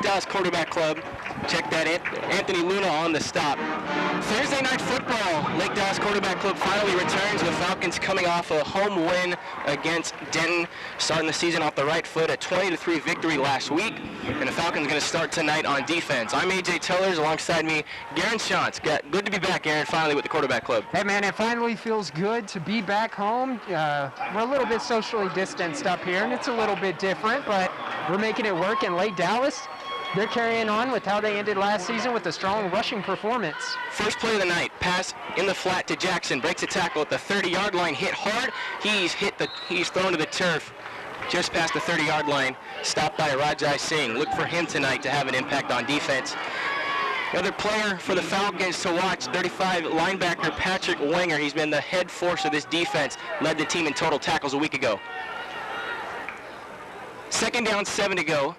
Dallas Quarterback Club. Check that, Anthony Luna on the stop. Thursday night football, Lake Dallas Quarterback Club finally returns. The Falcons coming off a home win against Denton, starting the season off the right foot, a 20-3 victory last week. And the Falcons going to start tonight on defense. I'm AJ Tellers, alongside me, Garen Shantz. Good to be back, Garen, finally with the Quarterback Club. Hey, man, it finally feels good to be back home. We're a little bit socially distanced up here, and it's a little bit different, but we're making it work in Lake Dallas. They're carrying on with how they ended last season with a strong rushing performance. First play of the night, pass in the flat to Jackson, breaks a tackle at the 30-yard line, hit hard. He's thrown to the turf just past the 30-yard line, stopped by Rajai Singh. Look for him tonight to have an impact on defense. The other player for the Falcons to watch, 35 linebacker Patrick Wenger. He's been the head force of this defense, led the team in total tackles a week ago. Second down, 7 to go.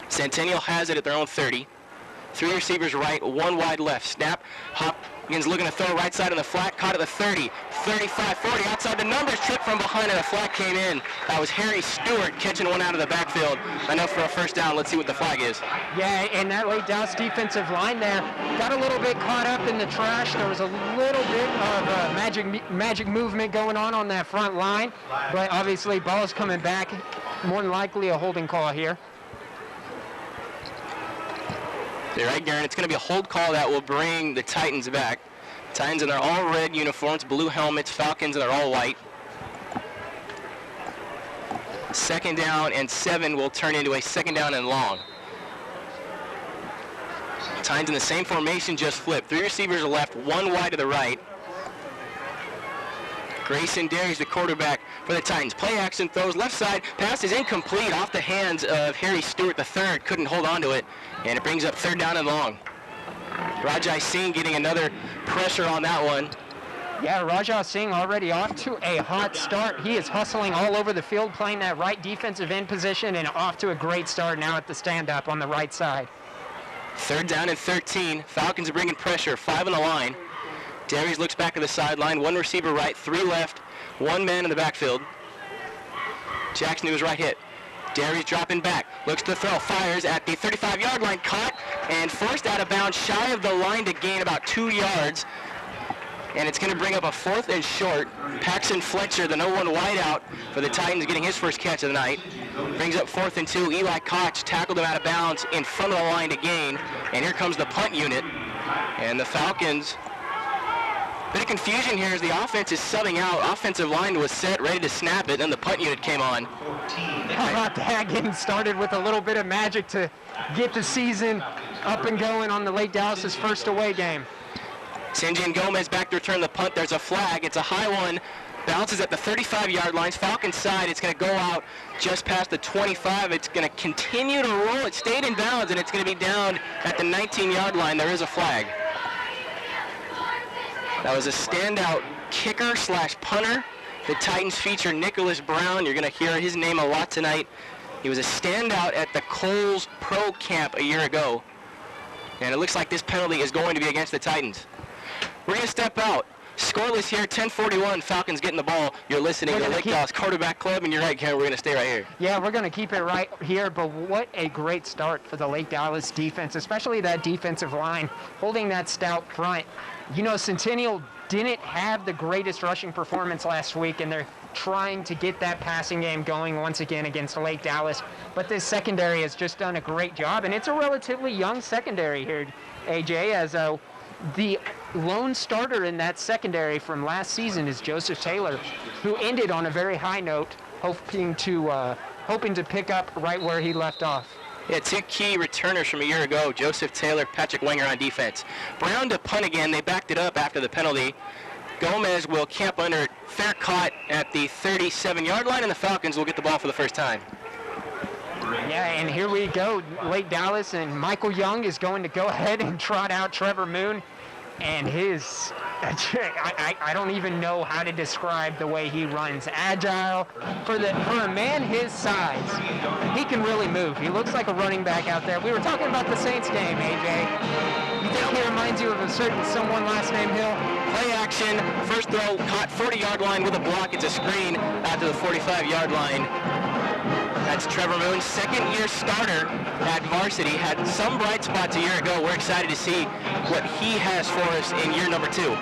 Centennial has it at their own 30. 3 receivers right, 1 wide left. Snap, Hopkins looking to throw right side on the flat, caught at the 30, 35, 40, outside the numbers, tripped from behind and a flag came in. That was Harry Stewart catching one out of the backfield. Enough for a first down. Let's see what the flag is. Yeah, and that Lake Dallas defensive line there got a little bit caught up in the trash. There was a little bit of magic movement going on that front line, but obviously ball's coming back. More than likely a holding call here. You're right, Garen. It's going to be a hold call that will bring the Titans back. Titans in their all red uniforms, blue helmets, Falcons in their all white. Second down and 7 will turn into a second down and long. Titans in the same formation, just flipped. 3 receivers left, 1 wide to the right. Grayson Derry's the quarterback for the Titans. Play action, throws left side, pass is incomplete off the hands of Harry Stewart III. Couldn't hold on to it, and it brings up third down and long. Rajai Singh getting another pressure on that one. Yeah, Rajai Singh already off to a hot start. He is hustling all over the field, playing that right defensive end position, and off to a great start now at the stand-up on the right side. Third down and 13. Falcons are bringing pressure, 5 on the line. Darius looks back to the sideline, 1 receiver right, 3 left, 1 man in the backfield. Jackson to his right hit. Darius dropping back, looks to throw, fires at the 35-yard line, caught and forced out of bounds, shy of the line to gain about 2 yards. And it's going to bring up a 4th and short. Paxton Fletcher, the 0-1 wideout for the Titans, getting his first catch of the night. Brings up 4th and 2. Eli Koch tackled him out of bounds in front of the line to gain. And here comes the punt unit. And the Falcons, bit of confusion here as the offense is subbing out. Offensive line was set, ready to snap it, and the punt unit came on. How about that, getting started with a little bit of magic to get the season up and going on the Lake Dallas's first away game. Sinjin Gomez back to return the punt. There's a flag. It's a high one. Bounces at the 35-yard line. Falcons side. It's going to go out just past the 25. It's going to continue to roll. It stayed in bounds, and it's going to be down at the 19-yard line. There is a flag. That was a standout kicker / punter. The Titans feature Nicholas Brown. You're going to hear his name a lot tonight. He was a standout at the Coles Pro Camp a year ago. And it looks like this penalty is going to be against the Titans. We're going to step out. Scoreless here, 10:41. Falcons getting the ball. You're listening to Lake Dallas Quarterback Club, and you're right, Ken. We're going to stay right here. Yeah, we're going to keep it right here, but what a great start for the Lake Dallas defense, especially that defensive line, holding that stout front. You know, Centennial didn't have the greatest rushing performance last week, and they're trying to get that passing game going once again against Lake Dallas. But this secondary has just done a great job, and it's a relatively young secondary here, AJ, as the lone starter in that secondary from last season is Joseph Taylor, who ended on a very high note, hoping to pick up right where he left off. Yeah, 2 key returners from a year ago, Joseph Taylor, Patrick Wenger on defense. Brown to punt again. They backed it up after the penalty. Gomez will camp under it. Fair caught at the 37-yard line, and the Falcons will get the ball for the first time. Yeah, and here we go. Lake Dallas, and Michael Young is going to go ahead and trot out Trevor Moon. And his, I don't even know how to describe the way he runs. Agile. For a man his size, he can really move. He looks like a running back out there. We were talking about the Saints game, AJ. You think he reminds you of a certain someone last name Hill? Play action, first throw, caught 40-yard line with a block. It's a screen out to the 45-yard line. That's Trevor Moon, second-year starter at varsity. Had some bright spots a year ago. We're excited to see what he has for us in year number 2.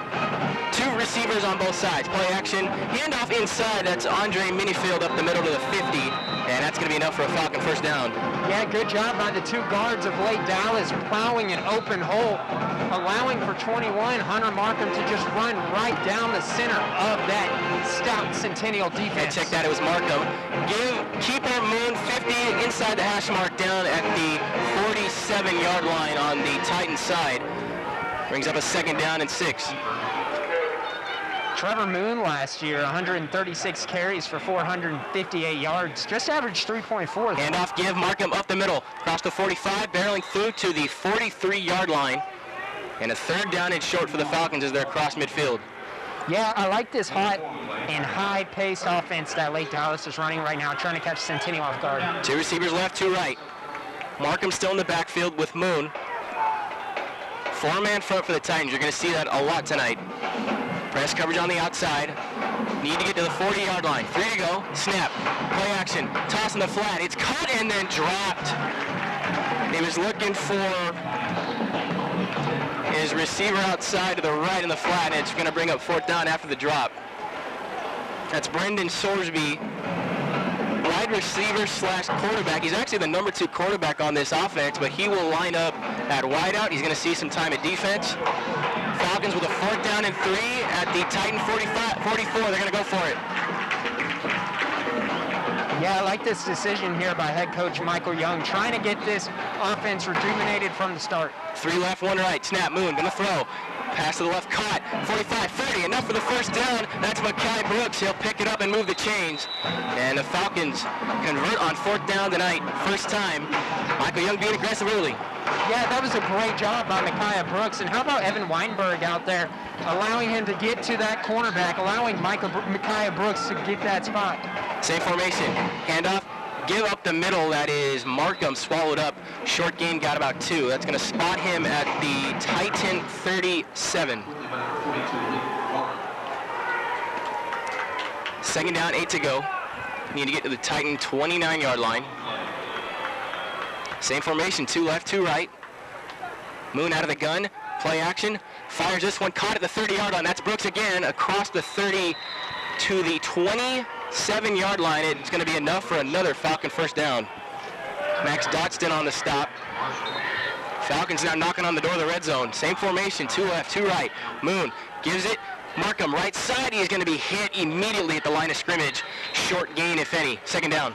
2 receivers on both sides. Play action, handoff inside. That's Andre Minifield up the middle to the 50, and that's going to be enough for a Falcon first down. Yeah, good job by the 2 guards of Lake Dallas plowing an open hole, allowing for 21, Hunter Markham to just run right down the center of that stout Centennial defense. And check that, it was Markham. Give keeper Moon 50 inside the hash mark down at the 47-yard line on the Titans side. Brings up a second down and 6. Trevor Moon last year, 136 carries for 458 yards, just averaged 3.4. Handoff, give Markham up the middle, across the 45, barreling through to the 43-yard line. And a third down and short for the Falcons as they're across midfield. Yeah, I like this hot and high-paced offense that Lake Dallas is running right now, trying to catch Centennial off guard. 2 receivers left, 2 right. Markham still in the backfield with Moon. 4-man front for the Titans. You're going to see that a lot tonight. Press coverage on the outside. Need to get to the 40-yard line. 3 to go. Snap. Play action. Toss in the flat. It's caught and then dropped. He was looking for his receiver outside to the right in the flat, and it's going to bring up 4th down after the drop. That's Brendan Sorsby, wide receiver / quarterback. He's actually the number 2 quarterback on this offense, but he will line up at wideout. He's going to see some time at defense. Falcons with a 4th down and 3 at the Titan 44. They're going to go for it. Yeah, I like this decision here by head coach Michael Young, trying to get this offense rejuvenated from the start. 3 left, 1 right. Snap, Moon, going to throw. Pass to the left, caught. 45, 30, enough for the first down. That's Makai Brooks. He'll pick it up and move the chains. And the Falcons convert on 4th down tonight. First time. Michael Young being aggressive early. Yeah, that was a great job by Micaiah Brooks. And how about Evan Weinberg out there, allowing him to get to that cornerback, allowing Micaiah Brooks to get that spot. Same formation. Handoff. Give up the middle. That is Markham swallowed up. Short gain, got about 2. That's going to spot him at the Titan 37. Second down, 8 to go. Need to get to the Titan 29-yard line. Same formation, 2 left, 2 right. Moon out of the gun. Play action. Fires this one, caught at the 30-yard line. That's Brooks again, across the 30 to the 27-yard line. It's going to be enough for another Falcon first down. Max Dotston on the stop. Falcons now knocking on the door of the red zone. Same formation, 2 left, 2 right. Moon gives it. Markham right side. He is going to be hit immediately at the line of scrimmage. Short gain, if any. Second down.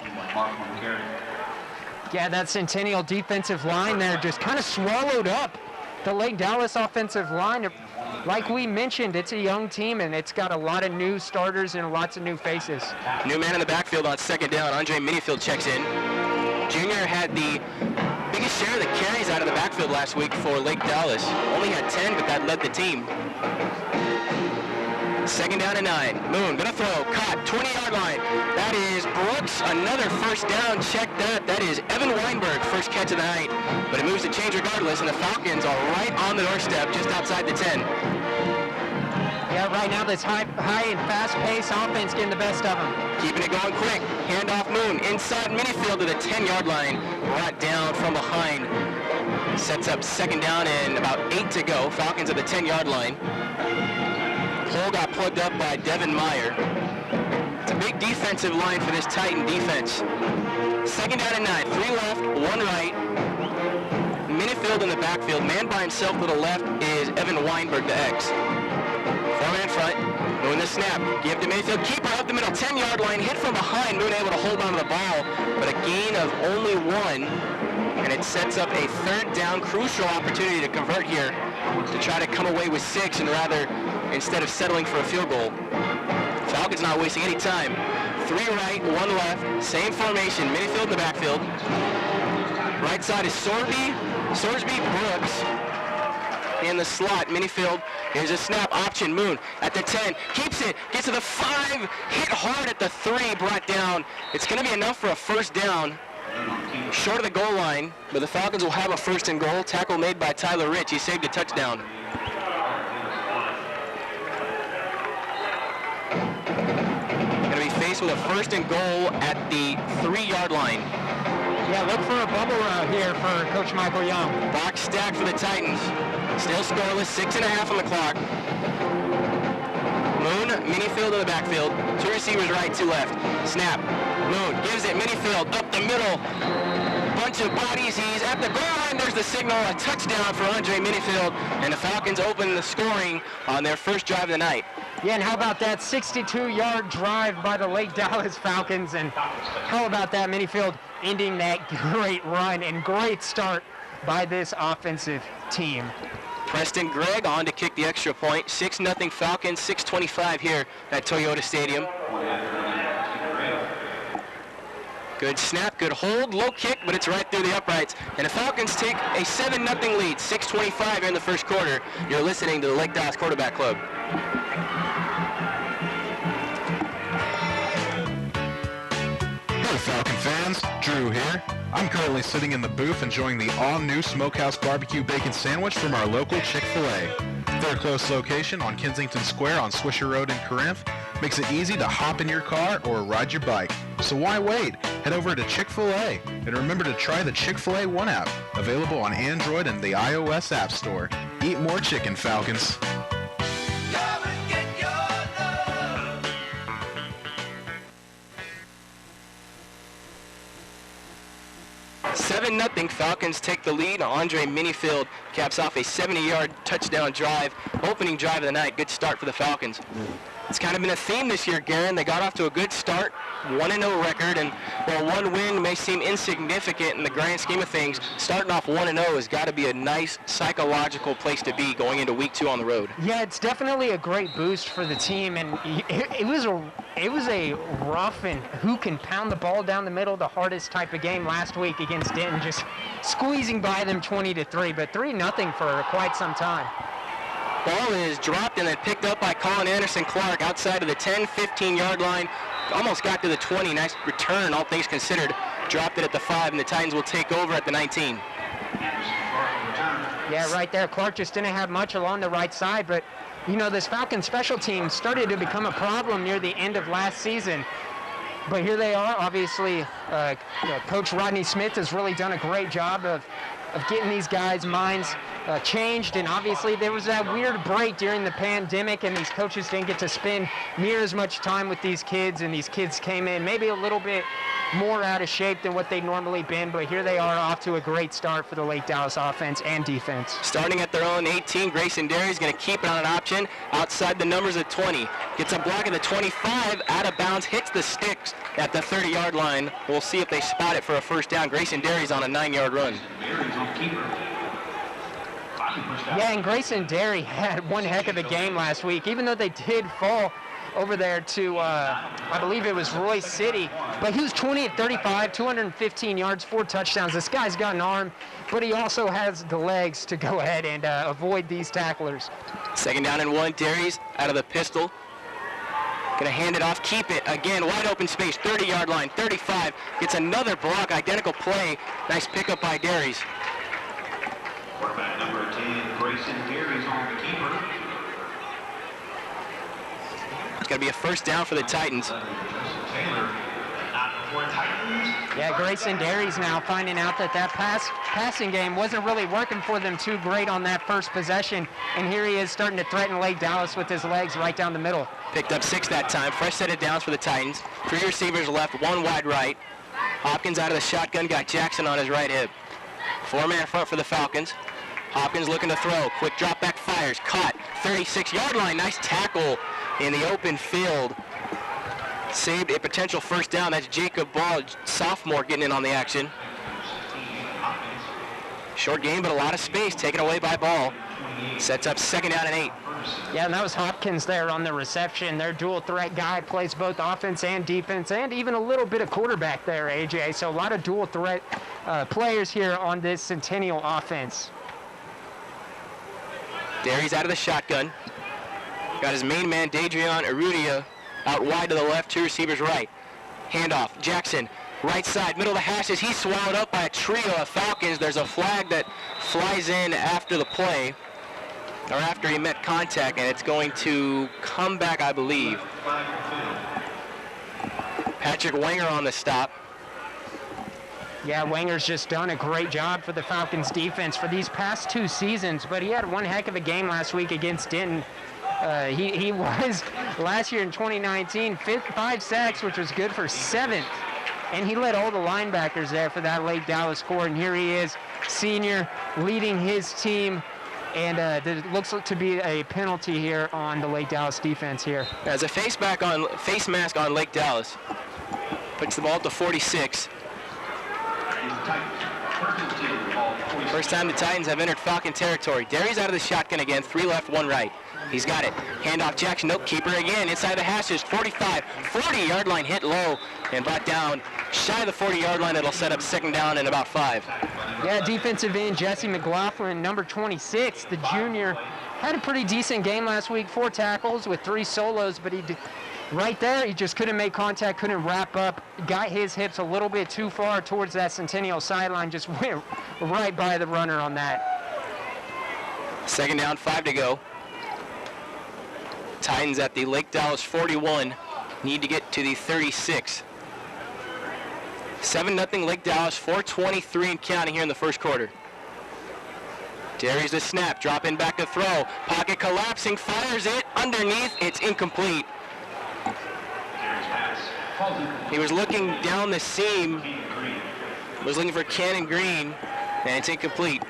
Yeah, that Centennial defensive line there just kind of swallowed up the Lake Dallas offensive line. Like we mentioned, it's a young team, and it's got a lot of new starters and lots of new faces. New man in the backfield on second down. Andre Minifield checks in. Junior had the biggest share of the carries out of the backfield last week for Lake Dallas. Only had 10, but that led the team. Second down and 9. Moon gonna throw. Caught. 20-yard line. That is Brooks. Another first down. Check that. That is Evan Weinberg. First catch of the night. But it moves the change regardless, and the Falcons are right on the doorstep, just outside the 10. Yeah, right now this high and fast-paced offense getting the best of them. Keeping it going quick. Handoff Moon. Inside Minifield to the 10-yard line. Brought down from behind. Sets up second down and about 8 to go. Falcons at the 10-yard line. Hole got plugged up by Devin Meyer. It's a big defensive line for this Titan defense. Second down and 9. 3 left, 1 right. Minifield in the backfield. Man by himself to the left is Evan Weinberg, the X. 4-man front. Moon the snap. Give to Minifield. Keeper up the middle. 10-yard line. Hit from behind. Moon able to hold on to the ball, but a gain of only 1. And it sets up a third down, crucial opportunity to convert here to try to come away with 6 and rather instead of settling for a field goal. Falcons not wasting any time. 3 right, 1 left, same formation. Minifield in the backfield. Right side is Sorsby, Brooks in the slot. Minifield, here's a snap option. Moon at the 10, keeps it, gets to the 5, hit hard at the 3, brought down. It's going to be enough for a first down. Short of the goal line, but the Falcons will have a first and goal. Tackle made by Tyler Rich. He saved a touchdown. Going to be face with a 1st and goal at the 3-yard line. Yeah, look for a bubble route here for Coach Michael Young. Box stacked for the Titans. Still scoreless, 6.5 on the clock. Moon, Minifield in the backfield. 2 receivers right, 2 left. Snap. Moon gives it, Minifield up the middle. Bunch of bodies, he's at the goal line. There's the signal, a touchdown for Andre Minifield. And the Falcons open the scoring on their first drive of the night. Yeah, and how about that 62-yard drive by the Lake Dallas Falcons? And how about that Minifield ending that great run and great start by this offensive team. Preston Gregg on to kick the extra point. 6-0 Falcons, 6:25 here at Toyota Stadium. Good snap, good hold, low kick, but it's right through the uprights. And the Falcons take a 7-0 lead, 6:25 here in the first quarter. You're listening to the Lake Dallas Quarterback Club. Hey Falcon fans, Drew here. I'm currently sitting in the booth enjoying the all-new Smokehouse Barbecue Bacon Sandwich from our local Chick-fil-A. Their close location on Kensington Square on Swisher Road in Corinth makes it easy to hop in your car or ride your bike. So why wait? Head over to Chick-fil-A and remember to try the Chick-fil-A One app, available on Android and the iOS App Store. Eat more chicken, Falcons. 7-0 Falcons take the lead. Andre Minifield caps off a 70-yard touchdown drive. Opening drive of the night. Good start for the Falcons. It's kind of been a theme this year, Garen. They got off to a good start, 1-0 record, and while one win may seem insignificant in the grand scheme of things, starting off 1-0 has got to be a nice psychological place to be going into week 2 on the road. Yeah, it's definitely a great boost for the team, and it was a rough and who can pound the ball down the middle, the hardest type of game last week against Denton, just squeezing by them 20-3, but 3-0 for quite some time. Ball is dropped and then picked up by Colin Anderson-Clark outside of the 10-15-yard line. Almost got to the 20. Nice return, all things considered. Dropped it at the 5, and the Titans will take over at the 19. Yeah, right there. Clark just didn't have much along the right side, but, you know, this Falcons special team started to become a problem near the end of last season. But here they are. Obviously, Coach Rodney Smith has really done a great job of getting these guys' minds changed, and obviously there was that weird break during the pandemic and these coaches didn't get to spend near as much time with these kids, and these kids came in maybe a little bit more out of shape than what they'd normally been, but here they are off to a great start for the Lake Dallas offense and defense. Starting at their own 18, Grayson Derry is going to keep it on an option outside the numbers of 20. Gets a block at the 25, out of bounds, hits the sticks at the 30-yard line. We'll see if they spot it for a first down. Grayson Derry's on a 9-yard run. Yeah, and Grayson Derry had one heck of a game last week, even though they did fall over there to, I believe it was Roy City. But he was 20-35, 215 yards, 4 touchdowns. This guy's got an arm, but he also has the legs to go ahead and avoid these tacklers. 2nd down and 1. Derry's out of the pistol. Gonna hand it off, keep it again, wide open space, 30-yard line, 35. Gets another block, identical play. Nice pickup by Derry's. Quarterback number 10, Grayson Derry's on the keeper. It's going to be a first down for the Titans. Yeah, Grayson Derry's now finding out that passing game wasn't really working for them too great on that first possession, and here he is starting to threaten Lake Dallas with his legs right down the middle. Picked up 6 that time. Fresh set of downs for the Titans. 3 receivers left, 1 wide right. Hopkins out of the shotgun, got Jackson on his right hip. 4-man front for the Falcons. Hopkins looking to throw. Quick drop back, fires. Caught. 36-yard line. Nice tackle in the open field. Saved a potential first down. That's Jacob Ball, sophomore, getting in on the action. Short game, but a lot of space taken away by Ball. Sets up 2nd down and 8. Yeah, and that was Hopkins there on the reception. Their dual threat guy plays both offense and defense, and even a little bit of quarterback there, AJ. So a lot of dual threat players here on this Centennial offense. Derry's out of the shotgun. Got his main man, Dadrian Urrutia, out wide to the left, 2 receivers right. Handoff, Jackson, right side, middle of the hashes. He's swallowed up by a trio of Falcons. There's a flag that flies in after the play, or after he met contact, and it's going to come back, I believe. Patrick Wenger on the stop. Yeah, Wenger's just done a great job for the Falcons defense for these past 2 seasons, but he had one heck of a game last week against Denton. He was last year in 2019, 5 sacks, which was good for 7th. And he led all the linebackers there for that Lake Dallas core. And here he is, senior, leading his team. And there looks to be a penalty here on the Lake Dallas defense here. As a face mask on Lake Dallas. Puts the ball at the 46. First time the Titans have entered Falcon territory. Derry's out of the shotgun again. 3 left, 1 right. He's got it. Handoff Jackson. Nope, keeper again. Inside the hashes. 45, 40-yard line hit low and brought down shy of the 40-yard line. It'll set up 2nd down and about 5. Yeah, defensive end Jesse McLaughlin, number 26, the junior, had a pretty decent game last week. 4 tackles with 3 solos, but right there, he just couldn't make contact, couldn't wrap up, got his hips a little bit too far towards that Centennial sideline, just went right by the runner on that. 2nd down, 5 to go. Titans at the Lake Dallas 41 need to get to the 36. 7-0 Lake Dallas, 4:23 and counting here in the first quarter. Derry's the snap, drop in back to throw. Pocket collapsing, fires it underneath. It's incomplete. He was looking down the seam, was looking for Cannon Green, and it's incomplete.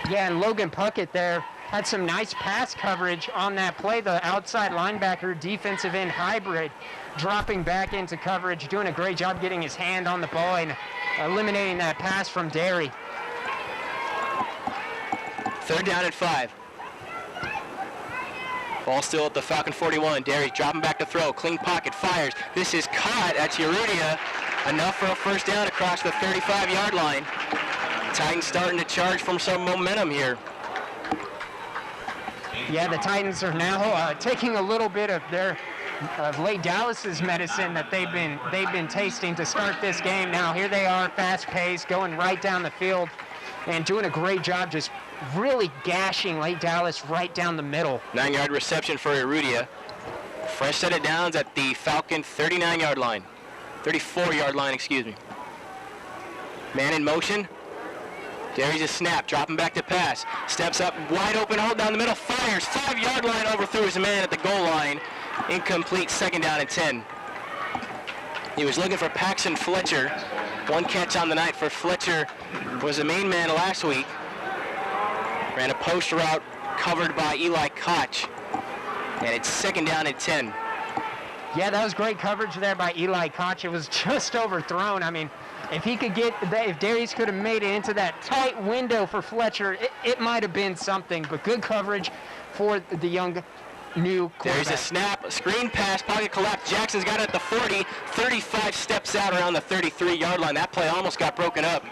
Yeah, and Logan Puckett there had some nice pass coverage on that play. The outside linebacker, defensive end hybrid, dropping back into coverage, doing a great job getting his hand on the ball and eliminating that pass from Derry. 3rd down and 5. Ball still at the Falcon 41. Derry's dropping back to throw. Clean pocket, fires. This is caught. That's Urrutia. Enough for a 1st down across the 35-yard line. Titans starting to charge from some momentum here. Yeah, the Titans are now taking a little bit of Lake Dallas's medicine that they've been tasting to start this game. Now here they are, fast-paced, going right down the field and doing a great job just really gashing Lake Dallas right down the middle. 9-yard reception for Urrutia. Fresh set of downs at the Falcon 39-yard line. 34-yard line, excuse me. Man in motion. Derry's a snap, dropping back to pass. Steps up, wide open, hold down the middle, fires. 5-yard line, overthrew his man at the goal line. Incomplete, 2nd down and 10. He was looking for Paxton Fletcher. 1 catch on the night for Fletcher. Was the main man last week. Ran a post route covered by Eli Koch. And it's 2nd down and 10. Yeah, that was great coverage there by Eli Koch. It was just overthrown. I mean, if he could get that, if Darius could have made it into that tight window for Fletcher, it might have been something. But good coverage for the young new quarterback. There's a snap, a screen pass, pocket collapse. Jackson's got it at the 40, 35 steps out around the 33-yard line. That play almost got broken up.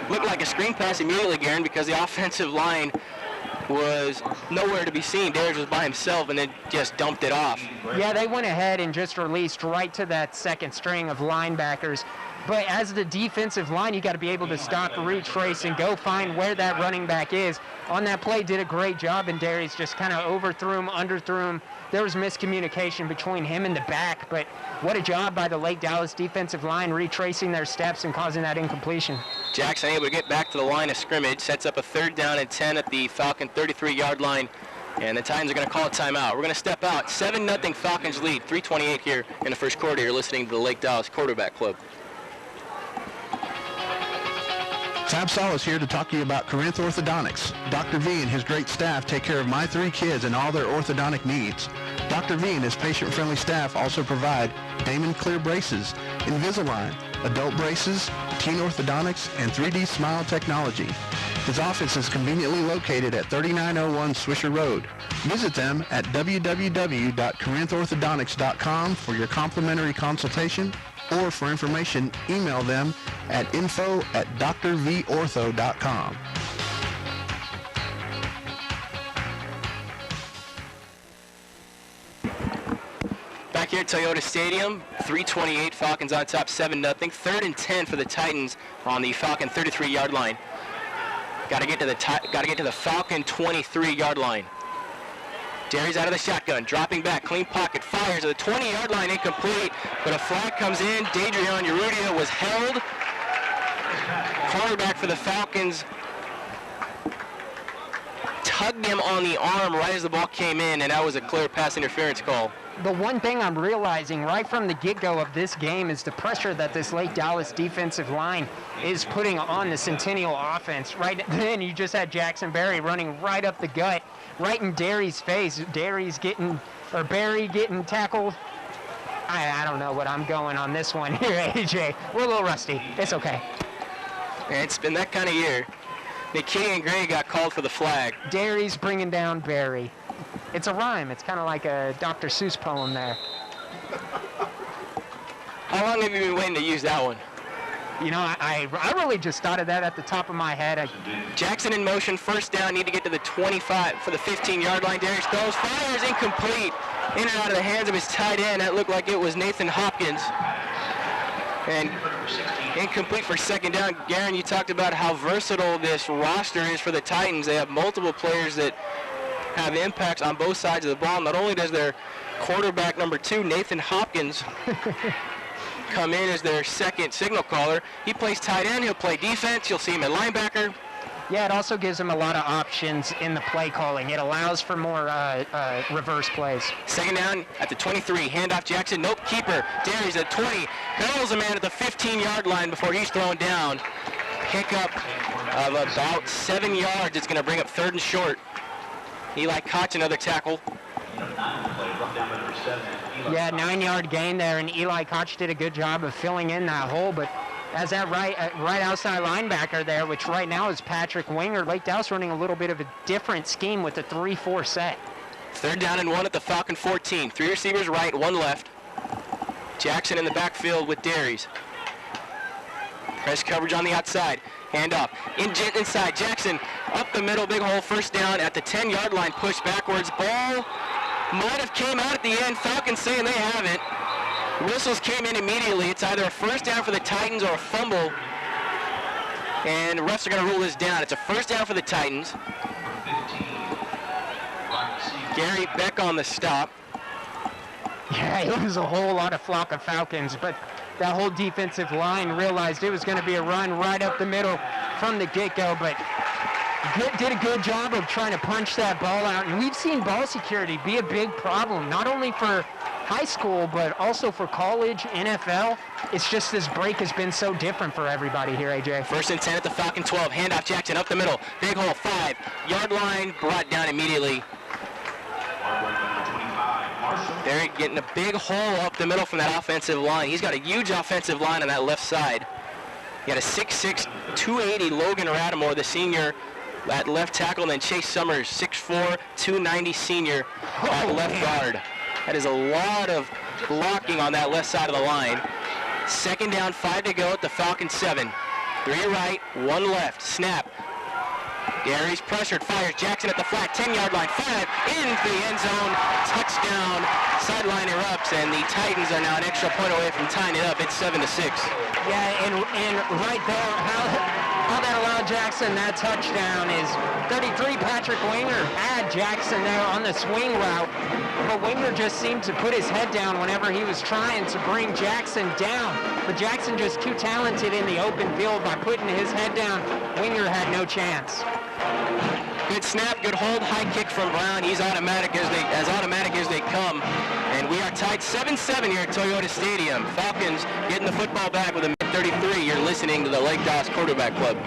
Looked like a screen pass immediately, Garen, because the offensive line was nowhere to be seen. Darius was by himself and then just dumped it off. Yeah, they went ahead and just released right to that second string of linebackers. But as the defensive line, you got to be able to stop, retrace, and go find where that running back is. On that play, did a great job, and Darius just kind of overthrew him, underthrew him. There was miscommunication between him and the back, but what a job by the Lake Dallas defensive line, retracing their steps and causing that incompletion. Jackson able to get back to the line of scrimmage, sets up a 3rd down and 10 at the Falcon 33-yard line, and the Titans are going to call a timeout. We're going to step out. 7-0 Falcons lead, 3:28 here in the first quarter. You're listening to the Lake Dallas Quarterback Club. Fab Saul is here to talk to you about Corinth Orthodontics. Dr. V and his great staff take care of my 3 kids and all their orthodontic needs. Dr. V and his patient-friendly staff also provide Damon Clear braces, Invisalign, adult braces, teen orthodontics, and 3D Smile technology. His office is conveniently located at 3901 Swisher Road. Visit them at www.corinthorthodontics.com for your complimentary consultation, or for information, email them at info@drvortho.com. Back here at Toyota Stadium, 3:28, Falcons on top, 7-0. 3rd and 10 for the Titans on the Falcon 33-yard line. Got to get to the Falcon 23-yard line. Derry's out of the shotgun, dropping back, clean pocket, fires at the 20-yard line, incomplete, but a flag comes in. Dadrian Urrutia was held. Cornerback for the Falcons tugged him on the arm right as the ball came in, and that was a clear pass interference call. The one thing I'm realizing right from the get-go of this game is the pressure that this Lake Dallas defensive line is putting on the Centennial offense. Right then, you just had Jackson Berry running right up the gut, right in Derry's face. Berry getting tackled. I don't know what I'm going on this one here, AJ. We're a little rusty. It's okay. It's been that kind of year. Nikian Gray got called for the flag. Derry's bringing down Berry. It's a rhyme. It's kind of like a Dr. Seuss poem there. How long have you been waiting to use that one? You know, I really just thought of that at the top of my head. Jackson in motion, first down, need to get to the 25 for the 15-yard line. Darius throws, fires, incomplete. In and out of the hands of his tight end. That looked like it was Nathan Hopkins. And incomplete for second down. Garen, you talked about how versatile this roster is for the Titans. They have multiple players that have impacts on both sides of the ball. Not only does their quarterback number 2, Nathan Hopkins, come in as their second signal caller. He plays tight end. He'll play defense. You'll see him at linebacker. Yeah, it also gives him a lot of options in the play calling. It allows for more reverse plays. Second down at the 23. Handoff Jackson. Nope, keeper. Darius at 20. Barrels a man at the 15-yard line before he's thrown down. Pickup of about 7 yards. It's going to bring up third and short. Eli Koch, another tackle. Yeah, 9-yard gain there, and Eli Koch did a good job of filling in that hole, but as that right outside linebacker there, which right now is Patrick Winger, Lake Dallas running a little bit of a different scheme with the 3-4 set. Third down and 1 at the Falcon 14. 3 receivers right, 1 left. Jackson in the backfield with Darius. Press coverage on the outside. Handoff. Inside. Jackson up the middle. Big hole. First down at the 10-yard line. Push backwards. Ball might have came out at the end. Falcons saying they haven't. Whistles came in immediately. It's either a first down for the Titans or a fumble. And the refs are going to rule this down. It's a first down for the Titans. Gary Beck on the stop. Yeah, it was a whole lot of flock of Falcons, but that whole defensive line realized it was going to be a run right up the middle from the get-go, but did a good job of trying to punch that ball out. And we've seen ball security be a big problem, not only for high school, but also for college, NFL. It's just this break has been so different for everybody here, AJ. First and 10 at the Falcon 12. Handoff Jackson up the middle. Big hole, 5-yard line, brought down immediately. They're getting a big hole up the middle from that offensive line. He's got a huge offensive line on that left side. You got a 6'6", 280 Logan Rattimore, the senior, at left tackle, and then Chase Summers, 6'4", 290 senior at left guard. That is a lot of blocking on that left side of the line. Second down, 5 to go at the Falcon 7. 3 right, 1 left. Snap. Gary's pressured, fires. Jackson at the flat, 10-yard line, 5 into the end zone. Touchdown. Sideline erupts, and the Titans are now an extra point away from tying it up. It's 7-6. Yeah, and right there, how that allowed Jackson that touchdown is 33. Patrick Winger had Jackson there on the swing route, but Winger just seemed to put his head down whenever he was trying to bring Jackson down. But Jackson just too talented in the open field by putting his head down. Winger had no chance. Good snap, good hold, high kick from Brown. He's automatic as they come. And we are tied 7-7 here at Toyota Stadium. Falcons getting the football back with a mid-33. You're listening to the Lake Dallas Quarterback Club.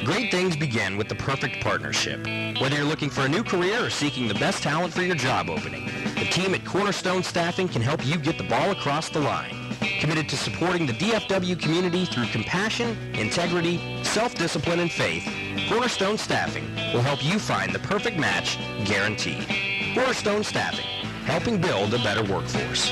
Great things begin with the perfect partnership. Whether you're looking for a new career or seeking the best talent for your job opening, the team at Cornerstone Staffing can help you get the ball across the line. Committed to supporting the DFW community through compassion, integrity, self-discipline, and faith, Cornerstone Staffing will help you find the perfect match, guaranteed. Cornerstone Staffing, helping build a better workforce.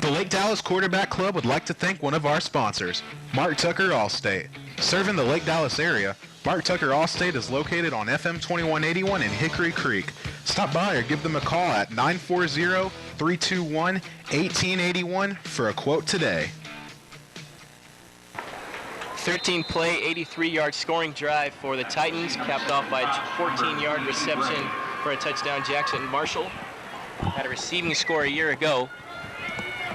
The Lake Dallas Quarterback Club would like to thank one of our sponsors, Mark Tucker Allstate. Serving the Lake Dallas area, Bart Tucker Allstate is located on FM 2181 in Hickory Creek. Stop by or give them a call at 940-321-1881 for a quote today. 13-play, 83-yard scoring drive for the Titans, capped off by a 14-yard reception for a touchdown. Jackson Marshall had a receiving score a year ago.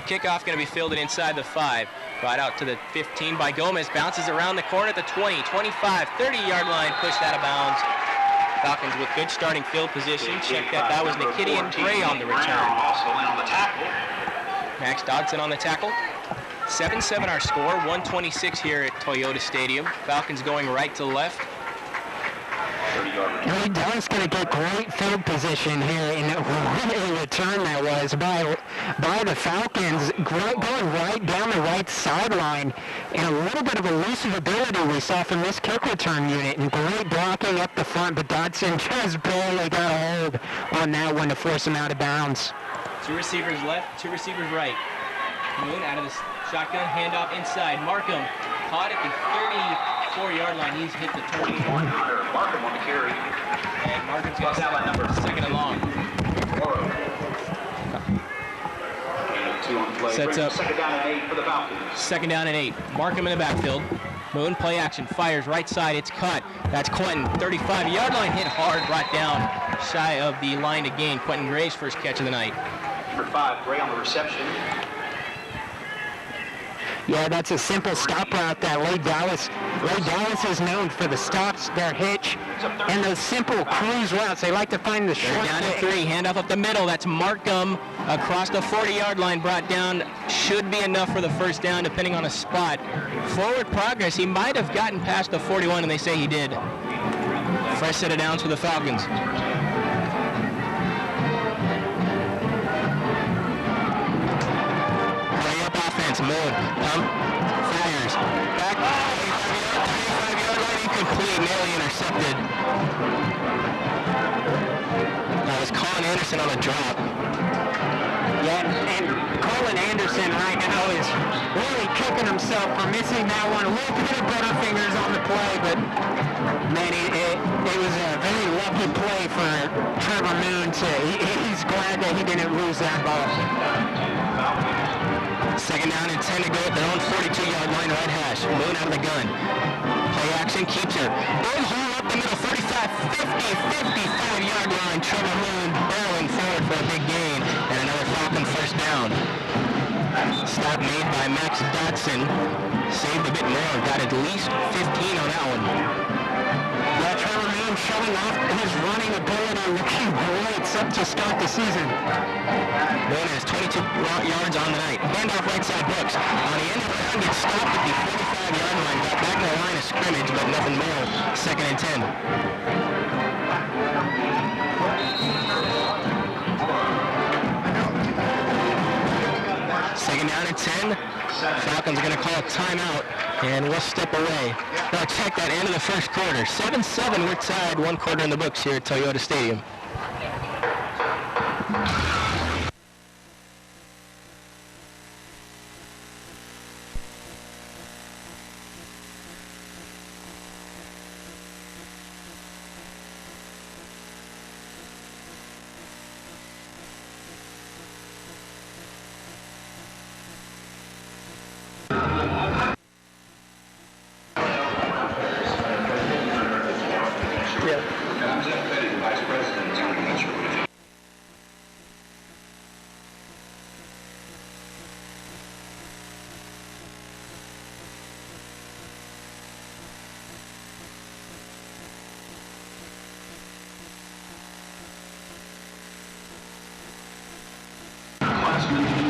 Kickoff going to be fielded inside the 5. Brought out to the 15 by Gomez. Bounces around the corner at the 20, 25, 30-yard line, pushed out of bounds. Falcons with good starting field position. Check that was Nikidian Gray on the return. Also in on the tackle. Max Dodson on the tackle. 7-7 our score, 126 here at Toyota Stadium. Falcons going right to left. 30-yard Lake Dallas going to get great field position here in a return that was by the Falcons, going right down the right sideline, and a little bit of elusive ability we saw from this kick return unit, and great blocking up the front, but Dodson just barely got a hold on that one to force him out of bounds. 2 receivers left, 2 receivers right. Moon out of the shotgun, handoff inside. Markham caught at the 34-yard line. He's hit the 20. Markham on the carry. And Markham's going to stop at number 2nd and long. Two on play. Sets up. 2nd down and 8 for the Falcons. 2nd down and 8. Markham in the backfield. Moon play action, fires right side. It's cut. That's Quentin. 35-yard line hit hard, brought down shy of the line to gain. Quentin Gray's first catch of the night. Number 5, Gray on the reception. Yeah, that's a simple stop route that Lake Dallas is known for the stops, their hitch, and those simple cruise routes. They like to find the short. Down to 3, handoff up the middle. That's Markham across the 40-yard line, brought down. Should be enough for the first down, depending on a spot. Forward progress. He might have gotten past the 41, and they say he did. Fresh set of downs for the Falcons. Moon fires back, 35-yard line, incomplete, nearly intercepted. That was Colin Anderson on a drop. Yeah, and Colin Anderson right now is really kicking himself for missing that one. A little bit of butterfingers on the play, but man, it was a very lucky play for Trevor Moon. He's glad that he didn't lose that ball. 2nd down and 10 to go at their own 42-yard line, right hash. Moon out of the gun. Play action keeps her. Big hole up the middle, 35, 50, 55-yard line. Trevor Moon barreling forward for a big gain, and another Falcon first down. Stop made by Max Dodson. Saved a bit more, got at least 15 on that one. Yeah, Trevor Moon showing off his running ability, looking great set to start the season. Moon has 22 yards on the night. Handoff right side Brooks. On the end of the round, gets stopped at the 45-yard line. Got back to the line of scrimmage, but nothing more. 2nd and 10. Second down and 10. Falcons are going to call a timeout, and we'll step away. Now check that end of the first quarter. 7-7, we're tied, 1 quarter in the books here at Toyota Stadium.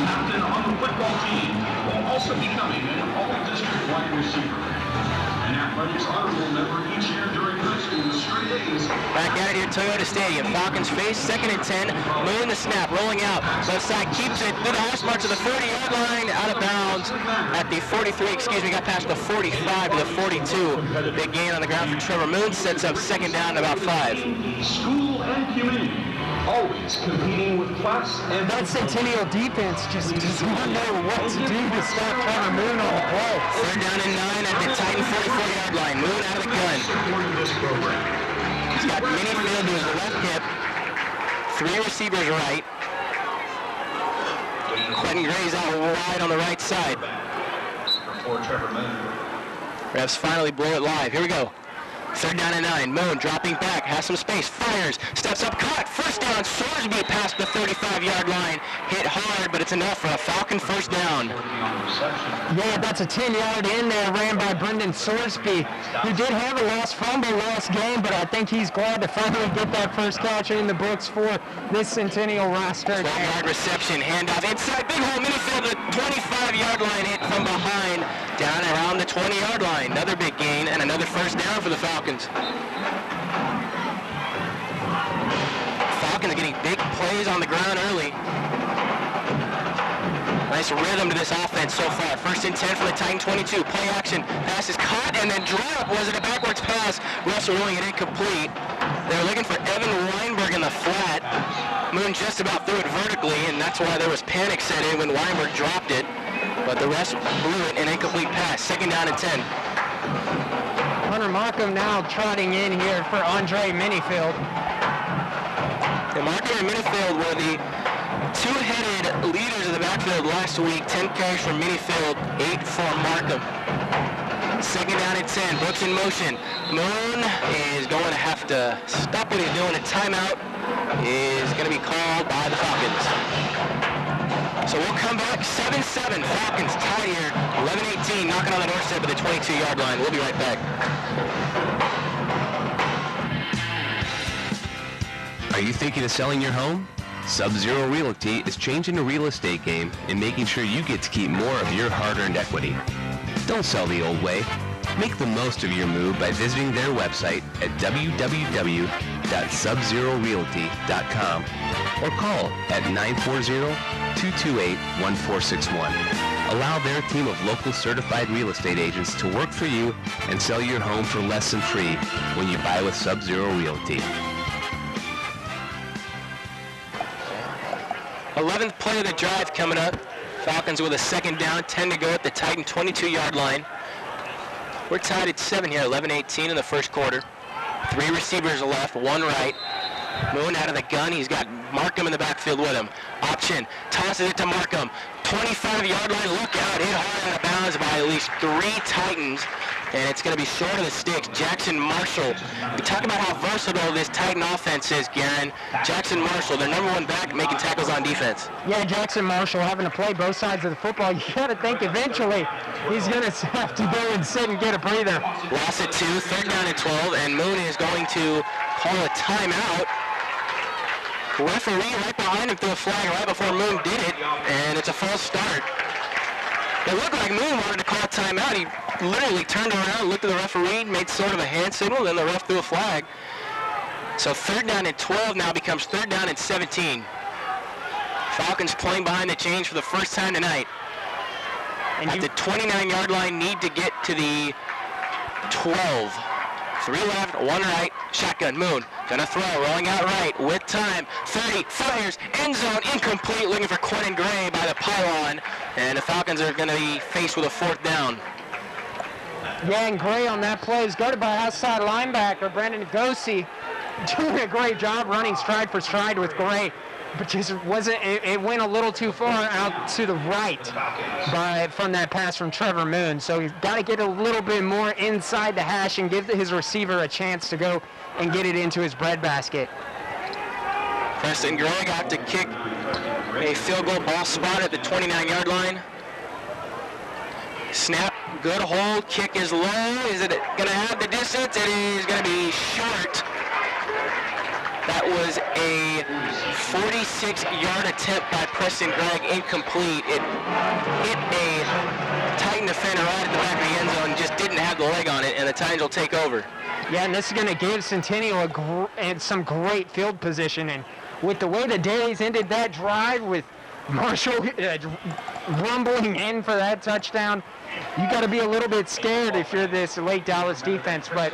Captain on the football team while also becoming an all-district wide receiver. An athletics honorable member each year during high school straight A's. Back at it here at Toyota Stadium. Falcons face 2nd and 10. Moon the snap, rolling out. Left side keeps it through the hash mark to the 30-yard line. Out of bounds at the 43, got past the 45 to the 42. Big gain on the ground for Trevor Moon. Sets up 2nd down at about 5. School and community. always competing with class and That Centennial defense just does not know what to do to stop Trevor Moon on the play. Third down and 9 at the Titan 44-yard line. Moon out of the gun. supporting this program. He's got Minifield to his left hip. 3 receivers right. Quentin Gray's out wide on the right side. For Trevor Moon. Refs finally blow it live. Here we go. Third down and 9. Moon dropping back, has some space, fires, steps up, caught, first down. Sorsby past the 35-yard line. Hit hard, but it's enough for a Falcon first down. Yeah, that's a 10-yard in there ran by Brendan Sorsby, who did have a lost fumble last game, but I think he's glad to finally get that first catch in the books for this Centennial roster. 12-yard reception, handoff inside, big hole, Minifield, the 25-yard line hit from behind, down around the 20-yard line. Another big gain and another first down for the Falcons. Falcons are getting big plays on the ground early. Nice rhythm to this offense so far. First and 10 for the Titan 22. Play action. Pass is caught and then drop. Was it a backwards pass? Refs are ruling it incomplete. They're looking for Evan Weinberg in the flat. Moon just about threw it vertically, and that's why there was panic set in when Weinberg dropped it. But the refs blew it an incomplete pass. Second down and 10. Hunter Markham now trotting in here for Andre Minifield. And Markham and Minifield were the two-headed leaders of the backfield last week. 10 carries for Minifield, 8 for Markham. Second down and 10. Brooks in motion. Moon is going to have to stop what he's doing. A timeout is going to be called by the Falcons. So we'll come back 7-7. Falcons tied here. 11-18, knocking on the doorstep of the 22-yard line. We'll be right back. Are you thinking of selling your home? Sub-Zero Realty is changing the real estate game and making sure you get to keep more of your hard-earned equity. Don't sell the old way. Make the most of your move by visiting their website at www.subzerorealty.com or call at 940-228-1461. Allow their team of local certified real estate agents to work for you and sell your home for less than free when you buy with Sub-Zero Realty. 11th play of the drive coming up. Falcons with a second down, 10 to go at the Titan 22-yard line. We're tied at 7 here, 11-18 in the first quarter. 3 receivers left, 1 right. Moon out of the gun. He's got Markham in the backfield with him. Option, tosses it to Markham. 25-yard line, look out. Hit hard out of bounds by at least 3 Titans. And it's going to be short of the sticks. Jackson Marshall. We talk about how versatile this Titan offense is, Garen. Jackson Marshall, their number 1 back, making tackles on defense. Yeah, Jackson Marshall having to play both sides of the football. You got to think eventually he's going to have to go and sit and get a breather. Loss at 2, third down at 12, and Moon is going to call a timeout. Referee right behind him threw a flag right before Moon did it, and it's a false start. It looked like Moon wanted to call a timeout. He literally turned around, looked at the referee, made sort of a hand signal, then the ref threw a flag. So third down and 12 now becomes third down and 17. Falcons playing behind the chains for the first time tonight. And at the 29-yard line, need to get to the 12. 3 left, 1 right, shotgun, Moon. Gonna throw, rolling out right, with time, 30, fires, end zone, incomplete, looking for Quentin Gray by the pylon. And the Falcons are gonna be faced with a 4th down. Yeah, and Gray on that play is guarded by outside linebacker Brandon Gosi, doing a great job running stride for stride with Gray. But just wasn't, it went a little too far out to the right from that pass from Trevor Moon. So he's got to get a little bit more inside the hash and give his receiver a chance to go and get it into his breadbasket. Preston Gray got to kick a field goal ball spot at the 29-yard line. Snap, good hold, kick is low. Is it going to have the distance? It is going to be short. That was a 46-yard attempt by Preston Gregg, incomplete. It hit a Titan defender right at the back of the end zone, just didn't have the leg on it, and the Titans will take over. Yeah, and this is going to give Centennial some great field position. And with the way the Days ended that drive with Marshall rumbling in for that touchdown. You got to be a little bit scared if you're this Lake Dallas defense, but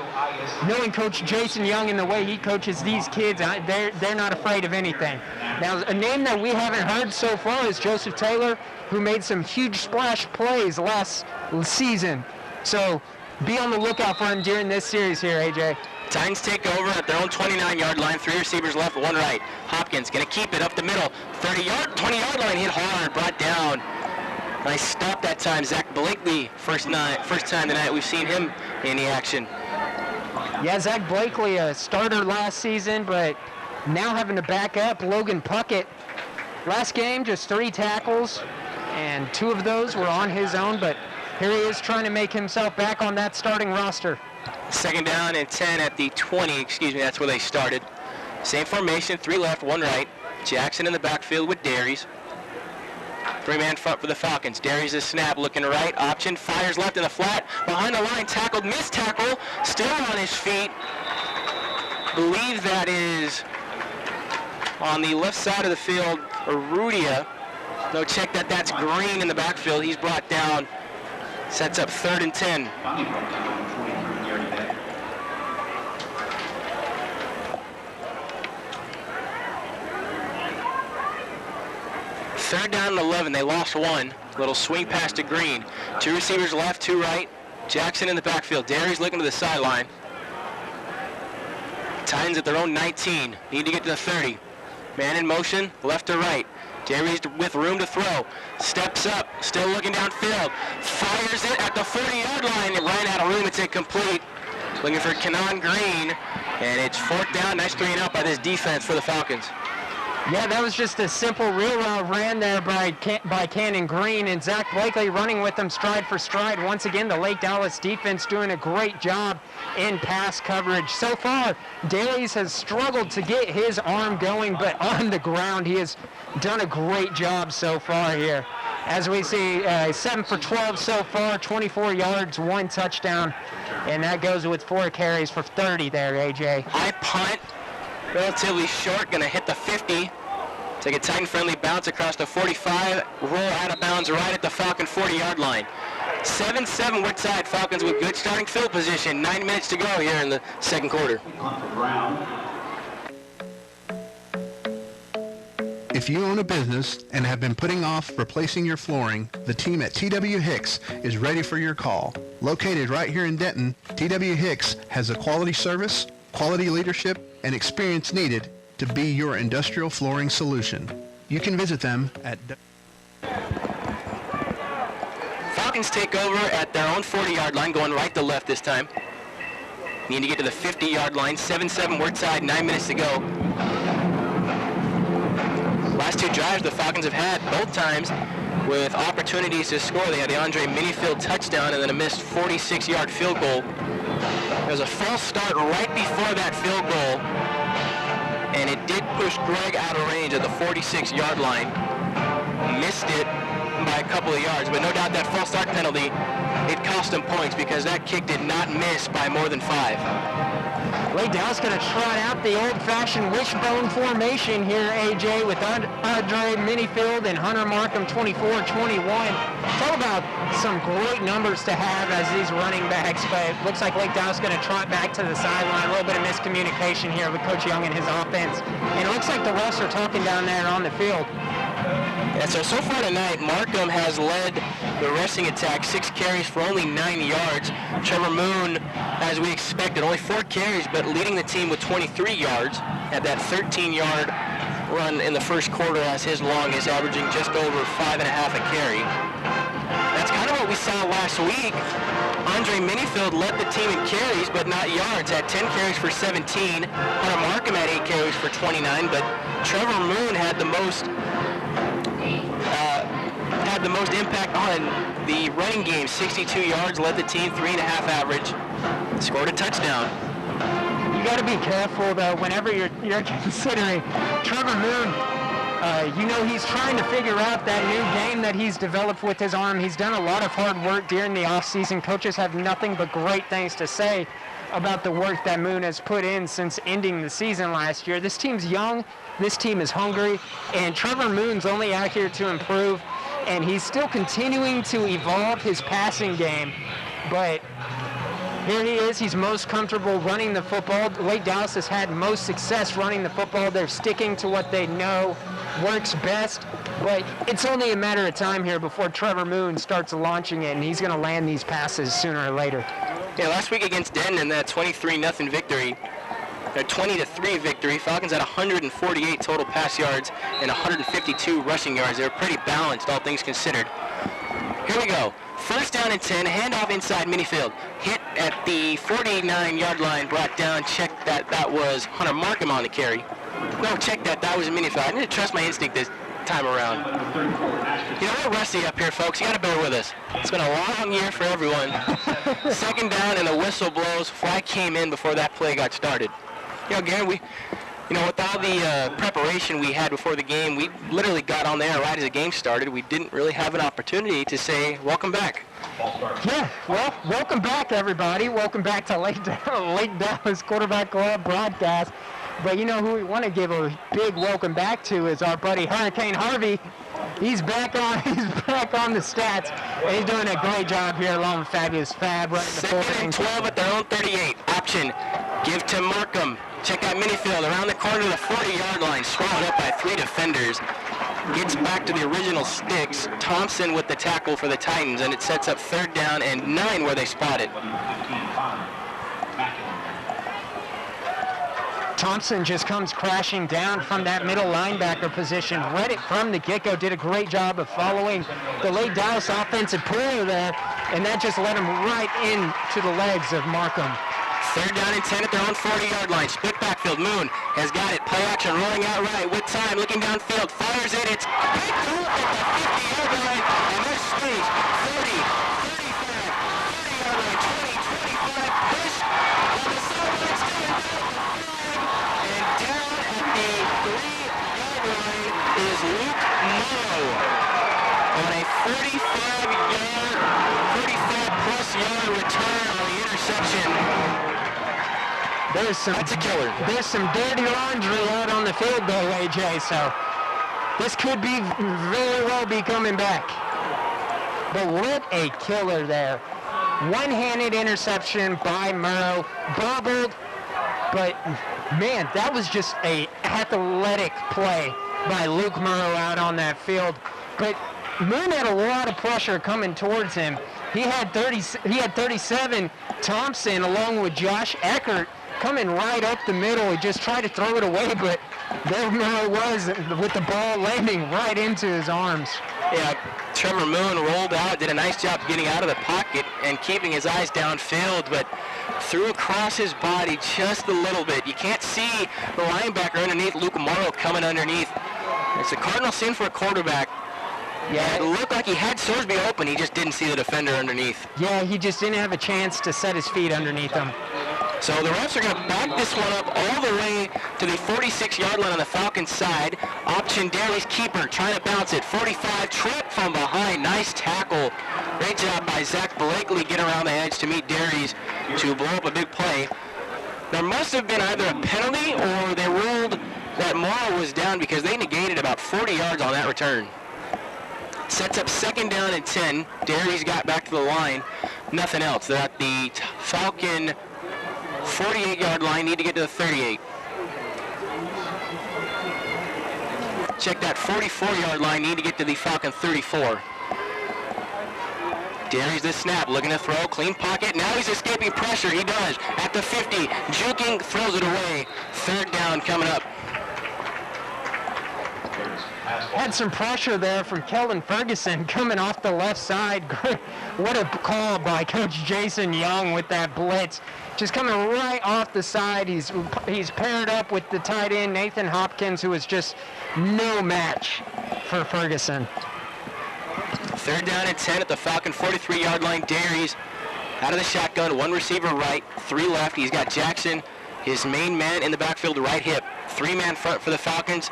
knowing Coach Jason Young and the way he coaches these kids, they're not afraid of anything. Now, a name that we haven't heard so far is Joseph Taylor, who made some huge splash plays last season. So be on the lookout for him during this series here, AJ. Titans take over at their own 29-yard line. 3 receivers left, 1 right. Hopkins going to keep it up the middle. 20-yard line, hit hard, brought down. Nice stop that time. Zach Blakely, first time tonight we've seen him in the action. Yeah, Zach Blakely, a starter last season, but now having to back up Logan Puckett. Last game, just 3 tackles, and 2 of those were on his own, but here he is trying to make himself back on that starting roster. 2nd down and 10 at the 20, that's where they started. Same formation, 3 left, 1 right. Jackson in the backfield with Darius. 3-man front for the Falcons. Darius is snap, looking right, option, fires left in the flat, behind the line, tackled, missed tackle, still on his feet. Believe that is on the left side of the field, Arudia. No, check that's Green in the backfield. He's brought down, sets up 3rd and 10. Third down and 11. They lost 1. Little swing pass to Green. 2 receivers left, 2 right. Jackson in the backfield. Darius looking to the sideline. Titans at their own 19. Need to get to the 30. Man in motion, left to right. Darius with room to throw. Steps up, still looking downfield. Fires it at the 40-yard line. It ran out of room. It's incomplete. Looking for Kenan Green. And it's 4th down. Nice 3-and-out by this defense for the Falcons. Yeah, that was just a simple reel route ran there by Cannon Green, and Zach Blakely running with them stride for stride. Once again, the Lake Dallas defense doing a great job in pass coverage. So far, Darius has struggled to get his arm going, but on the ground, he has done a great job so far here. As we see, 7 for 12 so far, 24 yards, 1 touchdown, and that goes with 4 carries for 30 there, AJ. High punt. Relatively short, going to hit the 50. Take a Titan-friendly bounce across the 45, roll out of bounds right at the Falcon 40-yard line. 7-7 Woodside Falcons with good starting field position. 9 minutes to go here in the 2nd quarter. If you own a business and have been putting off replacing your flooring, the team at TW Hicks is ready for your call. Located right here in Denton, TW Hicks has a quality service, quality leadership, and experience needed to be your industrial flooring solution. You can visit them at... Falcons take over at their own 40-yard line, going right to left this time. Need to get to the 50-yard line. 7-7 Woodside, 9 minutes to go. Last 2 drives the Falcons have had, both times, with opportunities to score. They had the Andre Minifield touchdown and then a missed 46-yard field goal. There was a false start right before that field goal, and it did push Greg out of range at the 46-yard line. Missed it by a couple of yards, but no doubt that false start penalty, it cost him points because that kick did not miss by more than 5. Lake Dallas going to trot out the old-fashioned wishbone formation here, AJ, with Andre Minifield and Hunter Markham 24-21. Talk about some great numbers to have as these running backs, but it looks like Lake Dallas going to trot back to the sideline. A little bit of miscommunication here with Coach Young and his offense. And it looks like the refs are talking down there on the field. Yeah, so far tonight, Markham has led the rushing attack, 6 carries for only 9 yards. Trevor Moon, as we expected, only 4 carries, but leading the team with 23 yards at that 13-yard run in the first quarter, as his long is averaging just over 5.5 a carry. That's kind of what we saw last week. Andre Minifield led the team in carries, but not yards, at 10 carries for 17. Hunter Markham had 8 carries for 29, but Trevor Moon had the most impact on the running game. 62 yards, led the team, 3.5 average, scored a touchdown. You got to be careful though whenever you're considering Trevor Moon. He's trying to figure out that new game that he's developed with his arm. He's done a lot of hard work during the offseason. Coaches have nothing but great things to say about the work that Moon has put in since ending the season last year. This team's young, this team is hungry, and Trevor Moon's only out here to improve, and he's still continuing to evolve his passing game. But here he is. He's most comfortable running the football. Lake Dallas has had most success running the football. They're sticking to what they know works best. But it's only a matter of time here before Trevor Moon starts launching it, and he's going to land these passes sooner or later. Yeah, last week against Denton, that 23-0 victory, a 20-3 victory, Falcons had 148 total pass yards and 152 rushing yards. They were pretty balanced, all things considered. Here we go. First down and 10, handoff inside Minifield. Hit at the 49-yard line, brought down, checked that was Hunter Markham on the carry. No, check that was a Minifield. I need to trust my instinct this time around. You know, we're rusty up here, folks. You got to bear with us. It's been a long year for everyone. Second down and the whistle blows. Flag came in before that play got started. You know, Gary, with all the preparation we had before the game, we literally got on there right as the game started. We didn't really have an opportunity to say, welcome back. Yeah, well, welcome back, everybody. Welcome back to Lake Dallas Quarterback Club broadcast. But you know who we want to give a big welcome back to is our buddy Hurricane Harvey. He's back on the stats. And he's doing a great job here along with Fabulous Fab. Right Second and 12 at their own 38. Option, give to Markham. Check out Minifield around the corner to the 40-yard line, swallowed up by 3 defenders. Gets back to the original sticks. Thompson with the tackle for the Titans, and it sets up third down and 9 where they spot it. Thompson just comes crashing down from that middle linebacker position. Read it from the get-go, did a great job of following the Lake Dallas offensive player there, and that just led him right into the legs of Markham. Third down and 10 at their own 40-yard line. Split backfield. Moon has got it. Play action rolling out right with time. Looking downfield. Fires it. It's picked up at the 50-yard line. And there's space. 30, 35, 30-yard line. 20, 25. Push on the sidelines. And down at the 3-yard line is Luke Morrow on a 35-plus yard return on the interception. That's a killer. There's some dirty laundry out on the field, though, AJ, so this could be very well be coming back. But what a killer there. One-handed interception by Murrow, bobbled, but, man, that was just a athletic play by Luke Murrow out on that field. But Moon had a lot of pressure coming towards him. He had 37. Thompson, along with Josh Eckert, coming right up the middle. He just tried to throw it away, but there Murrow was with the ball landing right into his arms. Yeah, Trevor Moon rolled out, did a nice job getting out of the pocket and keeping his eyes downfield, but threw across his body just a little bit. You can't see the linebacker underneath, Luke Morrow coming underneath. It's a cardinal sin for a quarterback. Yeah, it looked like he had Sorsby open. He just didn't see the defender underneath. Yeah, he just didn't have a chance to set his feet underneath him. So the refs are going to back this one up all the way to the 46-yard line on the Falcons side. Option Dairy's keeper trying to bounce it. 45, trip from behind. Nice tackle. Great job by Zach Blakely getting around the edge to meet Dairy's to blow up a big play. There must have been either a penalty or they ruled that Morrow was down because they negated about 40 yards on that return. Sets up second down and 10. Dairy's got back to the line. Nothing else. They're at the Falcon 48-yard line, need to get to the 38. Check that 44-yard line, need to get to the Falcon 34. Dairy's the snap, looking to throw, clean pocket. Now he's escaping pressure. He does. At the 50, juking, throws it away. Third down coming up. Had some pressure there from Kelvin Ferguson coming off the left side. What a call by Coach Jason Young with that blitz. Just coming right off the side. He's paired up with the tight end, Nathan Hopkins, who is just no match for Ferguson. Third down and 10 at the Falcon 43-yard line. Dairy's out of the shotgun, one receiver right, 3 left. He's got Jackson, his main man, in the backfield, right hip. 3-man front for the Falcons,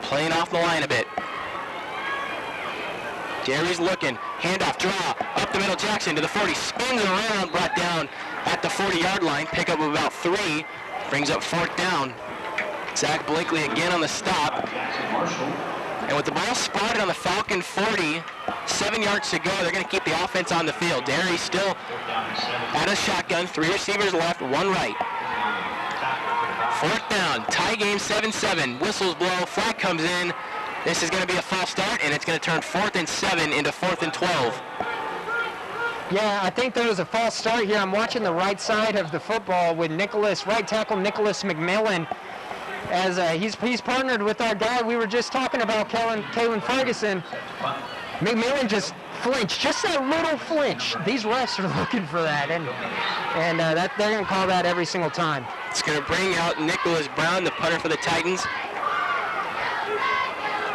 playing off the line a bit. Dairy's looking, handoff, draw, up the middle, Jackson to the 40, spins around, brought down at the 40-yard line, pick up about 3, brings up 4th down. Zach Blakely again on the stop. And with the ball spotted on the Falcon 40, 7 yards to go, they're going to keep the offense on the field. Derry still at a shotgun, 3 receivers left, 1 right. 4th down, tie game 7-7. Whistles blow, flag comes in. This is going to be a false start, and it's going to turn 4th and 7 into 4th and 12. Yeah, I think there was a false start here. I'm watching the right side of the football with right tackle Nicholas McMillan, as he's partnered with our guy we were just talking about, Kalen Ferguson. McMillan just flinched, just that little flinch. These refs are looking for that, and that they're going to call that every single time. It's going to bring out Nicholas Brown, the punter for the Titans.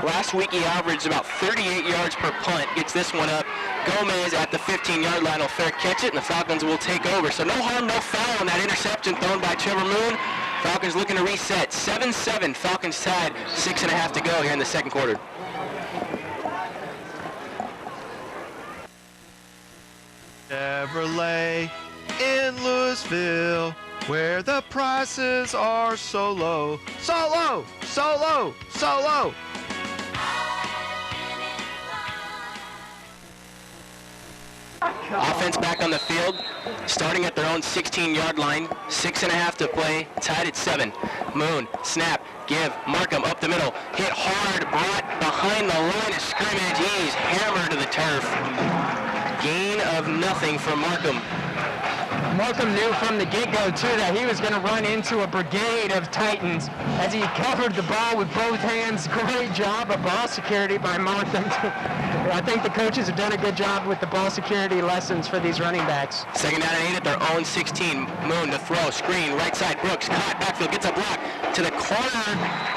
Last week he averaged about 38 yards per punt. Gets this one up. Gomez at the 15-yard line will fair catch it, and the Falcons will take over. So no harm, no foul on that interception thrown by Trevor Moon. Falcons looking to reset. 7-7. Falcons tied. 6.5 to go here in the second quarter. Chevrolet in Louisville, where the prices are so low. So low, so low, so low. Offense back on the field, starting at their own 16-yard line. 6.5 to play, tied at 7. Moon, snap, give, Markham up the middle, hit hard, brought behind the line of scrimmage. He's hammered to the turf. Gain of nothing for Markham. Markham knew from the get-go, too, that he was going to run into a brigade of Titans as he covered the ball with both hands. Great job of ball security by Markham. I think the coaches have done a good job with the ball security lessons for these running backs. 2nd down and 8 at their own 16. Moon to throw, screen, right side, Brooks, caught, backfield, gets a block to the corner,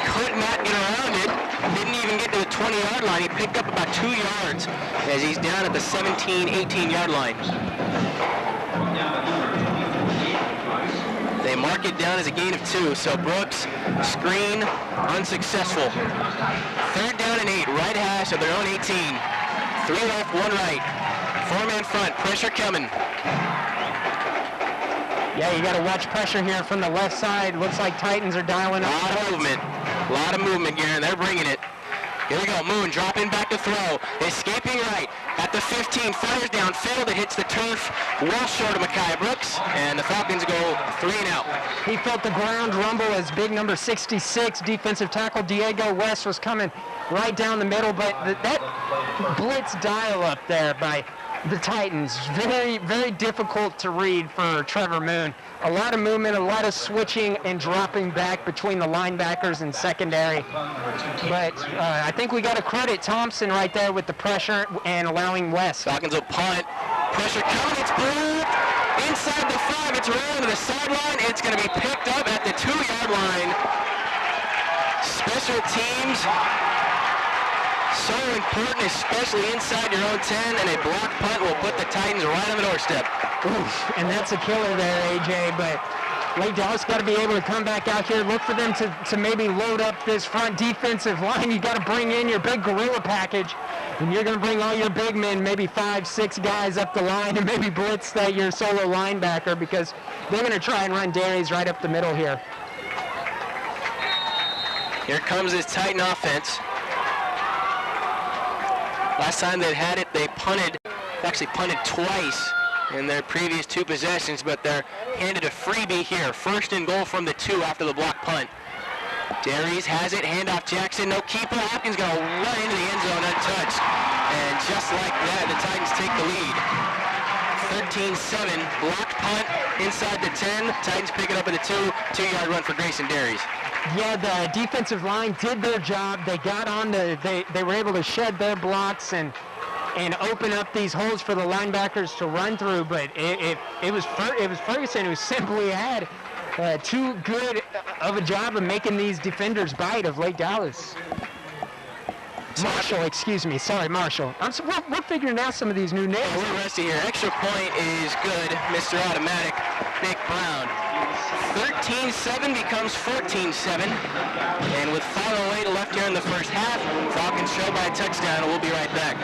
could not get around it, didn't even get to the 20-yard line. He picked up about 2 yards as he's down at the 17, 18-yard line. They mark it down as a gain of 2, so Brooks, screen, unsuccessful. 3rd down and 8, right hash of their own 18. 3 left, 1 right. 4-man front, pressure coming. Yeah, you got to watch pressure here from the left side. Looks like Titans are dialing up. A lot of movement, Garen. They're bringing it. Here we go. Moon dropping back to throw. Escaping right at the 15. Fires downfield. It hits the turf well short of Mekhi Brooks. And the Falcons go 3 and out. He felt the ground rumble as big number 66, defensive tackle Diego West, was coming right down the middle. But that blitz dial up there by the Titans, very, very difficult to read for Trevor Moon. A lot of movement, a lot of switching and dropping back between the linebackers and secondary. But I think we got to credit Thompson right there with the pressure and allowing West. Falcons will punt. Pressure coming. It's blocked. Inside the 5. It's rolling to the sideline. It's going to be picked up at the 2-yard line. Special teams. So important, especially inside your own 10, and a block punt will put the Titans right on the doorstep. Oof, and that's a killer there, AJ, but Lake Dallas got to be able to come back out here, look for them to maybe load up this front defensive line. You got to bring in your big gorilla package, and you're going to bring all your big men, maybe 5, 6 guys up the line, and maybe blitz that your solo linebacker, because they're going to try and run Darius right up the middle here. Here comes this Titan offense. Last time they had it, they actually punted twice in their previous 2 possessions, but they're handed a freebie here. 1st and goal from the 2 after the block punt. Darius has it, handoff Jackson, no keeper. Hopkins going to run into the end zone untouched. And just like that, the Titans take the lead. 13-7, blocked punt inside the 10. Titans pick it up at the 2. 2-yard run for Grayson Darius. Yeah, the defensive line did their job. They got on they were able to shed their blocks and open up these holes for the linebackers to run through. But it was Ferguson who simply had too good of a job of making these defenders bite of Lake Dallas. Marshall, excuse me. Sorry, Marshall. We're figuring out some of these new names. Yeah, we're resting here. Extra point is good, Mr. Automatic, Nick Brown. 13-7 becomes 14-7. And with 5:08 left here in the first half, Falcons show by a touchdown. We'll be right back.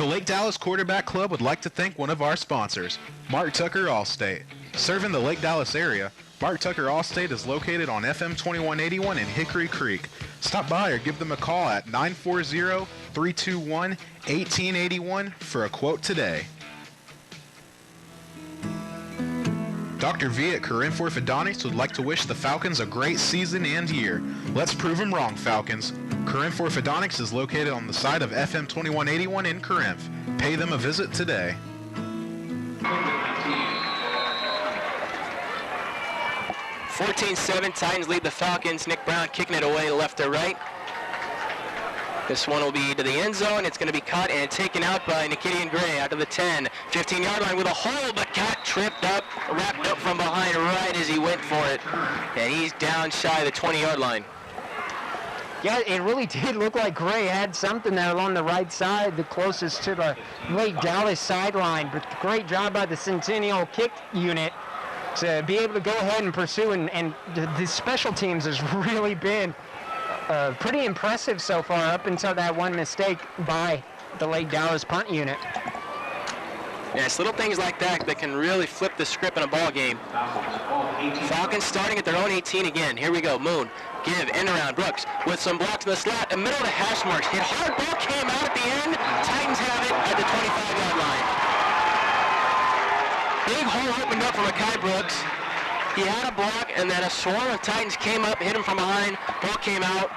The Lake Dallas Quarterback Club would like to thank one of our sponsors, Mark Tucker Allstate. Serving the Lake Dallas area, Mark Tucker Allstate is located on FM 2181 in Hickory Creek. Stop by or give them a call at 940-321-1881 for a quote today. Dr. V at Corinth Orthodontics would like to wish the Falcons a great season and year. Let's prove them wrong, Falcons. Corinth Orthodontics is located on the side of FM 2181 in Corinth. Pay them a visit today. 14-7, Titans lead the Falcons. Nick Brown kicking it away left to right. This one will be to the end zone. It's going to be caught and taken out by Nikidian Gray out to the 10. 15-yard line with a hole, but got tripped up, wrapped up from behind right as he went for it. And he's down shy of the 20-yard line. Yeah, it really did look like Gray had something there along the right side, the closest to the Lake Dallas sideline. But great job by the Centennial kick unit to be able to go ahead and pursue. And the special teams has really been pretty impressive so far up until that one mistake by the Lake Dallas punt unit. Yeah, it's little things like that that can really flip the script in a ball game. Falcons starting at their own 18 again. Here we go. Moon, give, end around. Brooks with some blocks in the slot. In the middle of the hash marks. Hit hard. Ball came out at the end. Titans have it at the 25-yard line. Big hole opened up for Mekhi Brooks. He had a block, and then a swarm of Titans came up, hit him from behind. Ball came out,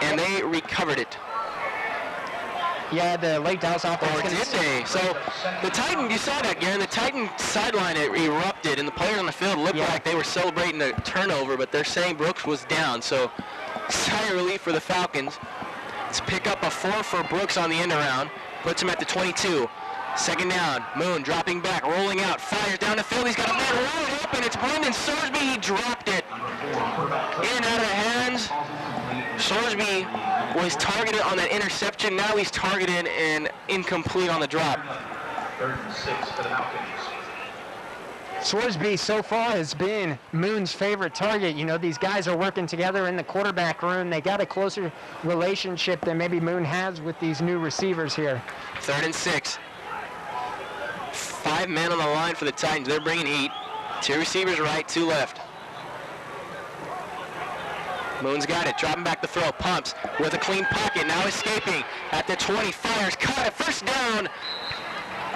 and they recovered it. Yeah, the Lake Dallas offense. Or did they? So the Titan, you saw that, Garen. The Titan sideline erupted, and the players on the field looked like they were celebrating a turnover, but they're saying Brooks was down. So sigh of relief for the Falcons. Let's pick up a 4 for Brooks on the end around. Puts him at the 22. Second down. Moon dropping back, rolling out, fires down the field. He's got a man rolling open. It's Brendan Sorsby. He dropped it. In and out of the hands. Sorsby was targeted on that interception. Now he's targeted and incomplete on the drop. 3rd and 6 for the Falcons. Sorsby so far has been Moon's favorite target. You know, these guys are working together in the quarterback room. They got a closer relationship than maybe Moon has with these new receivers here. 3rd and 6. 5 men on the line for the Titans. They're bringing heat. 2 receivers right, 2 left. Moon's got it, dropping back the throw, pumps with a clean pocket, now escaping at the 20, fires, caught it, first down.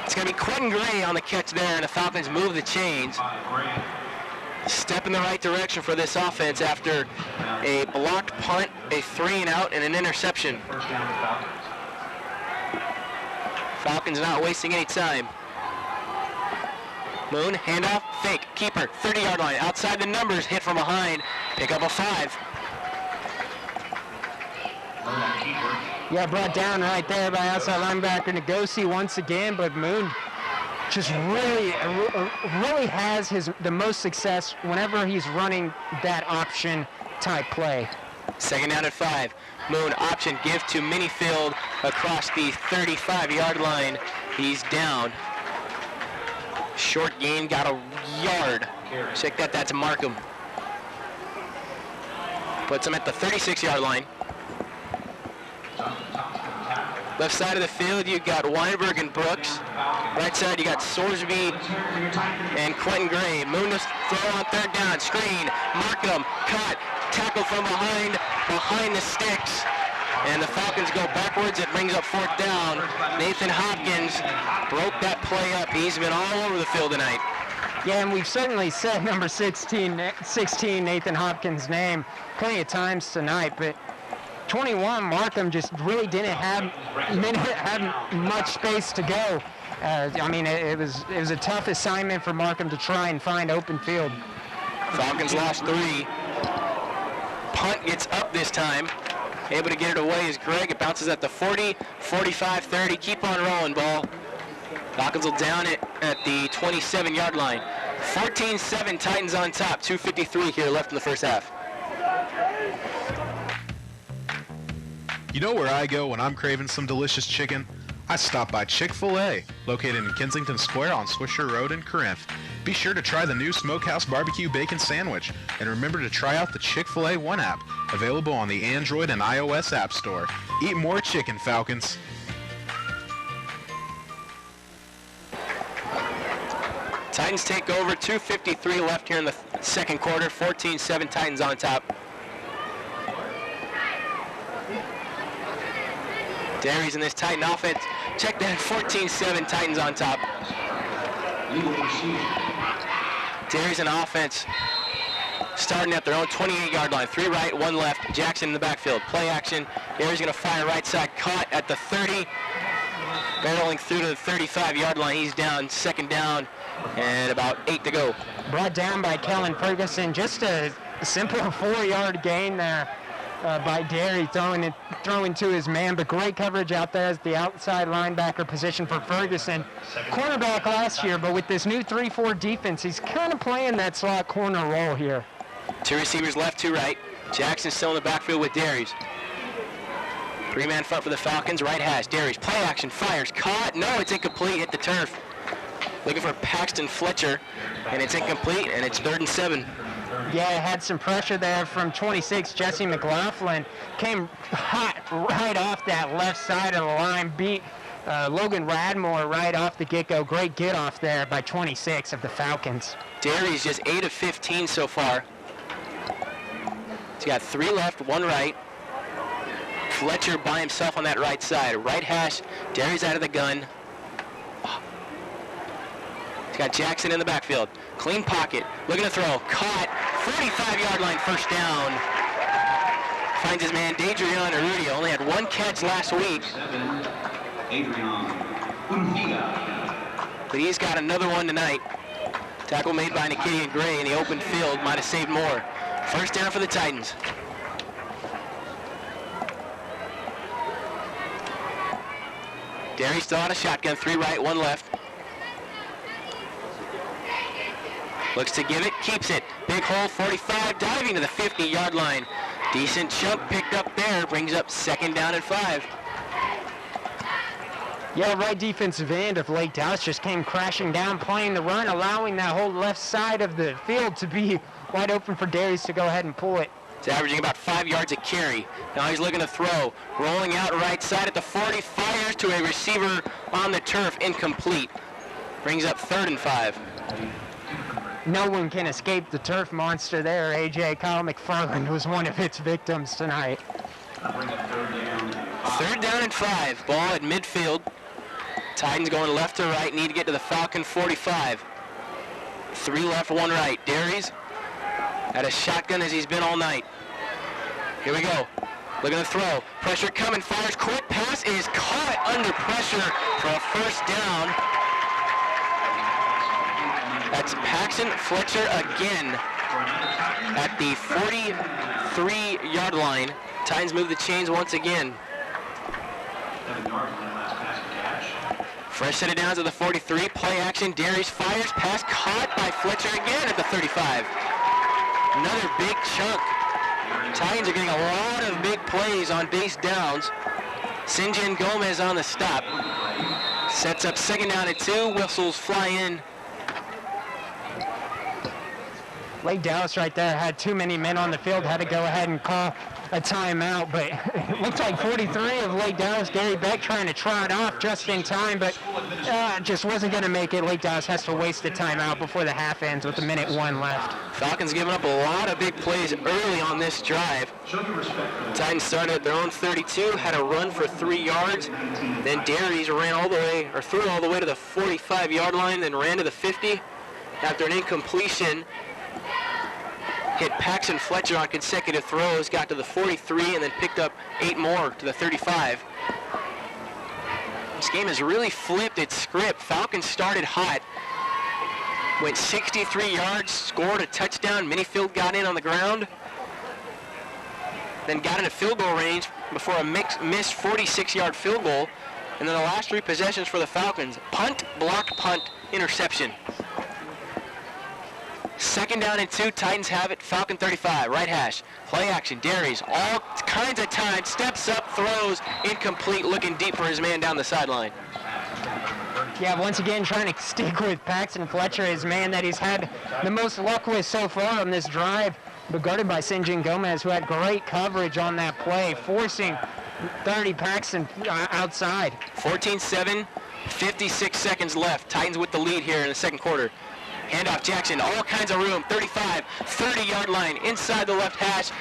It's going to be Quentin Gray on the catch there, and the Falcons move the chains. Step in the right direction for this offense after a blocked punt, a 3-and-out, and an interception. Falcons not wasting any time. Moon, handoff, fake, keeper, 30-yard line, outside the numbers, hit from behind, pick up a 5. Yeah, brought down right there by outside linebacker Ngosi once again, but Moon just really has the most success whenever he's running that option type play. Second down at 5. Moon option, give to Minifield across the 35-yard line. He's down. Short gain, got a yard. Check that, that's Markham. Puts him at the 36-yard line. Left side of the field, you got Weinberg and Brooks. Right side, you got Sorsby and Quentin Gray. Moon to throw on 3rd down, screen, Markham, cut, tackle from behind the sticks. And the Falcons go backwards. It brings up 4th down. Nathan Hopkins broke that play up. He's been all over the field tonight. Yeah, and we've certainly said number 16 Nathan Hopkins' name plenty of times tonight, but 21, Markham just really didn't have much space to go. I mean, it was a tough assignment for Markham to try and find open field. Falcons lost 3. Punt gets up this time. Able to get it away is Greg. It bounces at the 40, 45, 30. Keep on rolling, ball. Falcons will down it at the 27-yard line. 14-7, Titans on top. 2:53 here left in the first half. You know where I go when I'm craving some delicious chicken? I stop by Chick-fil-A, located in Kensington Square on Swisher Road in Corinth. Be sure to try the new Smokehouse Barbecue Bacon Sandwich, and remember to try out the Chick-fil-A One app, available on the Android and iOS App Store. Eat more chicken, Falcons. Titans take over, 2:53 left here in the second quarter, 14-7 Titans on top. Dairies in this Titan offense. Check that, 14-7 Titans on top. Dairies in offense. Starting at their own 28-yard line. 3 right, 1 left. Jackson in the backfield. Play action. Dairies going to fire right side. Caught at the 30. Barreling through to the 35-yard line. He's down. Second down and about 8 to go. Brought down by Kellen Ferguson. Just a simple 4-yard gain there by Derry, throwing to his man. But great coverage out there as the outside linebacker position for Ferguson. Cornerback last year, but with this new 3-4 defense, he's kind of playing that slot corner role here. 2 receivers left, 2 right. Jackson still in the backfield with Dairies. 3-man front for the Falcons. Right hash. Dairies. Play action. Fires. Caught. No, it's incomplete. Hit the turf. Looking for Paxton Fletcher, and it's incomplete, and it's 3rd and 7. Yeah, had some pressure there from 26. Jesse McLaughlin came hot right off that left side of the line. Beat Logan Radmore right off the get-go. Great get-off there by 26 of the Falcons. Dairies just 8 of 15 so far. He's got 3 left, 1 right. Fletcher by himself on that right side. Right hash. Dairies out of the gun. He's got Jackson in the backfield. Clean pocket. Looking to throw. Caught. 45-yard line, first down. Finds his man, Dadrian Urrutia. Only had 1 catch last week. But he's got another one tonight. Tackle made by Nikian Gray in the open field. Might have saved more. First down for the Titans. Derry still out of shotgun. 3 right, 1 left. Looks to give it, keeps it. Big hole, 45, diving to the 50-yard line. Decent chunk picked up there, brings up 2nd down and 5. Yeah, right defensive end of Lake Dallas just came crashing down, playing the run, allowing that whole left side of the field to be wide open for Darius to go ahead and pull it. He's averaging about 5 yards a carry. Now he's looking to throw. Rolling out right side at the 40, fires to a receiver on the turf, incomplete. Brings up 3rd and 5. No one can escape the turf monster there, AJ. Kyle McFarland was one of its victims tonight. 3rd down and 5. Ball at midfield. Titans going left to right. Need to get to the Falcon 45. 3 left, 1 right. Dairies at a shotgun as he's been all night. Here we go. Looking to throw. Pressure coming. Fires quick. Pass is caught under pressure for a first down. That's Paxton Fletcher again at the 43-yard line. Titans move the chains once again. Fresh set it down to the 43. Play action. Darius fires. Pass caught by Fletcher again at the 35. Another big chunk. Titans are getting a lot of big plays on base downs. St. John Gomez on the stop. Sets up 2nd down and 2. Whistles fly in. Lake Dallas right there had too many men on the field, had to go ahead and call a timeout, but it looks like 43 of Lake Dallas, Gary Beck trying to trot off just in time, but just wasn't going to make it. Lake Dallas has to waste the timeout before the half ends with 1:01 left. Falcons giving up a lot of big plays early on this drive. Titans started at their own 32, had a run for 3 yards, then Dairies ran all the way, or threw all the way to the 45-yard line, then ran to the 50 after an incompletion. Hit Paxton Fletcher on consecutive throws, got to the 43, and then picked up 8 more to the 35. This game has really flipped its script. Falcons started hot, went 63 yards, scored a touchdown. Minifield got in on the ground, then got into field goal range before a missed 46-yard field goal. And then the last 3 possessions for the Falcons: punt, blocked punt, interception. 2nd down and 2, Titans have it. Falcon 35, right hash. Play action, Dairies, all kinds of time. Steps up, throws, incomplete, looking deep for his man down the sideline. Yeah, once again trying to stick with Paxton Fletcher, his man that he's had the most luck with so far on this drive, but guarded by St. John Gomez, who had great coverage on that play, forcing 30 Paxton outside. 14-7, 56 seconds left. Titans with the lead here in the second quarter. Handoff Jackson, all kinds of room, 35, 30-yard line, inside the left hash,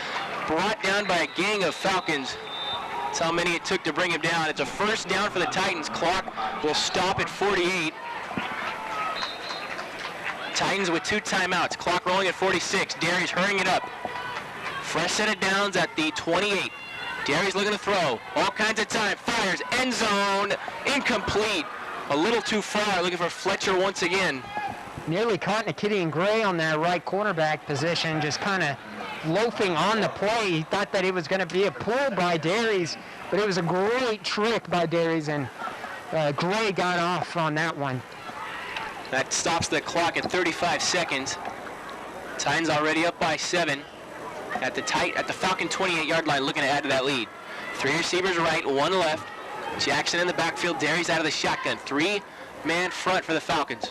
brought down by a gang of Falcons. That's how many it took to bring him down. It's a first down for the Titans. Clock will stop at 48. Titans with 2 timeouts. Clock rolling at 46. Darius hurrying it up. Fresh set of downs at the 28. Darius looking to throw. All kinds of time. Fires. End zone. Incomplete. A little too far. Looking for Fletcher once again. Nearly caught Nikitian Gray on that right cornerback position, just kind of loafing on the play. He thought that it was going to be a pull by Darius, but it was a great trick by Darius, and Gray got off on that one. That stops the clock at 35 seconds. Titans already up by 7 at the Falcon 28-yard line, looking to add to that lead. 3 receivers right, 1 left. Jackson in the backfield, Darius out of the shotgun. 3-man front for the Falcons.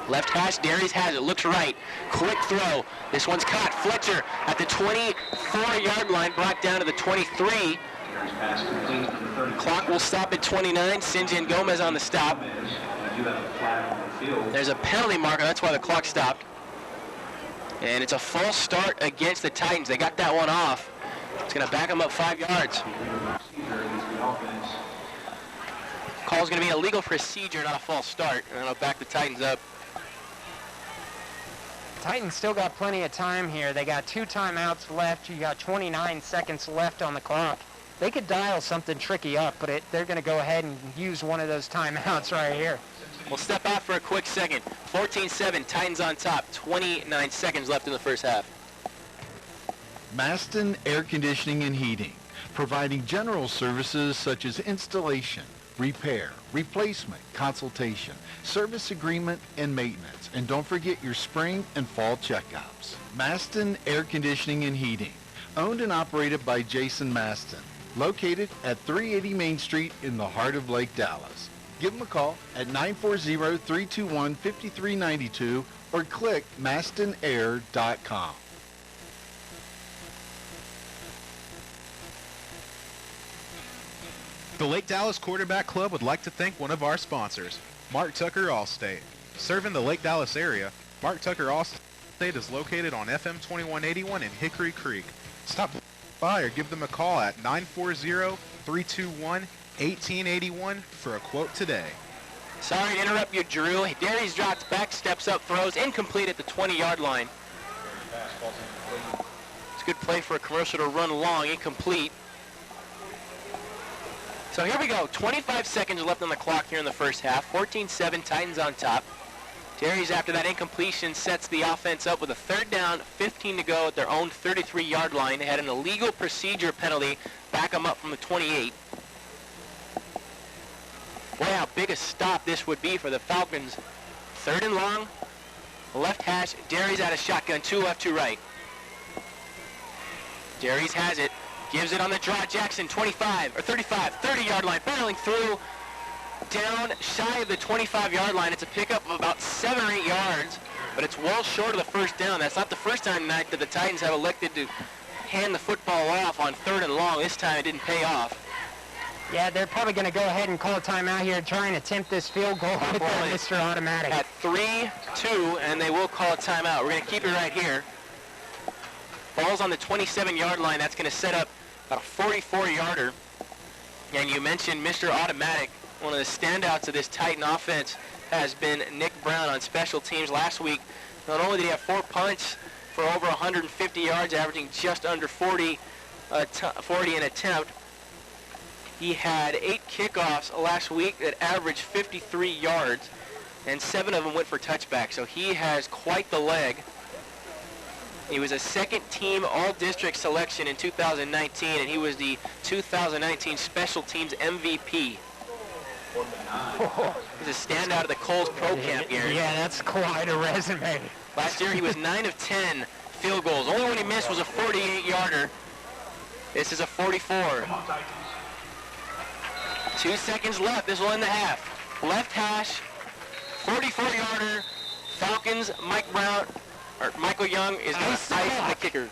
Left hash, Darius has it, looks right. Quick throw. This one's caught. Fletcher at the 24-yard line, brought down to the 23. Clock will stop at 29. Sinjin Gomez on the stop. There's a penalty marker, that's why the clock stopped. And it's a false start against the Titans. They got that one off. It's going to back them up 5 yards. Call's going to be a legal procedure, not a false start. And it'll back the Titans up. Titans still got plenty of time here. They got 2 timeouts left. You got 29 seconds left on the clock. They could dial something tricky up, but they're going to go ahead and use one of those timeouts right here. We'll step out for a quick second. 14-7, Titans on top. 29 seconds left in the first half. Maston Air Conditioning and Heating, providing general services such as installation, repair, replacement, consultation, service agreement, and maintenance. And don't forget your spring and fall checkups. Maston Air Conditioning and Heating, owned and operated by Jason Maston, located at 380 Main Street in the heart of Lake Dallas. Give them a call at 940-321-5392 or click mastonair.com. The Lake Dallas Quarterback Club would like to thank one of our sponsors, Mark Tucker Allstate. Serving the Lake Dallas area, Mark Tucker Allstate is located on FM 2181 in Hickory Creek. Stop by or give them a call at 940-321-1881 for a quote today. Sorry to interrupt you, Drew. Darius drops back, steps up, throws, incomplete at the 20-yard line. It's a good play for a commercial to run long, incomplete. So here we go, 25 seconds left on the clock here in the first half. 14-7, Titans on top. Darius, after that incompletion, sets the offense up with a 3rd down, 15 to go at their own 33-yard line. They had an illegal procedure penalty, back them up from the 28. Boy, how big a stop this would be for the Falcons. 3rd and long, left hash, Darius out of shotgun, 2 left, 2 right. Darius has it. Gives it on the draw. Jackson, 25 or 35, 30-yard line, barreling through, down shy of the 25-yard line. It's a pickup of about 7 or 8 yards, but it's well short of the first down. That's not the first time tonight that the Titans have elected to hand the football off on 3rd and long. This time it didn't pay off. Yeah, they're probably going to go ahead and call a timeout here, try and attempt this field goal with Mr. Automatic. At 3-2, and they will call a timeout. We're going to keep it right here. Ball's on the 27-yard line. That's going to set up about a 44-yarder. And you mentioned Mr. Automatic. One of the standouts of this Titan offense has been Nick Brown on special teams last week. Not only did he have 4 punts for over 150 yards, averaging just under 40 an attempt, he had 8 kickoffs last week that averaged 53 yards, and 7 of them went for touchback. So he has quite the leg. He was a 2nd-team All-District selection in 2019, and he was the 2019 Special Teams MVP. He's a standout of the Coles Pro Camp here. Yeah, that's quite a resume. Last year he was 9 of 10 field goals. Only one he missed was a 48-yarder. This is a 44. 2 seconds left. This will end the half. Left hash, 44-yarder. Falcons, Michael Young is going to ice the kicker.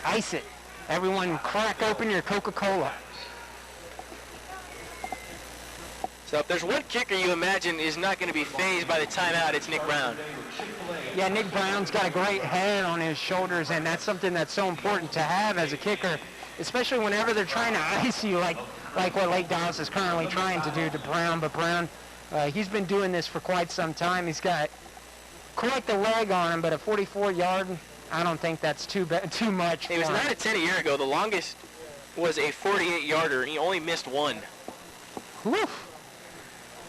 Ice it. Everyone crack open your Coca-Cola. So if there's one kicker you imagine is not going to be phased by the timeout, it's Nick Brown. Yeah, Nick Brown's got a great head on his shoulders, and that's something that's so important to have as a kicker, especially whenever they're trying to ice you like what Lake Dallas is currently trying to do to Brown. But Brown, he's been doing this for quite some time. He's got quite the leg on him, but a 44-yard, I don't think that's too much. He was 9 of 10 a year ago. The longest was a 48-yarder, and he only missed one. Whew.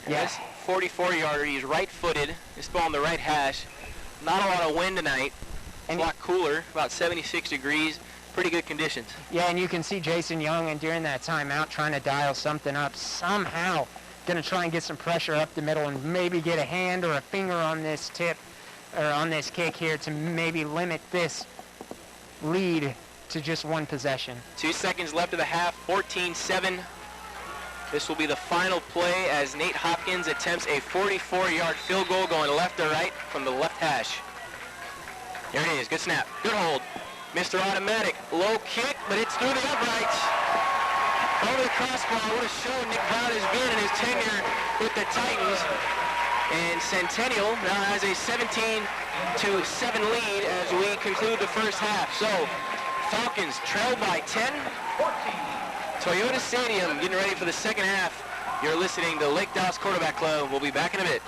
Yes, 44-yarder. He's right-footed. He's still on the right hash. Not a lot of wind tonight. It's a lot cooler, about 76 degrees. Pretty good conditions. Yeah, and you can see Jason Young, and during that timeout, trying to dial something up, somehow going to try and get some pressure up the middle and maybe get a hand or a finger on this tip, or on this kick here to maybe limit this lead to just one possession. 2 seconds left of the half, 14-7. This will be the final play as Nate Hopkins attempts a 44-yard field goal going left to right from the left hash. Here it is, good snap, good hold. Mr. Automatic, low kick, but it's through the uprights. Over the crossbar, what a show Nick Brown has been in his tenure with the Titans. And Centennial now has a 17-7 lead as we conclude the first half. So, Falcons trail by 10. Toyota Stadium getting ready for the second half. You're listening to Lake Dallas Quarterback Club. We'll be back in a bit.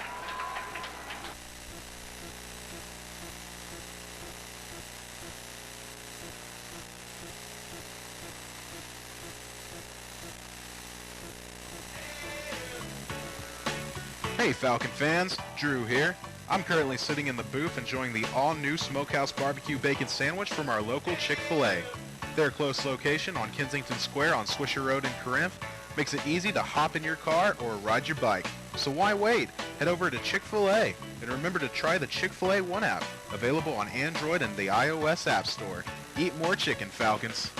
Hey Falcon fans, Drew here. I'm currently sitting in the booth enjoying the all-new Smokehouse Barbecue Bacon Sandwich from our local Chick-fil-A. Their close location on Kensington Square on Swisher Road in Corinth makes it easy to hop in your car or ride your bike. So why wait? Head over to Chick-fil-A and remember to try the Chick-fil-A One app, available on Android and the iOS App Store. Eat more chicken, Falcons.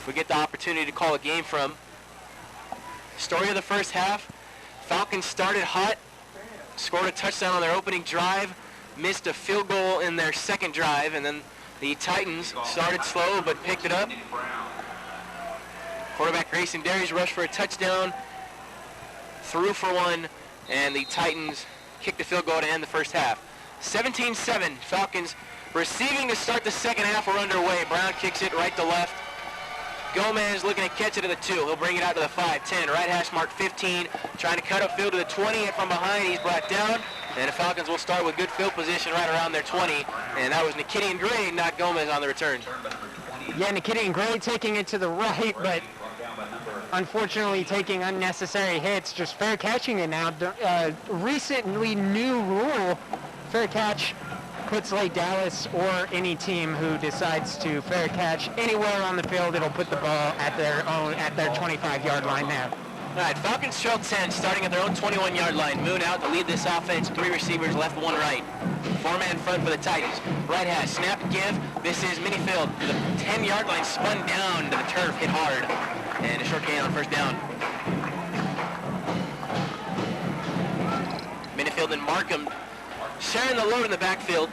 We get the opportunity to call a game from. Story of the first half, Falcons started hot, scored a touchdown on their opening drive, missed a field goal in their second drive, and then the Titans started slow but picked it up. Quarterback Grayson Darius rushed for a touchdown, threw for one, and the Titans kicked the field goal to end the first half. 17-7, Falcons receiving to start the second half. We're underway. Brown kicks it right to left. Gomez looking to catch it to the 2. He'll bring it out to the 5-10. Right hash mark 15. Trying to cut upfield to the 20. And from behind, he's brought down. And the Falcons will start with good field position right around their 20. And that was Nikidian Gray, not Gomez on the return. Yeah, Nikidian Gray taking it to the right, but unfortunately taking unnecessary hits. Just fair catching it now. Recently new rule, fair catch puts Lake Dallas or any team who decides to fair catch anywhere on the field, it'll put the ball at their 25-yard line there. All right, Falcons trail 10, starting at their own 21-yard line. Moon out to lead this offense. 3 receivers, left, 1 right. 4-man front for the Titans. Right hash, snap, give. This is Minifield. The 10-yard line spun down to the turf, hit hard. And a short gain on first down. Minifield and Markham sharing the load in the backfield.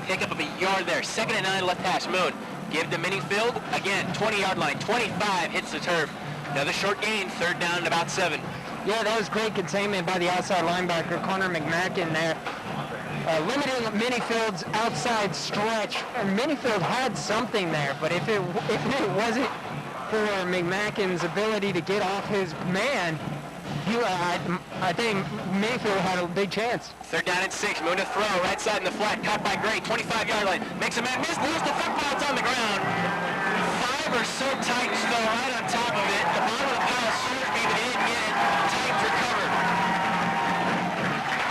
Pick up of a yard there. 2nd and 9, left hash. Moon. Give to Minifield. Again, 20-yard line. 25 hits the turf. Another short gain. 3rd down and about 7. Yeah, that was great containment by the outside linebacker, Connor McMackin there. Limiting Minifield's outside stretch. And Minifield had something there, but if it wasn't for McMackin's ability to get off his man, I think Mayfield had a big chance. 3rd down and 6. Moon to throw. Right side in the flat. Caught by Gray. 25-yard line. Makes a man miss. Lose the football. It's on the ground. 5 or so Titans though right on top of it. The bottom of the pile serves me, but they didn't get it. Titans recovered.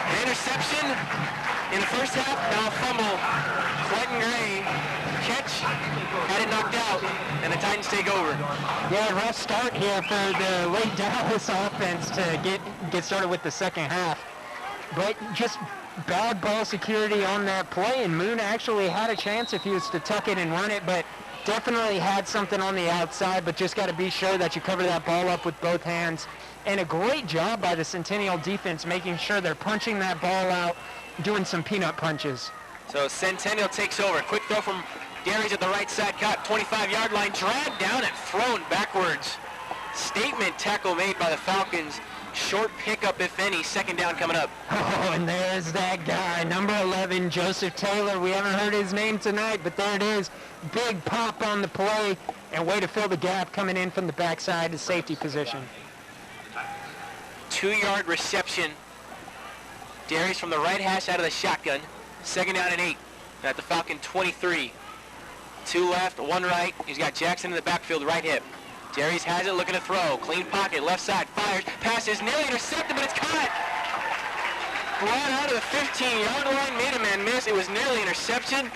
An interception in the first half. Now a fumble. Quentin Gray catch. Had it knocked out. And the Titans take over. Yeah, rough start here for the Lake Dallas offense to get started with the second half. But just bad ball security on that play, and Moon actually had a chance if he was to tuck it and run it, but definitely had something on the outside, but just got to be sure that you cover that ball up with both hands. And a great job by the Centennial defense making sure they're punching that ball out, doing some peanut punches. So Centennial takes over. Quick throw from Darius at the right side, caught 25-yard line, dragged down and thrown backwards. Statement tackle made by the Falcons. Short pickup, if any. Second down coming up. Oh, and there's that guy, number 11, Joseph Taylor. We haven't heard his name tonight, but there it is. Big pop on the play, and way to fill the gap coming in from the backside to safety position. 2-yard reception. Darius from the right hash out of the shotgun. Second down and 8 at the Falcon 23. 2 left, 1 right. He's got Jackson in the backfield, right hip. Darius has it, looking to throw. Clean pocket, left side, fires, passes, nearly intercepted, but it's caught. Brought out of the 15-yard line, made a man miss. It was nearly intercepted.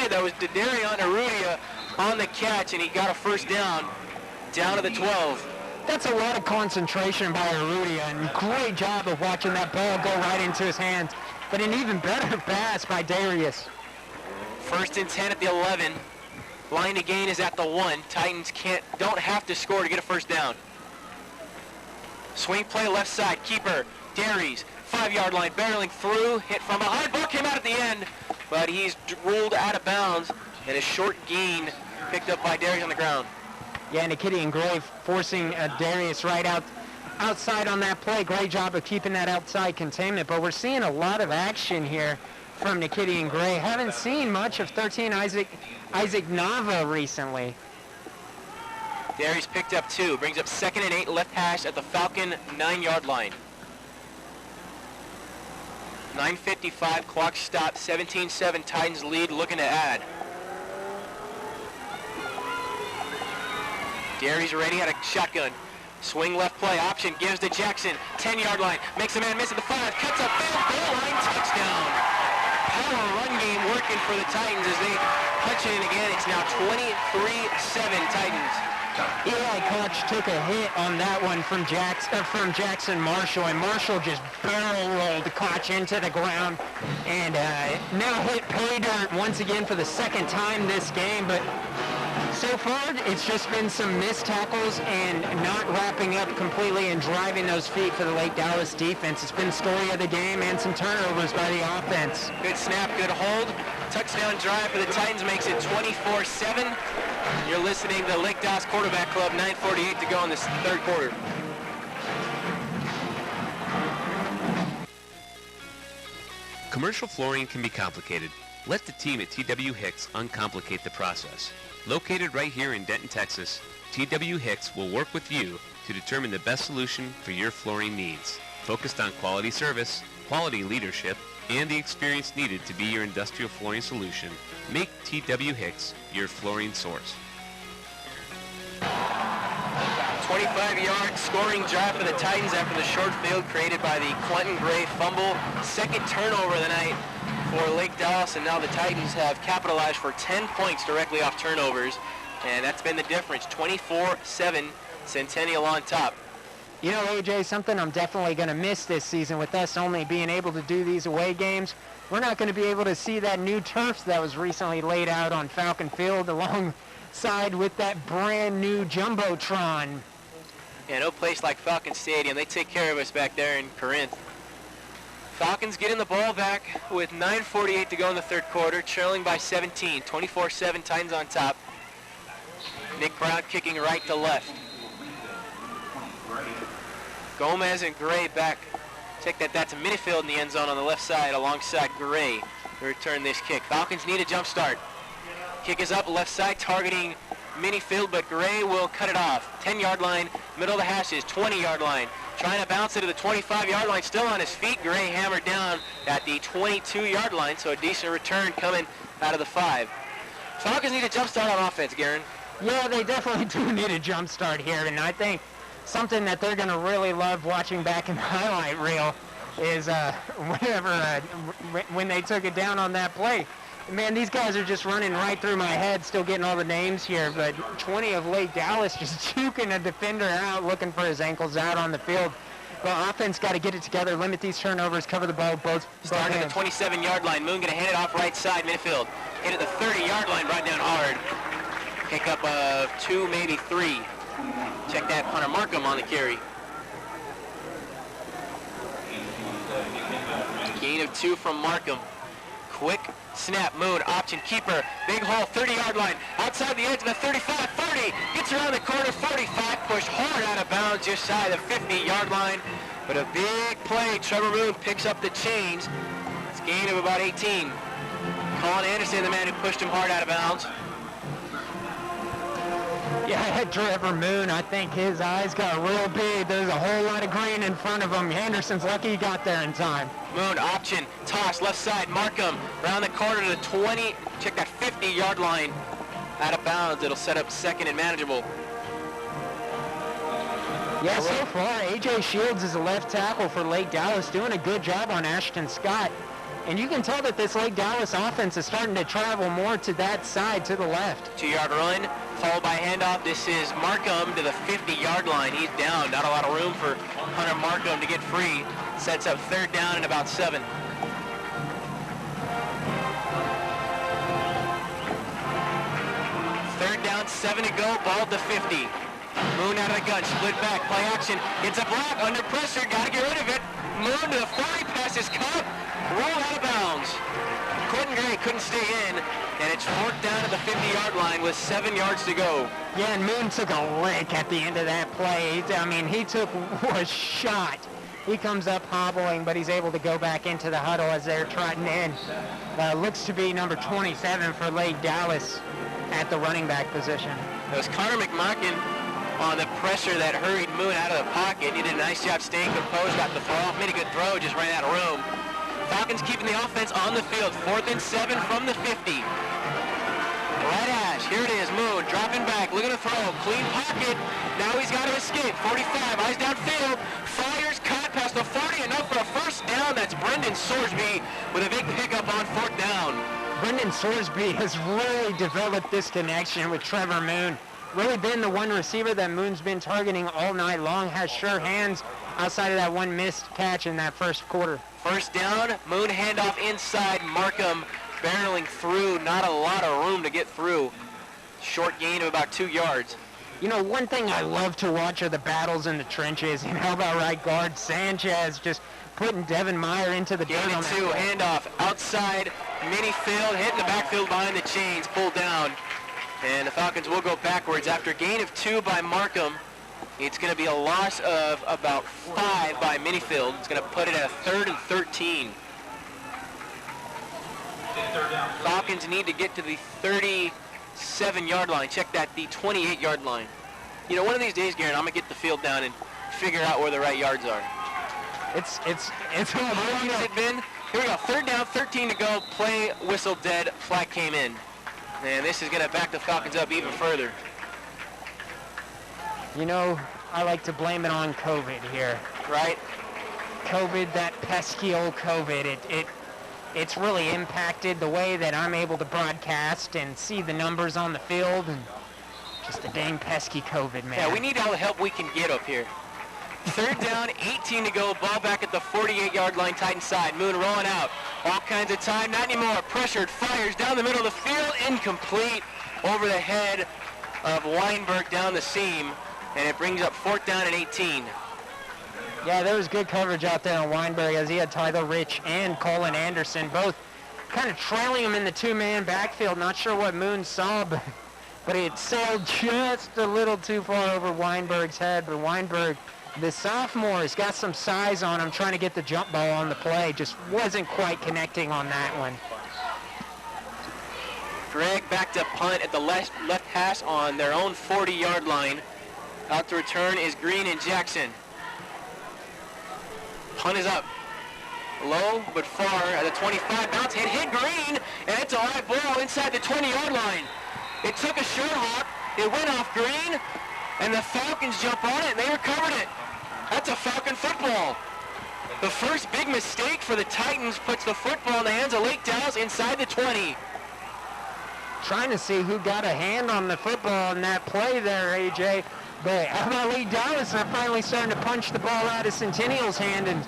That was Darion Arrudia on the catch, and he got a first down to the 12. That's a lot of concentration by Arrudia, and great job of watching that ball go right into his hands. But an even better pass by Darius. First and 10 at the 11. Line to gain is at the 1. Titans don't have to score to get a first down. Swing play left side, keeper, Darius, 5-yard line, barreling through, hit from behind, ball came out at the end, but he's ruled out of bounds, and a short gain picked up by Darius on the ground. Yeah, Nikiti and Gray forcing Darius right outside on that play. Great job of keeping that outside containment, but we're seeing a lot of action here from Nikiti and Gray. Haven't seen much of 13 Isaac Nava recently. Darius picked up 2, brings up 2nd and 8, left hash at the Falcon 9-yard line. 9:55, clock stop, 17-7, Titans lead, looking to add. Darius ready, had a shotgun. Swing left play, option, gives to Jackson, 10-yard line, makes a man miss at the 5, cuts up field, goal line, touchdown. Power run game working for the Titans as they punch it in again. It's now 23-7 Titans. Eli Koch took a hit on that one from Jackson Marshall, and Marshall just barrel rolled Koch into the ground, and now hit pay dirt once again for the second time this game. But so far, it's just been some missed tackles and not wrapping up completely and driving those feet for the Lake Dallas defense. It's been the story of the game, and some turnovers by the offense. Good snap, good hold. Touchdown drive for the Titans makes it 24-7. You're listening to Lake Dallas Quarterback Club, 9:48 to go in this third quarter. Commercial flooring can be complicated. Let the team at TW Hicks uncomplicate the process. Located right here in Denton, Texas, TW Hicks will work with you to determine the best solution for your flooring needs. Focused on quality service, quality leadership, and the experience needed to be your industrial flooring solution, make TW Hicks your flooring source. 25-yard scoring drive for the Titans after the short field created by the Quentin Gray fumble. Second turnover of the night for Lake Dallas, and now the Titans have capitalized for 10 points directly off turnovers, and that's been the difference. 24-7, Centennial on top. You know, AJ, something I'm definitely going to miss this season with us only being able to do these away games. We're not going to be able to see that new turf that was recently laid out on Falcon Field alongside with that brand new Jumbotron. Yeah, no place like Falcon Stadium. They take care of us back there in Corinth. Falcons getting the ball back with 9:48 to go in the third quarter, trailing by 17. 24-7, Titans on top. Nick Brown kicking right to left. Gomez and Gray back. Take that to midfield in the end zone on the left side alongside Gray to return this kick. Falcons need a jump start. Kick is up left side targeting Minifield, but Gray will cut it off. 10-yard line, middle of the hashes, 20-yard line. Trying to bounce it to the 25-yard line, still on his feet. Gray hammered down at the 22-yard line, so a decent return coming out of the 5. Falcons need a jump start on offense, Garen. Yeah, they definitely do need a jump start here, and I think something that they're going to really love watching back in the highlight reel is when they took it down on that play. Man, these guys are just running right through my head, still getting all the names here, but 20 of Lake Dallas just juking a defender out, looking for his ankles out on the field. But offense got to get it together, limit these turnovers, cover the ball both Starting at the 27-yard line. Moon going to hand it off right side midfield. Hit at the 30-yard line, brought down hard. Pickup of 2, maybe 3. Check that, Hunter Markham on the carry. Gain of 2 from Markham. Quick snap, Moon, option, keeper, big hole, 30-yard line, outside the edge of the 35, 30, gets around the corner, 45, push hard out of bounds just shy of the 50-yard line, but a big play. Trevor Moon picks up the chains. It's a gain of about 18. Colin Anderson, the man who pushed him hard out of bounds. Yeah, Trevor Moon, I think his eyes got real big. There's a whole lot of green in front of him. Anderson's lucky he got there in time. Moon, option, toss, left side, Markham, around the corner to the 20, check that 50-yard line, out of bounds. It'll set up second and manageable. Yeah, so far, A.J. Shields is a left tackle for Lake Dallas, doing a good job on Ashton Scott. And you can tell that this Lake Dallas offense is starting to travel more to that side, to the left. 2-yard run, followed by handoff. This is Markham to the 50-yard line. He's down. Not a lot of room for Hunter Markham to get free. Sets up third down and about 7. Third down, 7 to go. Ball to 50. Moon out of the gun, split back, play action. Gets a block, under pressure, got to get rid of it. Moon to the 40, pass is caught, rolled out of bounds. Quentin Gray couldn't stay in, and it's fourth down at the 50-yard line with 7 yards to go. Yeah, and Moon took a lick at the end of that play. I mean, he took a shot. He comes up hobbling, but he's able to go back into the huddle as they're trotting in. Looks to be number 27 for Lake Dallas at the running back position. It was Connor McMarkin on the pressure that hurried Moon out of the pocket. He did a nice job staying composed, got the throw off, made a good throw, just ran out of room. Falcons keeping the offense on the field. 4th and 7 from the 50. Right hash, here it is, Moon, dropping back, looking to throw, clean pocket. Now he's got to escape, 45, eyes downfield, fires, caught past the 40, enough for a first down. That's Brendan Sorsby with a big pickup on 4th down. Brendan Sorsby has really developed this connection with Trevor Moon. Really been the one receiver that Moon's been targeting all night long, has sure hands outside of that one missed catch in that first quarter. First down, Moon handoff inside, Markham barreling through, not a lot of room to get through. Short gain of about 2 yards. You know, one thing I love to watch are the battles in the trenches, and how about right guard Sanchez just putting Devin Meyer into the dirt Gain on of that 2, play. handoff, outside, mini field, hitting the backfield behind the chains, pulled down. And the Falcons will go backwards. After gain of 2 by Markham, it's going to be a loss of about 5 by Minifield. It's going to put it at 3rd and 13. Falcons need to get to the 37-yard line. Check that, the 28-yard line. You know, one of these days, Garen, I'm going to get the field down and figure out where the right yards are. It's How long has it been? Here we go, 3rd down, 13 to go. Play whistle dead, flag came in. And this is going to back the Falcons up even further. You know, I like to blame it on COVID here. Right? COVID, that pesky old COVID, it's really impacted the way that I'm able to broadcast and see the numbers on the field, and just the dang pesky COVID, man. Yeah, we need all the help we can get up here. 3rd down, 18 to go, ball back at the 48-yard line, Titan side. Moon rolling out, all kinds of time, not anymore, pressured, fires down the middle of the field, incomplete, over the head of Weinberg down the seam, and it brings up 4th down and 18. Yeah, there was good coverage out there on Weinberg as he had Tyler Rich and Colin Anderson, both kind of trailing him in the 2-man backfield. Not sure what Moon saw, but it sailed just a little too far over Weinberg's head, but Weinberg, the sophomore, has got some size on him, trying to get the jump ball on the play. Just wasn't quite connecting on that one. Greg back to punt at the left hash on their own 40-yard line. Out to return is Green and Jackson. Punt is up. Low but far at the 25. Bounce hit Green, and it's a live ball inside the 20-yard line. It took a short hop. It went off Green, and the Falcons jump on it, and they recovered it. That's a Falcon football. The first big mistake for the Titans puts the football in the hands of Lake Dallas inside the 20. Trying to see who got a hand on the football in that play there, AJ. But how about Lake Dallas? They're finally starting to punch the ball out of Centennial's hand, and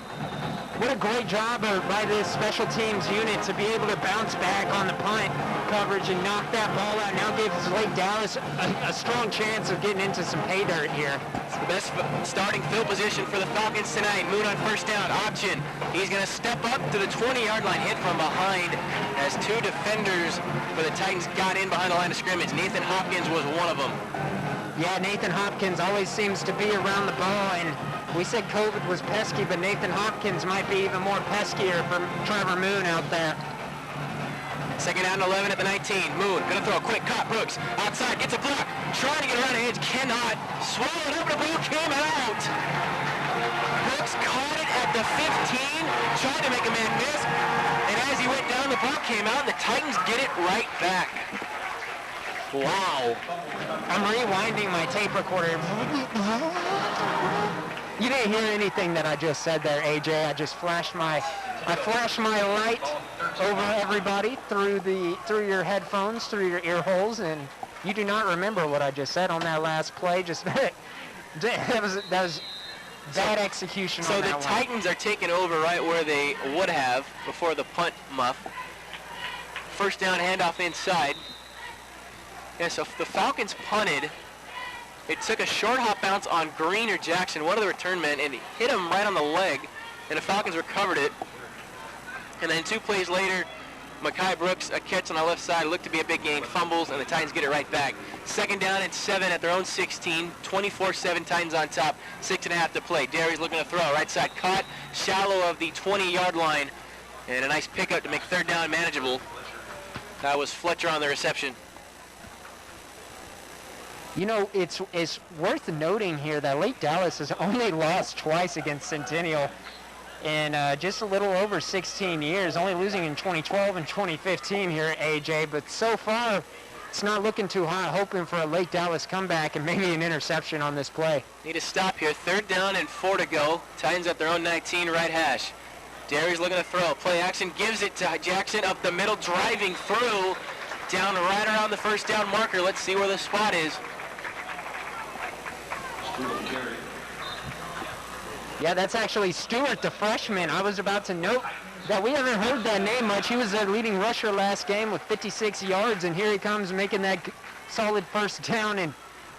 what a great job by this special teams unit to be able to bounce back on the punt coverage and knock that ball out. Now gives Lake Dallas a strong chance of getting into some pay dirt here. It's the best starting field position for the Falcons tonight. Moon on first down, option. He's going to step up to the 20-yard line, hit from behind as two defenders for the Titans got in behind the line of scrimmage. Nathan Hopkins was one of them. Yeah, Nathan Hopkins always seems to be around the ball, and we said COVID was pesky, but Nathan Hopkins might be even more peskier for Trevor Moon out there. Second down and 11 at the 19. Moon going to throw a quick cut. Brooks outside, gets a block, trying to get around the edge, cannot. Swallowed up, the ball came out. Brooks caught it at the 15, tried to make a man miss, and as he went down, the ball came out, and the Titans get it right back. Wow. I'm rewinding my tape recorder. You didn't hear anything that I just said there, AJ. I just flashed my light over everybody through your headphones, through your ear holes, and you do not remember what I just said on that last play. Just that was bad execution on that one. So the Titans are taking over right where they would have before the punt muff. First down, handoff inside. Yeah, so the Falcons punted. It took a short hop bounce on Green or Jackson, one of the return men, and hit him right on the leg, and the Falcons recovered it. And then 2 plays later, Mekhi Brooks, a catch on the left side, looked to be a big gain, fumbles, and the Titans get it right back. Second down and 7 at their own 16, 24-7 Titans on top, 6.5 to play. Derry's looking to throw, right side caught, shallow of the 20-yard line, and a nice pickup to make third down manageable. That was Fletcher on the reception. You know, it's worth noting here that Lake Dallas has only lost twice against Centennial in just a little over 16 years, only losing in 2012 and 2015 here at AJ. But so far, it's not looking too hot, hoping for a Lake Dallas comeback and maybe an interception on this play. Need to stop here. Third down and 4 to go. Titans at their own 19, right hash. Derry's looking to throw. Play action, gives it to Jackson up the middle, driving through, down right around the first down marker. Let's see where the spot is. Yeah, that's actually Stewart, the freshman. I was about to note that we haven't heard that name much. He was their leading rusher last game with 56 yards, and here he comes making that solid first down, and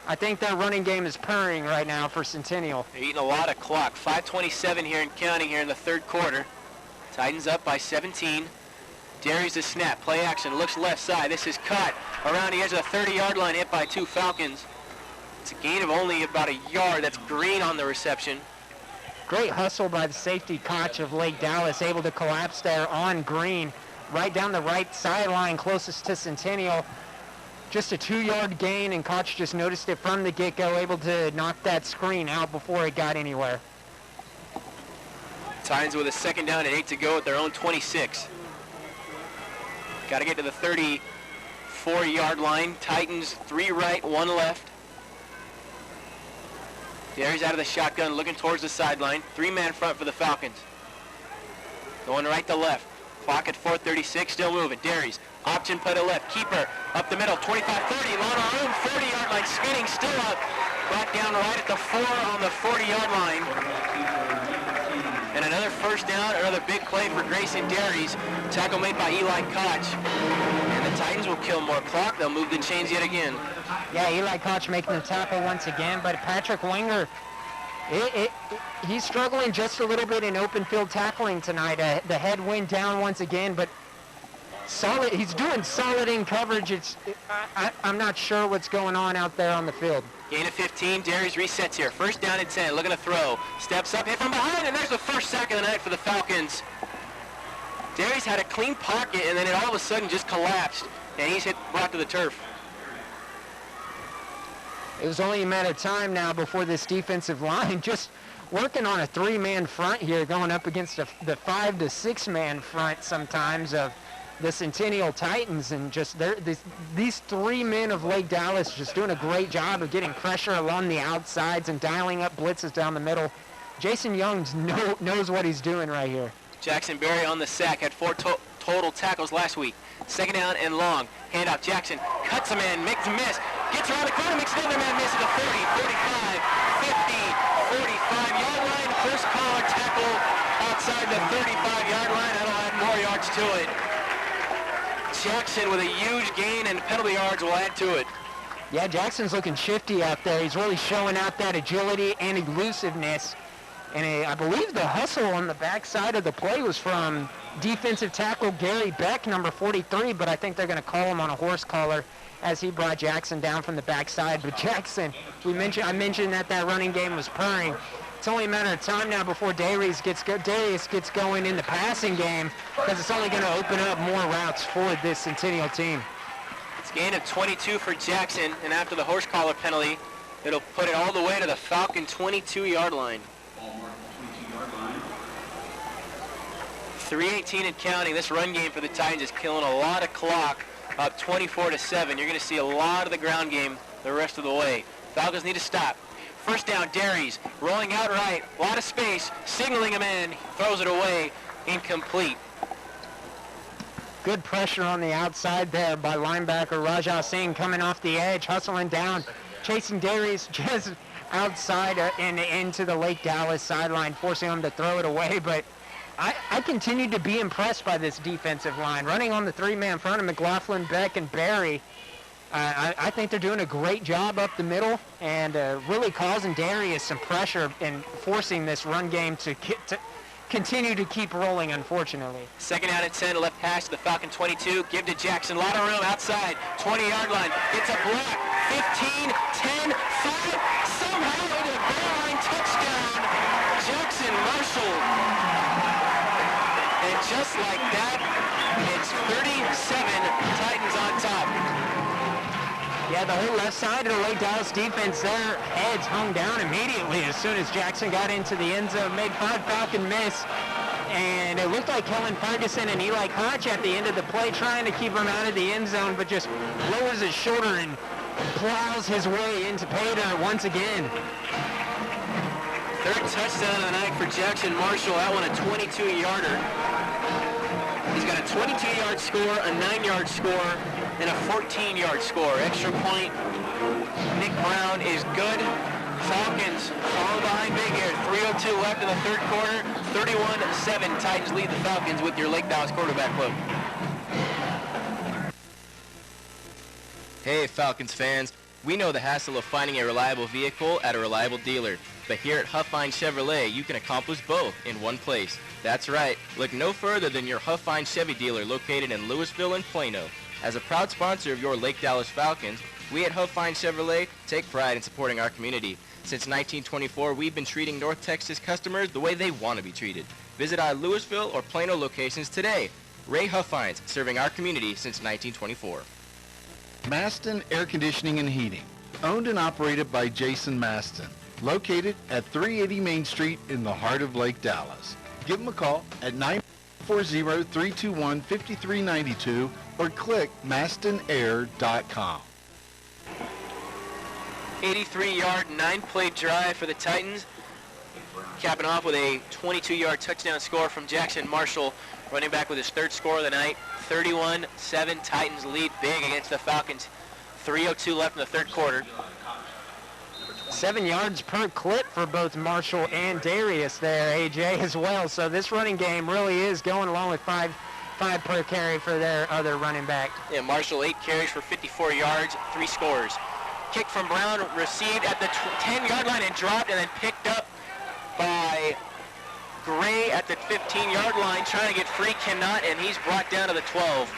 I think their running game is purring right now for Centennial. They're eating a lot of clock. 5:27 here and counting here in the third quarter. Titans up by 17. Derry's the snap. Play action. Looks left side. This is cut around the edge of the 30-yard line, hit by 2 Falcons. It's a gain of only about a yard. That's Green on the reception. Great hustle by the safety Koch of Lake Dallas, able to collapse there on Green, right down the right sideline closest to Centennial. Just a 2-yard gain, and Koch just noticed it from the get-go, able to knock that screen out before it got anywhere. Titans with a second down and 8 to go at their own 26. Got to get to the 34-yard line. Titans 3 right, 1 left. Derry's out of the shotgun, looking towards the sideline. 3-man front for the Falcons. Going right to left. Clock at 4:36, still moving. Derry's option play to left. Keeper up the middle, 25-30, lot of room, 40-yard line, spinning, still up. Brought down right at the 4 on the 40-yard line. And another first down, another big play for Grayson Derry's. Tackle made by Eli Koch. And the Titans will kill more clock. They'll move the chains yet again. Yeah, Eli Koch making the tackle once again, but Patrick Wenger, he's struggling just a little bit in open field tackling tonight. The head went down once again, but solid. He's doing solid in coverage. I'm not sure what's going on out there on the field. Gain of 15. Derry's resets here. First down and 10. Looking to throw. Steps up, hit from behind, and there's the first sack of the night for the Falcons. Derry's had a clean pocket, and then it all of a sudden just collapsed, and he's brought to the turf. It was only a matter of time now before this defensive line just working on a 3-man front here, going up against the 5 to 6-man front sometimes of the Centennial Titans, and just these 3 men of Lake Dallas just doing a great job of getting pressure along the outsides and dialing up blitzes down the middle. Jason Young knows what he's doing right here. Jackson Berry on the sack, had 4 total tackles last week. Second down and long. Handoff, Jackson cuts a man, makes a miss, gets around the corner, makes another man miss at the 40, 45, 50, 45-yard line. First collar tackle outside the 35-yard line. That'll add more yards to it. Jackson with a huge gain, and penalty yards will add to it. Yeah, Jackson's looking shifty out there. He's really showing out that agility and elusiveness. And I believe the hustle on the backside of the play was from defensive tackle Gary Beck, number 43, but I think they're going to call him on a horse collar as he brought Jackson down from the backside. But Jackson, I mentioned that running game was purring. It's only a matter of time now before Darius gets going in the passing game, because it's only going to open up more routes for this Centennial team. It's a gain of 22 for Jackson, and after the horse collar penalty, it'll put it all the way to the Falcon 22-yard line. 3:18 and counting. This run game for the Titans is killing a lot of clock, up 24-7. You're going to see a lot of the ground game the rest of the way. Falcons need to stop. First down, Darius rolling out right, a lot of space, signaling him in, throws it away, incomplete. Good pressure on the outside there by linebacker Rajah Singh, coming off the edge, hustling down, chasing Darius just outside and into the Lake Dallas sideline, forcing him to throw it away. But I continue to be impressed by this defensive line. Running on the three-man front of McLaughlin, Beck, and Barry, I think they're doing a great job up the middle and really causing Darius some pressure and forcing this run game to continue to keep rolling, unfortunately. Second down and 10, left hash to the Falcon 22. Give to Jackson, a lot of room outside, 20-yard line. Gets a block, 15, 10, 5, somehow into the goal line, touchdown, Jackson Marshall. And just like that, it's 37, Titans on top. Yeah, the whole left side of the Lake Dallas defense, their heads hung down immediately as soon as Jackson got into the end zone, made 5 Falcon miss. And it looked like Kellen Ferguson and Eli Koch at the end of the play trying to keep him out of the end zone, but just lowers his shoulder and plows his way into pay dirt once again. Third touchdown of the night for Jackson Marshall. That one a 22-yarder. He's got a 22-yard score, a 9-yard score, and a 14-yard score. Extra point. Nick Brown is good. Falcons fall behind big here. 3:02 left in the third quarter. 31-7. Titans lead the Falcons with your Lake Dallas quarterback look. Hey, Falcons fans. We know the hassle of finding a reliable vehicle at a reliable dealer. But here at Huffine Chevrolet, you can accomplish both in one place. That's right. Look no further than your Huffine Chevy dealer located in Louisville and Plano. As a proud sponsor of your Lake Dallas Falcons, we at Huffine Chevrolet take pride in supporting our community. Since 1924, we've been treating North Texas customers the way they want to be treated. Visit our Louisville or Plano locations today. Ray Huffines, serving our community since 1924. Maston Air Conditioning and Heating, owned and operated by Jason Maston, located at 380 Main Street in the heart of Lake Dallas. Give them a call at 940-321-5392 or click mastonair.com. 83-yard, 9-play drive for the Titans, capping off with a 22-yard touchdown score from Jackson Marshall, running back with his third score of the night. 31-7, Titans lead big against the Falcons. 3:02 left in the third quarter. 7 yards per clip for both Marshall and Darius there, AJ, as well. So this running game really is going along with five per carry for their other running back. Yeah, Marshall 8 carries for 54 yards, 3 scores. Kick from Brown, received at the 10-yard line and dropped, and then picked up by Gray at the 15-yard line, trying to get free, cannot, and he's brought down to the 12.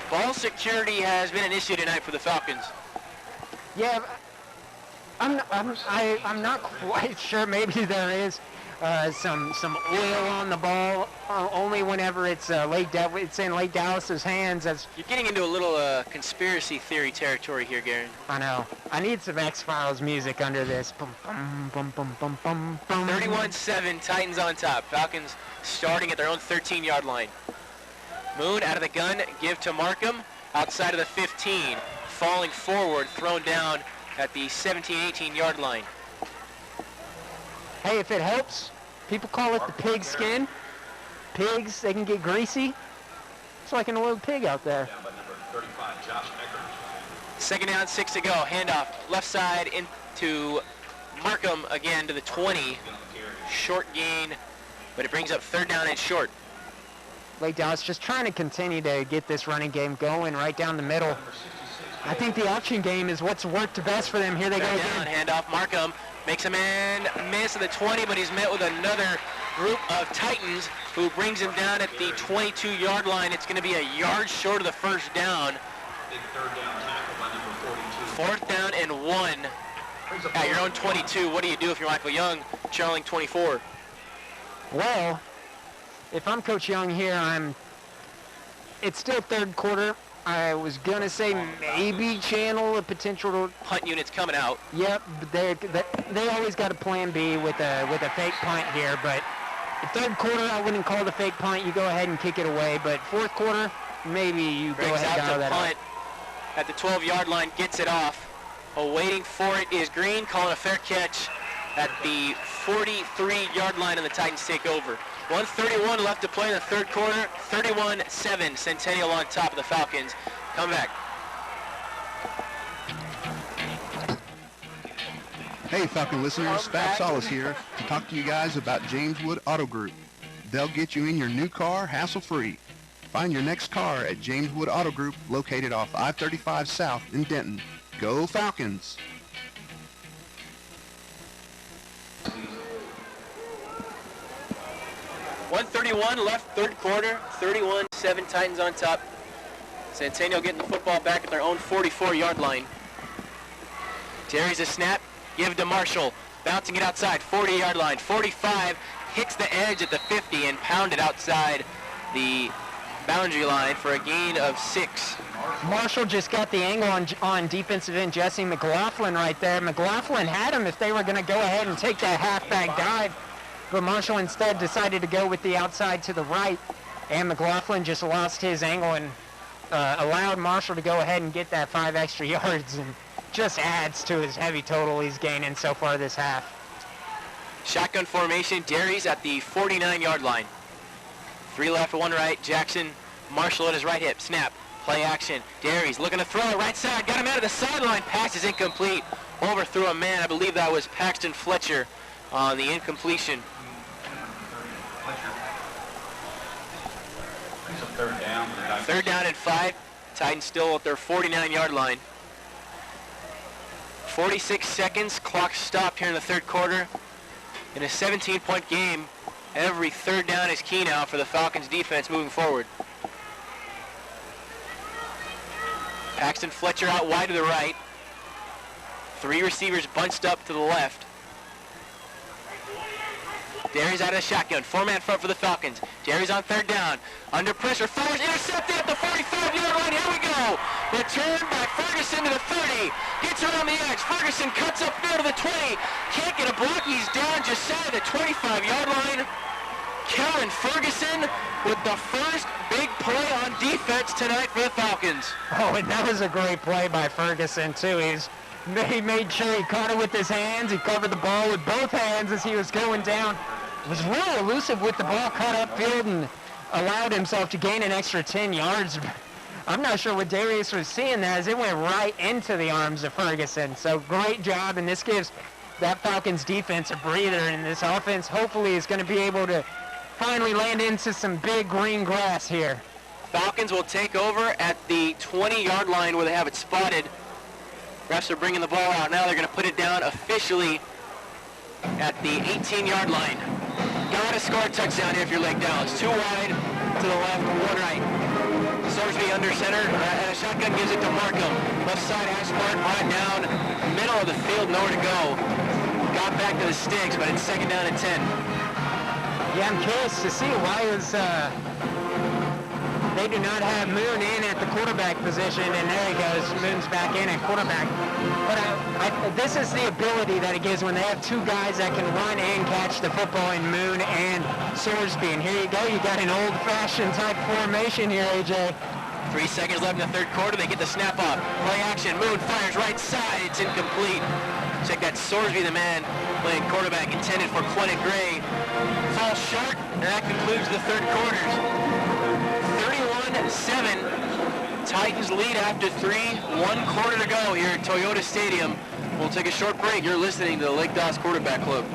Ball security has been an issue tonight for the Falcons. Yeah, I'm not quite sure. Maybe there is some oil on the ball, only whenever it's in Lake Dallas's hands. As you're getting into a little conspiracy theory territory here, Garen. I know. I need some X-Files music under this. 31-7, Titans on top. Falcons starting at their own 13-yard line. Moon out of the gun, give to Markham, outside of the 15, falling forward, thrown down at the 17-18-yard line. Hey, if it helps, people call it the pig skin. Pigs, they can get greasy. It's like an oiled pig out there. Second down, 6 to go. Handoff left side into Markham again to the 20. Short gain, but it brings up third down and short. Lake Dallas just trying to continue to get this running game going right down the middle. I think the option game is what's worked best for them. Here they go Down, again. handoff, Markham makes a man miss at the 20, but he's met with another group of Titans who brings him down at the 22-yard line. It's going to be a yard short of the first down. Big third down tackle by number 42. Fourth down and 1 at your own 22. What do you do if you're Michael Young, trailing 24? Well, if I'm Coach Young here, it's still third quarter. I was going to say maybe channel a potential Punt unit's coming out. Yep, they always got a plan B with a fake punt here, but third quarter I wouldn't call it a fake punt. You go ahead and kick it away, but fourth quarter, maybe you go Brings ahead and out dial the that punt up. at the 12-yard line, gets it off. Awaiting for it is Green, calling a fair catch at the 43-yard line, and the Titans take over. 1:31 left to play in the third quarter. 31-7, Centennial on top of the Falcons. Come back. Hey Falcon listeners, Fab Solis here to talk to you guys about James Wood Auto Group. They'll get you in your new car hassle-free. Find your next car at James Wood Auto Group, located off I-35 South in Denton. Go Falcons! 1:31 left, third quarter. 31-7, Titans on top. Centennial getting the football back at their own 44-yard line. Terry's a snap, give to Marshall. Bouncing it outside, 40-yard line. 45, hits the edge at the 50 and pounded outside the boundary line for a gain of 6. Marshall just got the angle on defensive end Jesse McLaughlin right there. McLaughlin had him if they were going to go ahead and take that halfback dive, but Marshall instead decided to go with the outside to the right, and McLaughlin just lost his angle and allowed Marshall to go ahead and get that 5 extra yards, and just adds to his heavy total he's gaining so far this half. Shotgun formation, Derry's at the 49-yard line. 3 left, 1 right, Jackson, Marshall at his right hip, snap, play action. Derry's looking to throw it right side, got him out of the sideline, pass is incomplete, overthrew a man. I believe that was Paxton Fletcher on the incompletion. Third down. Third down and 5. Titans still at their 49-yard line. 46 seconds, clock stopped here in the third quarter. In a 17-point game, every third down is key now for the Falcons defense moving forward. Paxton Fletcher out wide to the right. 3 receivers bunched up to the left. Derry's out of the shotgun. 4-man front for the Falcons. Derry's on third down. Under pressure. Forward intercepted at the 45-yard line. Here we go. Return by Ferguson to the 30. Gets around the edge. Ferguson cuts upfield to the 20. Can't get a block. He's down just shy of the 25-yard line. Kellen Ferguson with the first big play on defense tonight for the Falcons. Oh, and that was a great play by Ferguson, too. He made sure he caught it with his hands. He covered the ball with both hands as he was going down. Was really elusive with the ball, caught upfield, and allowed himself to gain an extra 10 yards. I'm not sure what Darius was seeing there as it went right into the arms of Ferguson. So great job, and this gives that Falcons defense a breather, and this offense hopefully is going to be able to finally land into some big green grass here. Falcons will take over at the 20-yard line where they have it spotted. Refs are bringing the ball out now. They're going to put it down officially at the 18-yard line. Gotta score a touchdown here if you're Lake Dallas. 2 wide to the left, 1 right. Sorsby under center, and a shotgun gives it to Markham. Left side hash mark, brought down, middle of the field, nowhere to go. Got back to the sticks, but it's second down and 10. Yeah, I'm curious to see why they do not have Moon in at the quarterback position, and there he goes. Moon's back in at quarterback. But this is the ability that it gives when they have 2 guys that can run and catch the football in Moon and Sorsby. And here you go. You got an old-fashioned type formation here, AJ. 3 seconds left in the third quarter. They get the snap off. Play action. Moon fires right side. It's incomplete. Check that. Sorsby, the man, playing quarterback intended for Quentin Gray. Falls short, and that concludes the third quarter. 31-7. Titans lead after 3, 1 quarter to go here at Toyota Stadium. We'll take a short break. You're listening to the Lake Dallas Quarterback Club.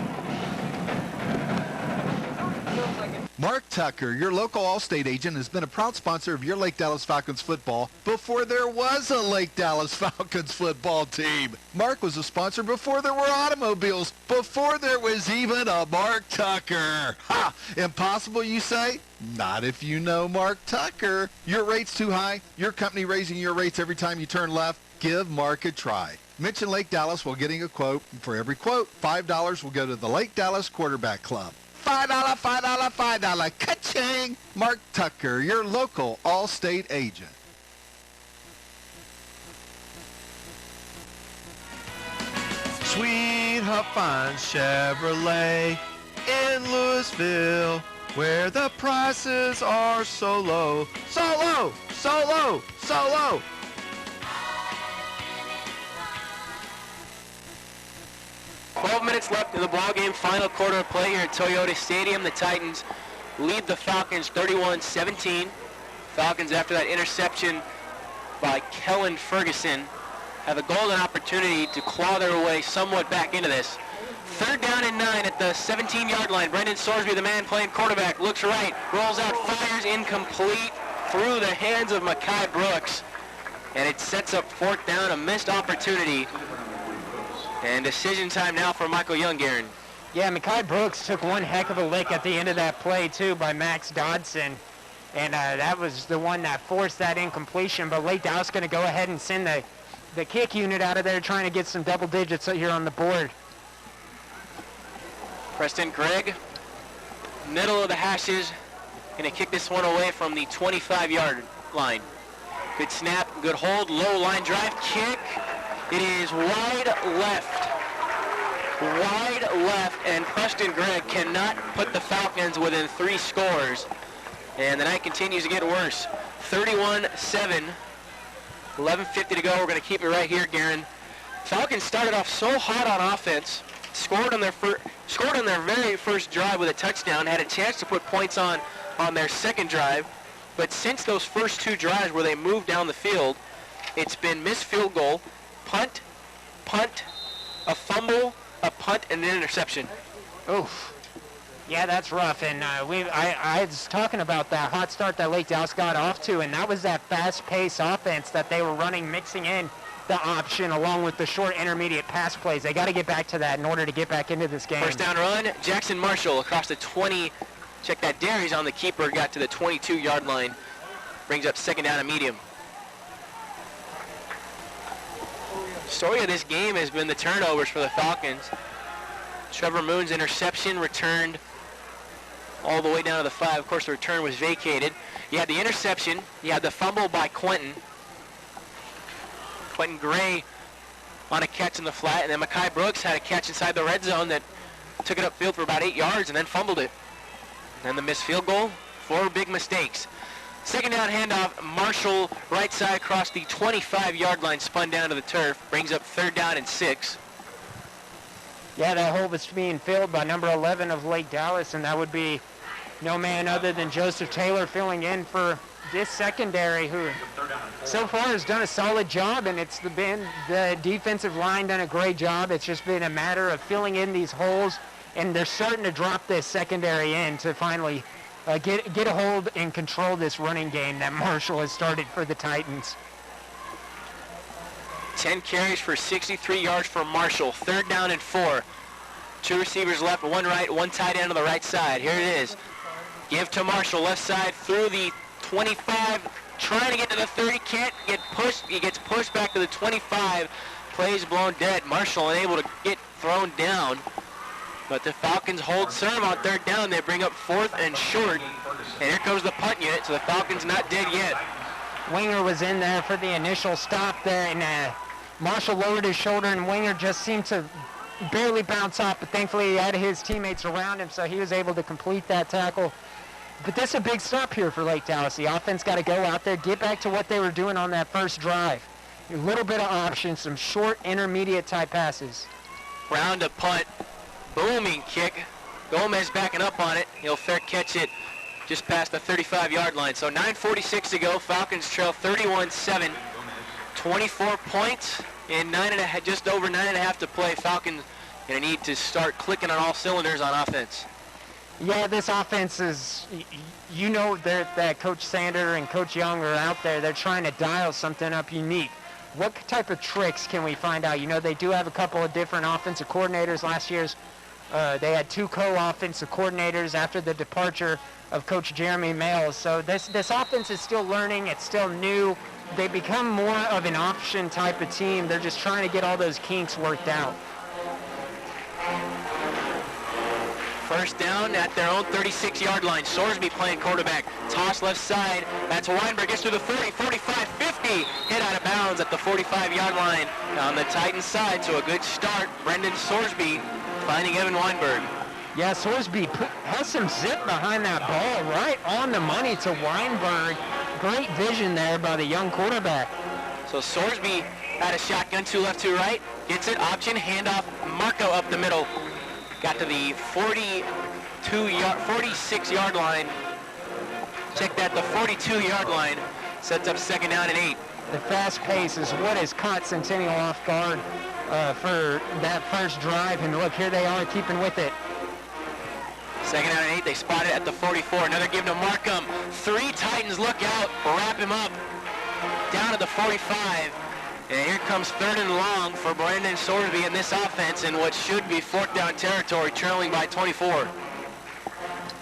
Mark Tucker, your local Allstate agent, has been a proud sponsor of your Lake Dallas Falcons football before there was a Lake Dallas Falcons football team. Mark was a sponsor before there were automobiles, before there was even a Mark Tucker. Ha! Impossible, you say? Not if you know Mark Tucker. Your rate's too high? Your company raising your rates every time you turn left? Give Mark a try. Mention Lake Dallas while getting a quote. And for every quote, $5 will go to the Lake Dallas Quarterback Club. $5, $5, $5, ka-ching! Mark Tucker, your local Allstate agent. Sweet Hufine Chevrolet in Louisville, where the prices are so low. So low, so low, so low. Minutes left in the ballgame, final quarter of play here at Toyota Stadium. The Titans lead the Falcons 31-17. Falcons, after that interception by Kellen Ferguson, have a golden opportunity to claw their way somewhat back into this. 3rd down and 9 at the 17-yard line. Brendan Sorsby, the man playing quarterback, looks right, rolls out, fires incomplete through the hands of Mekhi Brooks. And it sets up 4th down, a missed opportunity. And decision time now for Michael Young, Garen. Yeah, Mekhi Brooks took one heck of a lick at the end of that play, too, by Max Dodson. And that was the one that forced that incompletion. But Lake Dallas going to go ahead and send the kick unit out of there, trying to get some double digits here on the board. Preston Gregg, middle of the hashes, going to kick this one away from the 25-yard line. Good snap, good hold, low line drive, kick. It is wide left, and Preston Gregg cannot put the Falcons within 3 scores. And the night continues to get worse. 31-7, 11:50 to go. We're going to keep it right here, Garen. Falcons started off so hot on offense, scored on their very first drive with a touchdown, had a chance to put points on their second drive, but since those first 2 drives where they moved down the field, it's been missed field goal, punt, a fumble, a punt, and an interception. Oof. Yeah, that's rough. And I was talking about that hot start that Lake Dallas got off to, and that was that fast-paced offense that they were running, mixing in the option along with the short intermediate pass plays. They got to get back to that in order to get back into this game. First down run, Jackson Marshall across the 20. Check that there. He's on the keeper, got to the 22-yard line. Brings up 2nd down and medium. Story of this game has been the turnovers for the Falcons. Trevor Moon's interception returned all the way down to the 5. Of course, the return was vacated. You had the interception. You had the fumble by Quentin Gray on a catch in the flat, and then Mekhi Brooks had a catch inside the red zone that took it upfield for about 8 yards and then fumbled it. And then the missed field goal, 4 big mistakes. 2nd down handoff, Marshall right side across the 25-yard line, spun down to the turf, brings up 3rd down and 6. Yeah, that hole was being filled by number 11 of Lake Dallas, and that would be no man other than Joseph Taylor filling in for this secondary, who so far has done a solid job, and it's been the defensive line done a great job. It's just been a matter of filling in these holes, and they're starting to drop this secondary in to finally get a hold and control this running game that Marshall has started for the Titans. 10 carries for 63 yards for Marshall. 3rd down and 4. 2 receivers left, 1 right, 1 tight end on the right side. Here it is. Give to Marshall, left side through the 25, trying to get to the 30, can't get pushed. He gets pushed back to the 25. Plays blown dead. Marshall unable to get thrown down. But the Falcons hold serve on 3rd down. They bring up 4th and short. And here comes the punt unit, so the Falcons not dead yet. Winger was in there for the initial stop there, and Marshall lowered his shoulder, and Winger just seemed to barely bounce off, but thankfully he had his teammates around him, so he was able to complete that tackle. But this is a big stop here for Lake Dallas. The offense got to go out there, get back to what they were doing on that first drive. A little bit of options, some short, intermediate type passes. Round to punt. Booming kick. Gomez backing up on it. He'll fair catch it just past the 35-yard line. So 9:46 to go. Falcons trail 31-7. 24 points in just over 9.5 to play. Falcons going to need to start clicking on all cylinders on offense. Yeah, this offense is, you know that Coach Sander and Coach Young are out there. They're trying to dial something up unique. What type of tricks can we find out? You know, they do have a couple of different offensive coordinators. Last year's, they had 2 co-offensive coordinators after the departure of Coach Jeremy Males. So this offense is still learning. It's still new. They become more of an option type of team. They're just trying to get all those kinks worked out. First down at their own 36-yard line. Sorsby playing quarterback. Toss left side. That's Weinberg. Gets through the 40, 45, 50. Hit out of bounds at the 45-yard line on the Titans side. So a good start. Brendan Sorsby finding Evan Weinberg. Yeah, Sorsby has some zip behind that ball, right on the money to Weinberg. Great vision there by the young quarterback. So Sorsby had a shotgun, 2 left, 2 right. Gets it, option, handoff, Marco up the middle. Got to the 46-yard line. Check that, the 42-yard line. Sets up second down and 8. The fast pace is what has caught Centennial off guard for that first drive. And look, here they are keeping with it. Second down and 8, they spot it at the 44. Another give to Markham. 3 Titans look out, wrap him up. Down to the 45. And here comes third and long for Brandon Sorsby in this offense in what should be fourth down territory, trailing by 24.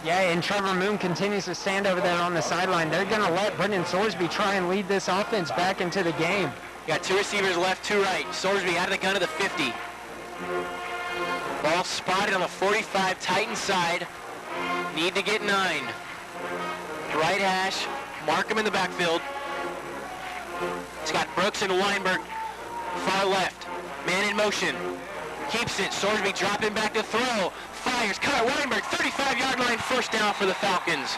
Yeah, and Trevor Moon continues to stand over there on the sideline. They're going to let Brendan Sorsby try and lead this offense back into the game. Got 2 receivers left, 2 right. Sorsby out of the gun to the 50. Ball spotted on the 45 Titan side. Need to get 9. Right hash, Markham in the backfield. It's got Brooks and Weinberg far left. Man in motion. Keeps it. Sorsby dropping back to throw. Fires. Caught Weinberg. 35-yard line. First down for the Falcons.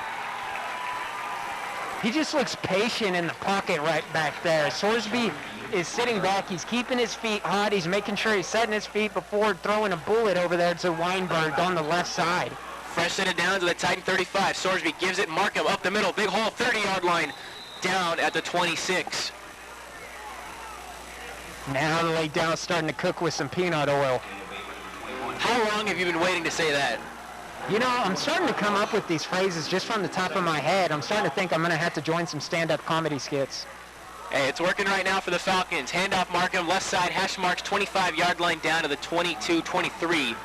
He just looks patient in the pocket right back there. Sorsby is sitting back. He's keeping his feet hot. He's making sure he's setting his feet before throwing a bullet over there to Weinberg on the left side. Fresh set it down to the Titan 35. Sorsby gives it. Markham up the middle. Big hole. 30-yard line. Down at the 26. Now the Lake Dallas starting to cook with some peanut oil. How long have you been waiting to say that? You know, I'm starting to come up with these phrases just from the top of my head. I'm starting to think I'm going to have to join some stand-up comedy skits. Hey, it's working right now for the Falcons. Handoff Markham, left side, hash marks, 25-yard line down to the 22-23.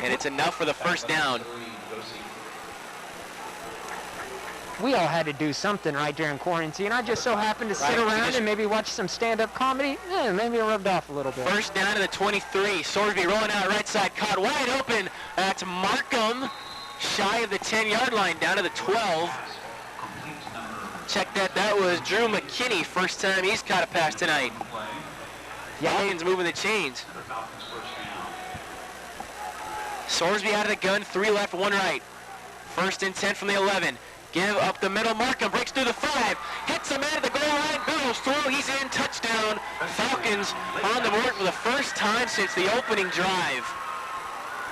And it's enough for the first down. We all had to do something right during quarantine. I just so happened to sit around and maybe watch some stand-up comedy. Maybe it rubbed off a little bit. First down to the 23. Sorsby rolling out right side, caught wide open. That's Markham, shy of the 10-yard line, down to the 12. Check that. That was Drew McKinney. First time he's caught a pass tonight. Falcons moving the chains. Sorsby out of the gun. 3 left, 1 right. First and 10 from the 11. Give up the middle. Markham breaks through the 5. Hits a man at the goal line. Barrels through. He's in. Touchdown. Falcons on the board for the first time since the opening drive.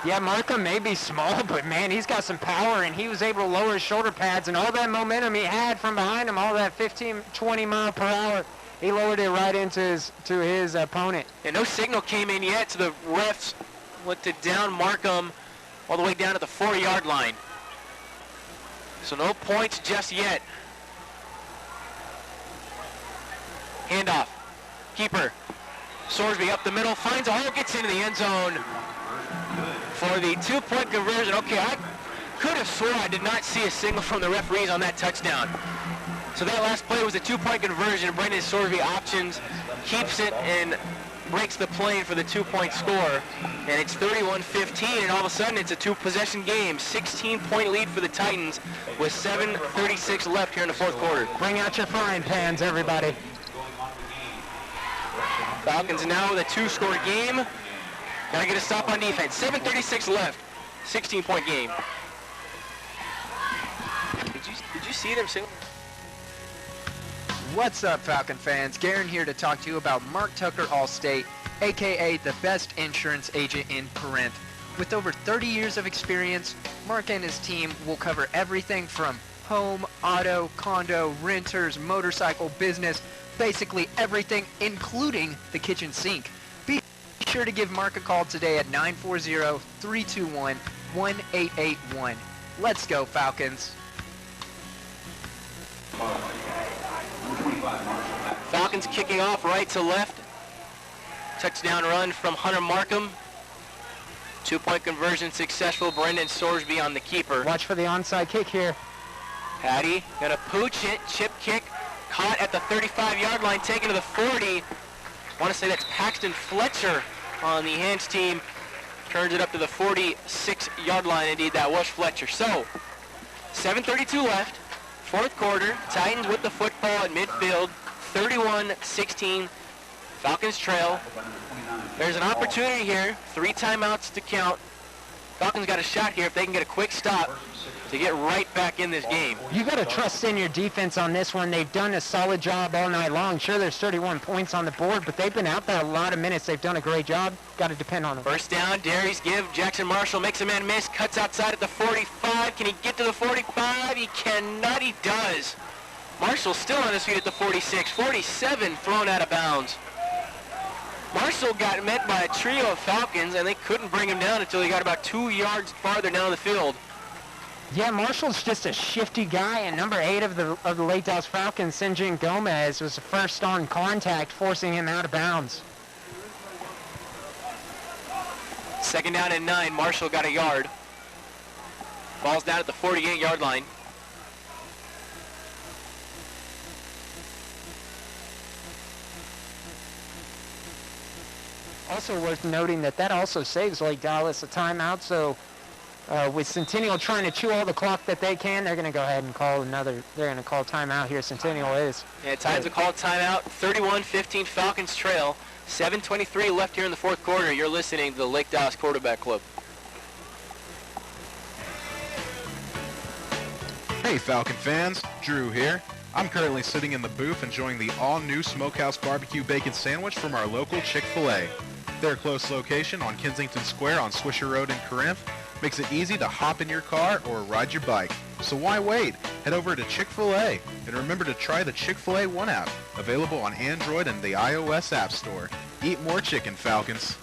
Yeah, Markham may be small, but man, he's got some power, and he was able to lower his shoulder pads, and all that momentum he had from behind him, all that 15, 20 mile per hour, he lowered it right into his opponent. And no signal came in yet, so the refs went to down Markham all the way down to the 4-yard line. So no points just yet. Handoff. Keeper. Sorsby up the middle, finds a hole, gets into the end zone for the 2-point conversion. Okay, I could have swore I did not see a signal from the referees on that touchdown. So that last play was a 2-point conversion. Brendan Sorsby options, keeps it, and breaks the plane for the 2-point score. And it's 31-15, and all of a sudden it's a 2-possession game. 16-point lead for the Titans with 7:36 left here in the fourth quarter. Bring out your frying pans, everybody. Falcons now with a 2-score game. Gotta get a stop on defense. 7:36 left. 16-point game. Did you see them sing? What's up, Falcon fans? Garen here to talk to you about Mark Tucker Allstate, aka the best insurance agent in Corinth. With over 30 years of experience, Mark and his team will cover everything from home, auto, condo, renters, motorcycle, business, basically everything, including the kitchen sink. Be sure to give Mark a call today at 940-321-1881. Let's go, Falcons. Falcons kicking off right to left. Touchdown run from Hunter Markham. 2-point conversion successful. Brendan Sorsby on the keeper. Watch for the onside kick here. Hattie gonna pooch it. Chip kick. Caught at the 35-yard line. Taken to the 40. Want to say that's Paxton Fletcher on the Hands team. Turns it up to the 46-yard line. Indeed, that was Fletcher. So, 7:32 left. Fourth quarter. Titans with the football at midfield. 31-16. Falcons trail. There's an opportunity here. 3 timeouts to count. Falcons got a shot here if they can get a quick stop to get right back in this game. You got to trust in your defense on this one. They've done a solid job all night long. Sure, there's 31 points on the board, but they've been out there a lot of minutes. They've done a great job. Got to depend on them. First down, Darius give. Jackson Marshall makes a man miss. Cuts outside at the 45. Can he get to the 45? He cannot. He does. Marshall still on his feet at the 46. 47 thrown out of bounds. Marshall got met by a trio of Falcons, and they couldn't bring him down until he got about 2 yards farther down the field. Yeah, Marshall's just a shifty guy, and number 8 of the Lake Dallas Falcons, Sinjin Gomez, was the first on contact, forcing him out of bounds. Second down and 9. Marshall got a yard. Ball's down at the 48-yard line. Also worth noting that also saves Lake Dallas a timeout, so with Centennial trying to chew all the clock that they can, they're going to go ahead and call they're going to call timeout here. Centennial is. Yeah, Titans will call timeout. 31-15 Falcons trail. 7:23 left here in the fourth quarter. You're listening to the Lake Dallas Quarterback Club. Hey Falcon fans, Drew here. I'm currently sitting in the booth enjoying the all-new Smokehouse Barbecue Bacon Sandwich from our local Chick-fil-A. Their close location on Kensington Square on Swisher Road in Corinth makes it easy to hop in your car or ride your bike. So why wait? Head over to Chick-fil-A and remember to try the Chick-fil-A One app, available on Android and the iOS App Store. Eat more chicken, Falcons.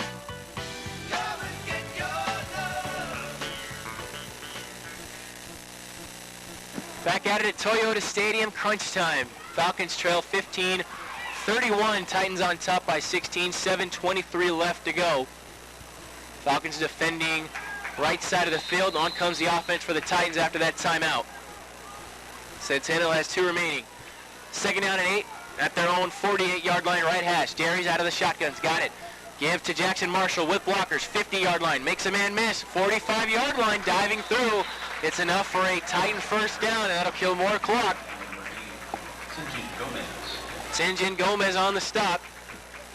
Back at it at Toyota Stadium, crunch time. Falcons trail 15-31. Titans on top by 16. 7:23 left to go. Falcons defending right side of the field. On comes the offense for the Titans after that timeout. Centennial has 2 remaining. Second down and 8 at their own 48-yard line right hash. Darius out of the shotguns. Got it. Give to Jackson Marshall with blockers. 50-yard line. Makes a man miss. 45-yard line. Diving through. It's enough for a Titan first down, and that'll kill more clock. Sinjin Gomez on the stop.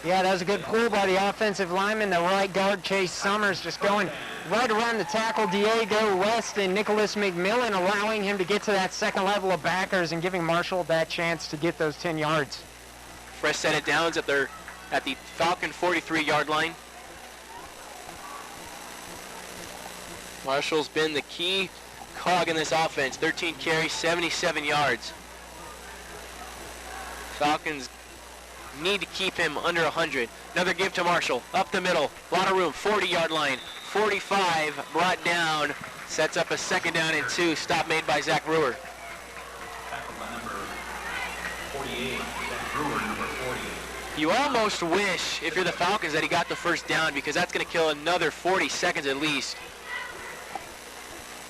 Yeah, that was a good pull by the offensive lineman. The right guard, Chase Summers, just going right around the tackle, Diego West and Nicholas McMillan, allowing him to get to that second level of backers and giving Marshall that chance to get those 10 yards. Fresh set of downs at the Falcon 43-yard line. Marshall's been the key cog in this offense. 13 carries, 77 yards. Falcons need to keep him under 100. Another give to Marshall. Up the middle. A lot of room. 40-yard line. 45 brought down. Sets up a second down and 2. Stop made by Zach Brewer. You almost wish, if you're the Falcons, that he got the first down, because that's going to kill another 40 seconds at least.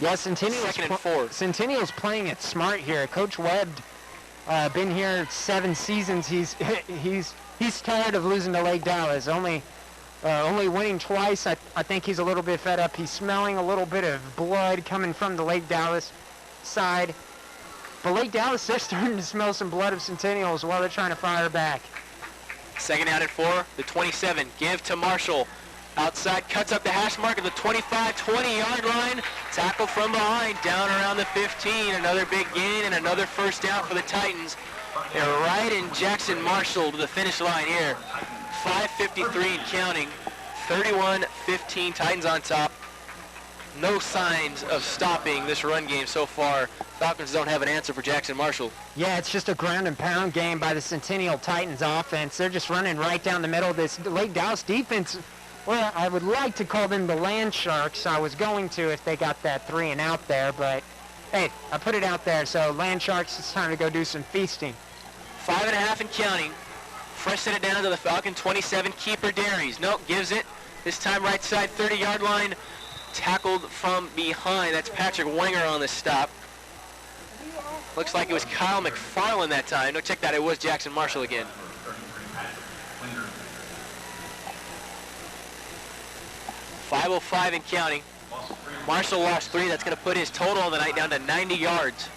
Yeah, Second and 4. Centennial's playing it smart here. Coach Webb, been here 7 seasons. He's tired of losing to Lake Dallas. Only winning twice. I think he's a little bit fed up. He's smelling a little bit of blood coming from the Lake Dallas side. But Lake Dallas, they're starting to smell some blood of Centennial as well. They're trying to fire back. Second down and 4, the 27. Give to Marshall. Outside, cuts up the hash mark at the 25, 20-yard line. Tackle from behind, down around the 15. Another big gain and another first down for the Titans. They're right in Jackson Marshall to the finish line here. 5:53 and counting. 31-15, Titans on top. no signs of stopping this run game so far. Falcons don't have an answer for Jackson Marshall. Yeah, it's just a ground and pound game by the Centennial Titans offense. They're just running right down the middle of this Lake Dallas defense. Well, I would like to call them the Land Sharks. I was going to if they got that 3 and out there, but hey, I put it out there. So Land Sharks, it's time to go do some feasting. 5.5 and counting. Fresh set it down to the Falcon 27 keeper Darius. Nope, gives it. This time right side 30-yard line. Tackled from behind. That's Patrick Wenger on the stop. Looks like it was Kyle McFarland that time. No, check that. It was Jackson Marshall again. .505 and counting. Marshall lost 3. That's going to put his total of the night down to 90 yards.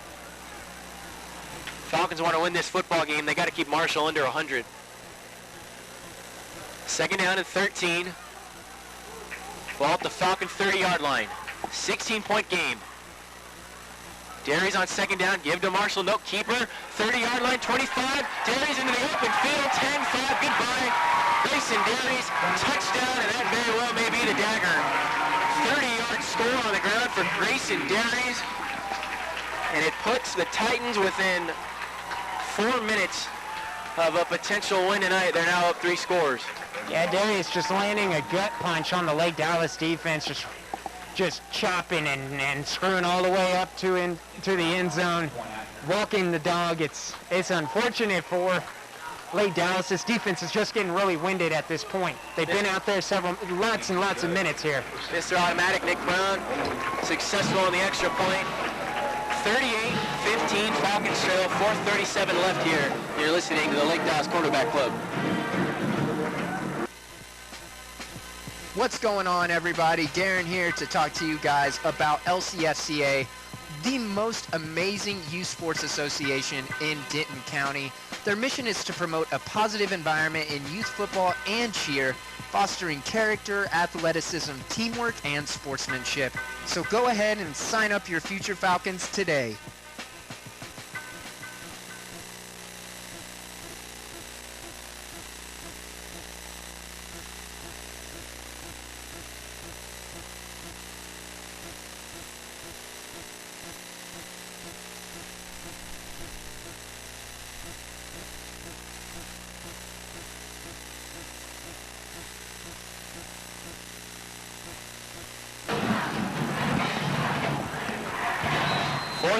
Falcons want to win this football game. They got to keep Marshall under 100. Second down and 13. Ball at the Falcon 30-yard line. 16-point game. Darius on second down. Give to Marshall. No, keeper. 30-yard line, 25. Darius into the open field. 10-5. Goodbye. Grayson Darius. Touchdown, and that very well may be the dagger. 30-yard score on the ground for Grayson Darius. And it puts the Titans within 4 minutes of a potential win tonight. They're now up 3 scores. Yeah, Darius just landing a gut punch on the Lake Dallas defense, just chopping and screwing all the way up to the end zone, walking the dog. It's unfortunate for Lake Dallas. This defense is just getting really winded at this point. They've been out there lots and lots of minutes here. Mr. Automatic, Nick Brown, successful on the extra point. 38-15, Falcons trail, 4:37 left here. You're listening to the Lake Dallas Quarterback Club. What's going on, everybody? Darren here to talk to you guys about LCFCA, the most amazing youth sports association in Denton County. Their mission is to promote a positive environment in youth football and cheer, fostering character, athleticism, teamwork, and sportsmanship. So go ahead and sign up your future Falcons today.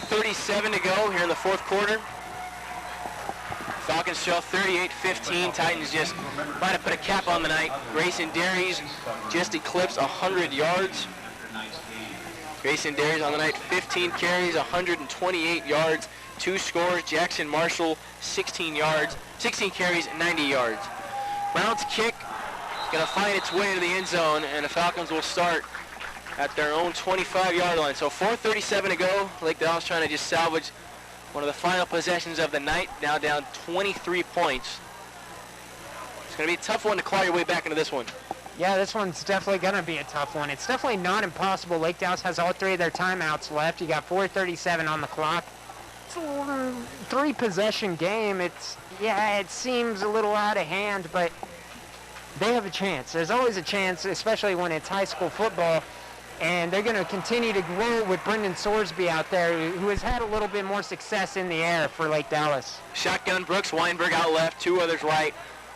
.37 to go here in the fourth quarter. Falcons trail 38-15. Titans just might have put a cap on the night. Grayson Darius just eclipsed 100 yards. Grayson Darius on the night, 15 carries, 128 yards, 2 scores. Jackson Marshall, 16 carries, 90 yards. Brown's kick is going to find its way to the end zone, and the Falcons will start at their own 25-yard line. So 4:37 to go. Lake Dallas trying to just salvage one of the final possessions of the night, now down 23 points. It's going to be a tough one to claw your way back into this one. Yeah, this one's definitely going to be a tough one. It's definitely not impossible. Lake Dallas has all 3 of their timeouts left. You got 4:37 on the clock. It's a 3-possession game. It seems a little out of hand, but they have a chance. There's always a chance, especially when it's high school football. And they're going to continue to grow with Brendan Sorsby out there, who has had a little bit more success in the air for Lake Dallas. Shotgun Brooks, Weinberg out left, 2 others right.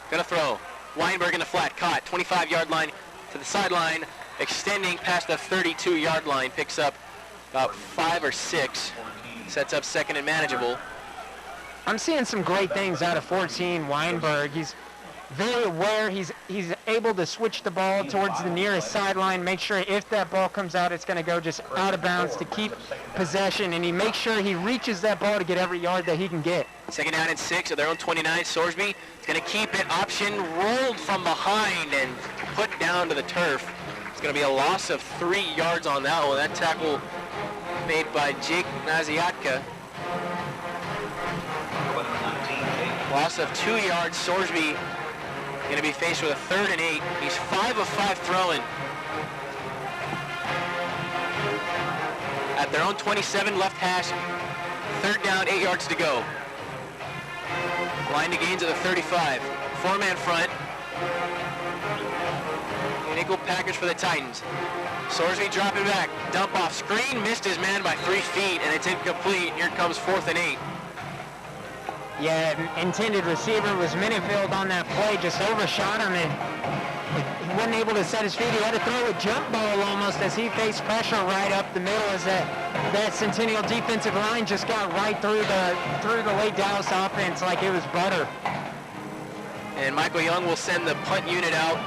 Going to throw. Weinberg in the flat, caught, 25-yard line to the sideline, extending past the 32-yard line, picks up about 5 or 6, sets up second and manageable. I'm seeing some great things out of 14 Weinberg. He's very aware. He's able to switch the ball towards the nearest sideline, make sure if that ball comes out, it's going to go just out of bounds to keep possession, and he makes sure he reaches that ball to get every yard that he can get. Second down and 6 at their own 29. Sorsby is going to keep it. Option rolled from behind and put down to the turf. It's going to be a loss of 3 yards on that one. That tackle made by Jake Naziatka. Loss of 2 yards. Sorsby going to be faced with a 3rd and 8. He's 5 of 5 throwing. At their own 27, left hash. 3rd down, 8 yards to go. Line to gains at the 35. 4-man front. Nickel package for the Titans. Sorsby dropping back. Dump off screen. Missed his man by 3 feet, and it's incomplete. Here comes 4th and 8. Yeah, intended receiver was Minifield on that play. Just overshot him, and he wasn't able to set his feet. He had to throw a jump ball almost as he faced pressure right up the middle as that Centennial defensive line just got right through the Lake Dallas offense like it was butter. And Michael Young will send the punt unit out,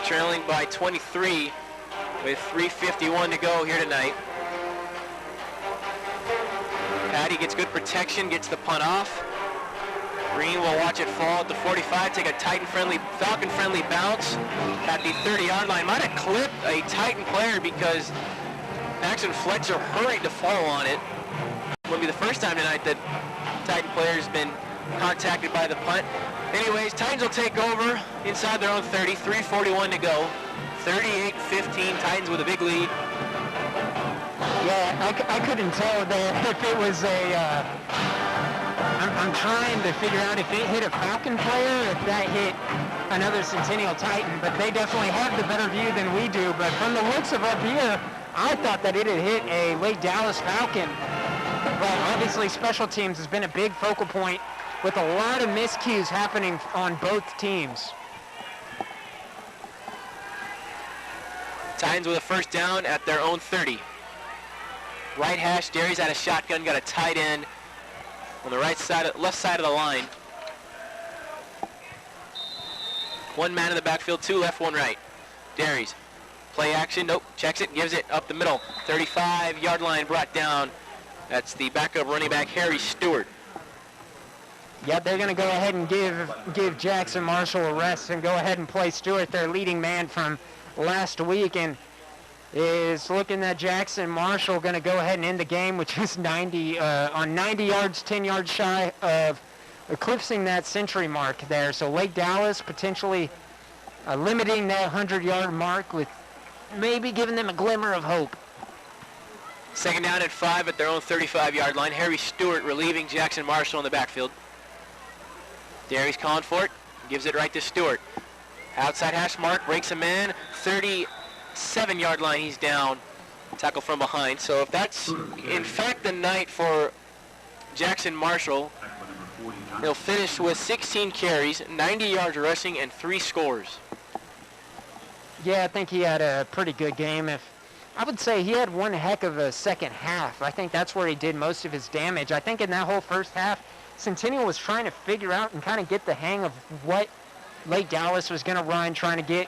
trailing by 23 with 3:51 to go here tonight. Patty gets good protection, gets the punt off. Green will watch it fall at the 45, take a Falcon-friendly bounce at the 30-yard line. Might have clipped a Titan player because Maxon Fletcher hurried to fall on it. Won't be the first time tonight that Titan player's been contacted by the punt. Anyways, Titans will take over inside their own 30, 3:41 to go. 38-15, Titans with a big lead. Yeah, I couldn't tell that if it was a... I'm trying to figure out if it hit a Falcon player, if that hit another Centennial Titan, but they definitely have the better view than we do. But from the looks of up here, I thought that it had hit a Lake Dallas Falcon. But obviously special teams has been a big focal point with a lot of miscues happening on both teams. Titans with a first down at their own 30. Right hash, Derry's had a shotgun, got a tight end on the left side of the line. One man in the backfield, 2 left, 1 right. Derry's play action, nope, checks it, gives it up the middle. 35-yard line brought down. That's the backup running back, Harry Stewart. Yeah, they're going to go ahead and give Jackson Marshall a rest and go ahead and play Stewart, their leading man from last week, and is looking at Jackson Marshall going to go ahead and end the game with just 90 yards, 10 yards shy of eclipsing that century mark there. So Lake Dallas potentially limiting that 100-yard mark with maybe giving them a glimmer of hope. Second down at 5 at their own 35-yard line. Harry Stewart relieving Jackson Marshall in the backfield. Derry's calling for it, gives it right to Stewart. Outside hash mark, breaks a man, 37-yard line, he's down. Tackle from behind. So if that's in fact the night for Jackson Marshall, he'll finish with 16 carries, 90 yards rushing, and 3 scores. Yeah, I think he had a pretty good game. I would say he had one heck of a second half. I think that's where he did most of his damage. I think in that whole first half, Centennial was trying to figure out and kind of get the hang of what Lake Dallas was going to run, trying to get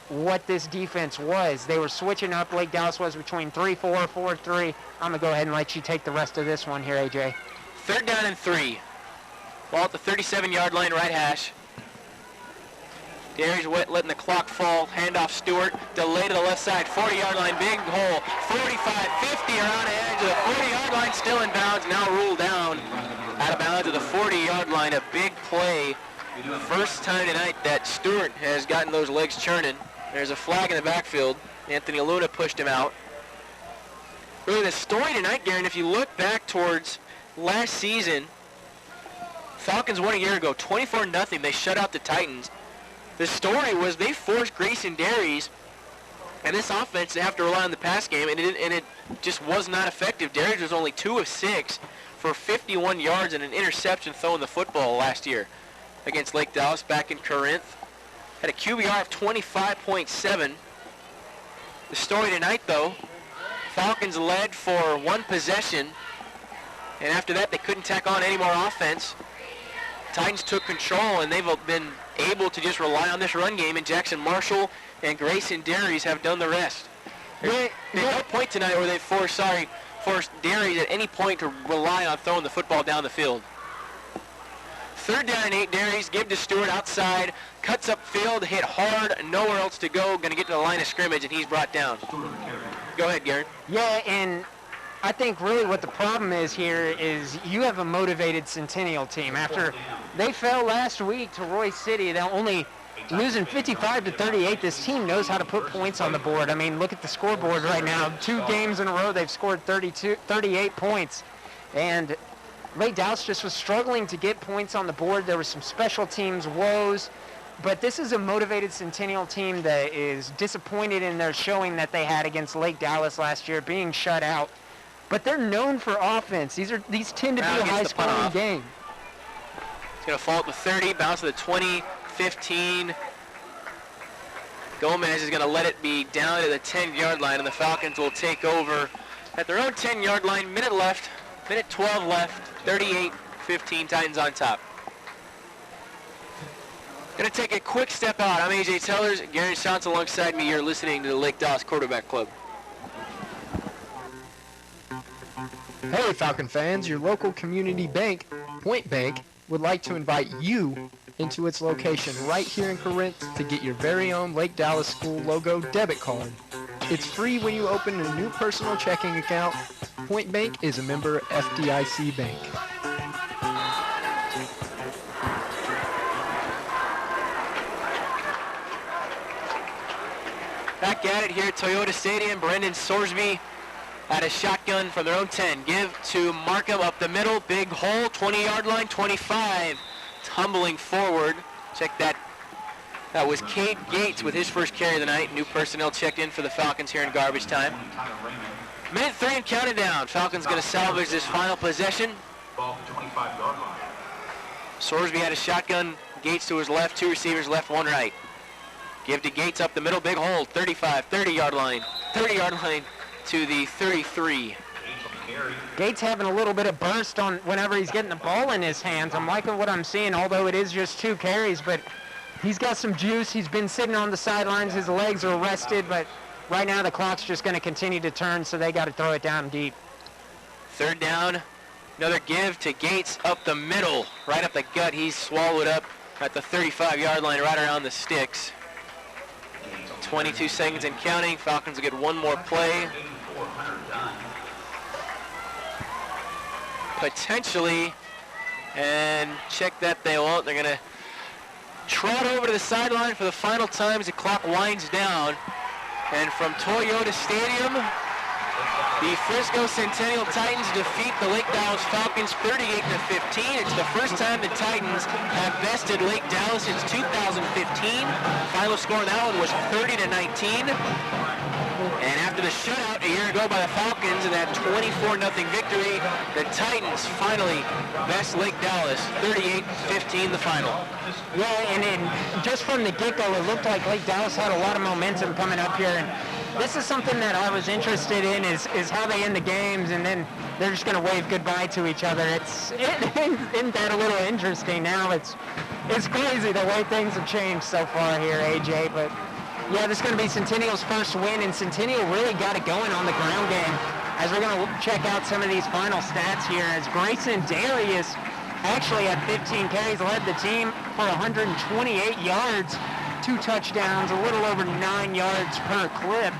what this defense was. They were switching up. Lake Dallas was between 3-4, 4-3. I'm going to go ahead and let you take the rest of this one here, AJ. Third down and 3. Ball at the 37-yard line, right hash. Derry's letting the clock fall. Handoff Stewart. Delay to the left side. 40-yard line. Big hole. 45, 50 around the edge of the 40-yard line. Still in bounds. Now ruled down. Out of bounds at the 40-yard line. A big play. First time tonight that Stewart has gotten those legs churning. There's a flag in the backfield. Anthony Luna pushed him out. Really the story tonight, Garen, if you look back towards last season, Falcons won a year ago, 24-0. They shut out the Titans. The story was they forced Grayson Derry's and this offense to have to rely on the pass game, and it just was not effective. Derry's was only 2 of 6 for 51 yards and an interception throwing the football last year against Lake Dallas back in Corinth. Had a QBR of 25.7. The story tonight, though, Falcons led for 1 possession, and after that they couldn't tack on any more offense. Titans took control, and they've been able to just rely on this run game, and Jackson Marshall and Grayson Derry's have done the rest. There's no point tonight where they forced Derry's at any point to rely on throwing the football down the field. Third down and 8, Derry's give to Stewart outside, cuts up field, hit hard, nowhere else to go, going to get to the line of scrimmage, and he's brought down. Go ahead, Garen. Yeah, and I think really what the problem is here is you have a motivated Centennial team. After they fell last week to Royce City, they're only losing 55-38. This team knows how to put points on the board. I mean, look at the scoreboard right now. 2 games in a row, they've scored 38 points. And Lake Dallas just was struggling to get points on the board. There were some special teams woes. But this is a motivated Centennial team that is disappointed in their showing that they had against Lake Dallas last year, being shut out. But they're known for offense. These tend to be a high-scoring game. It's going to fall at the 30, bounce to the 20, 15. Gomez is going to let it be down to the 10-yard line, and the Falcons will take over at their own 10-yard line. Minute 12 left, 38-15, Titans on top. Going to take a quick step out. I'm AJ Tellers, Gary Shantz alongside me. You're listening to the Lake Dallas Quarterback Club. Hey Falcon fans, your local community bank, Point Bank, would like to invite you into its location right here in Corinth to get your very own Lake Dallas School logo debit card. It's free when you open a new personal checking account. Point Bank is a member FDIC bank. Back at it here at Toyota Stadium. Brendan Sorsby at a shotgun from their own 10. Give to Markham up the middle. Big hole, 20-yard line, 25. Tumbling forward. Check that. That was Cade Gates with his first carry of the night. New personnel checked in for the Falcons here in garbage time. Minute 3 and counting down. Falcons going to salvage this final possession. Sorsby had a shotgun. Gates to his left. 2 receivers left, 1 right. Give to Gates up the middle, big hole, 35, 30-yard line. 30-yard line to the 33. Gates having a little bit of burst on whenever he's getting the ball in his hands. I'm liking what I'm seeing, although it is just 2 carries, but he's got some juice. He's been sitting on the sidelines. His legs are rested, but right now the clock's just going to continue to turn, so they got to throw it down deep. 3rd down, another give to Gates up the middle, right up the gut. He's swallowed up at the 35-yard line, right around the sticks. 22 seconds and counting. Falcons will get 1 more play. Potentially, and check that they won't. They're going to trot over to the sideline for the final time as the clock winds down. And from Toyota Stadium, the Frisco Centennial Titans defeat the Lake Dallas Falcons 38-15. It's the first time the Titans have bested Lake Dallas since 2015. Final score in that one was 30-19. And after the shutout a year ago by the Falcons in that 24-0 victory, the Titans finally best Lake Dallas 38-15 the final. Yeah, and just from the get-go, it looked like Lake Dallas had a lot of momentum coming up here. And this is something that I was interested in is how they end the games, and then they're just going to wave goodbye to each other. Isn't that a little interesting now? It's crazy the way things have changed so far here, AJ. But yeah, this is going to be Centennial's first win, and Centennial really got it going on the ground game. As we're going to check out some of these final stats here, as Grayson Darius actually had 15 carries, led the team for 128 yards. 2 touchdowns, a little over 9 yards per clip.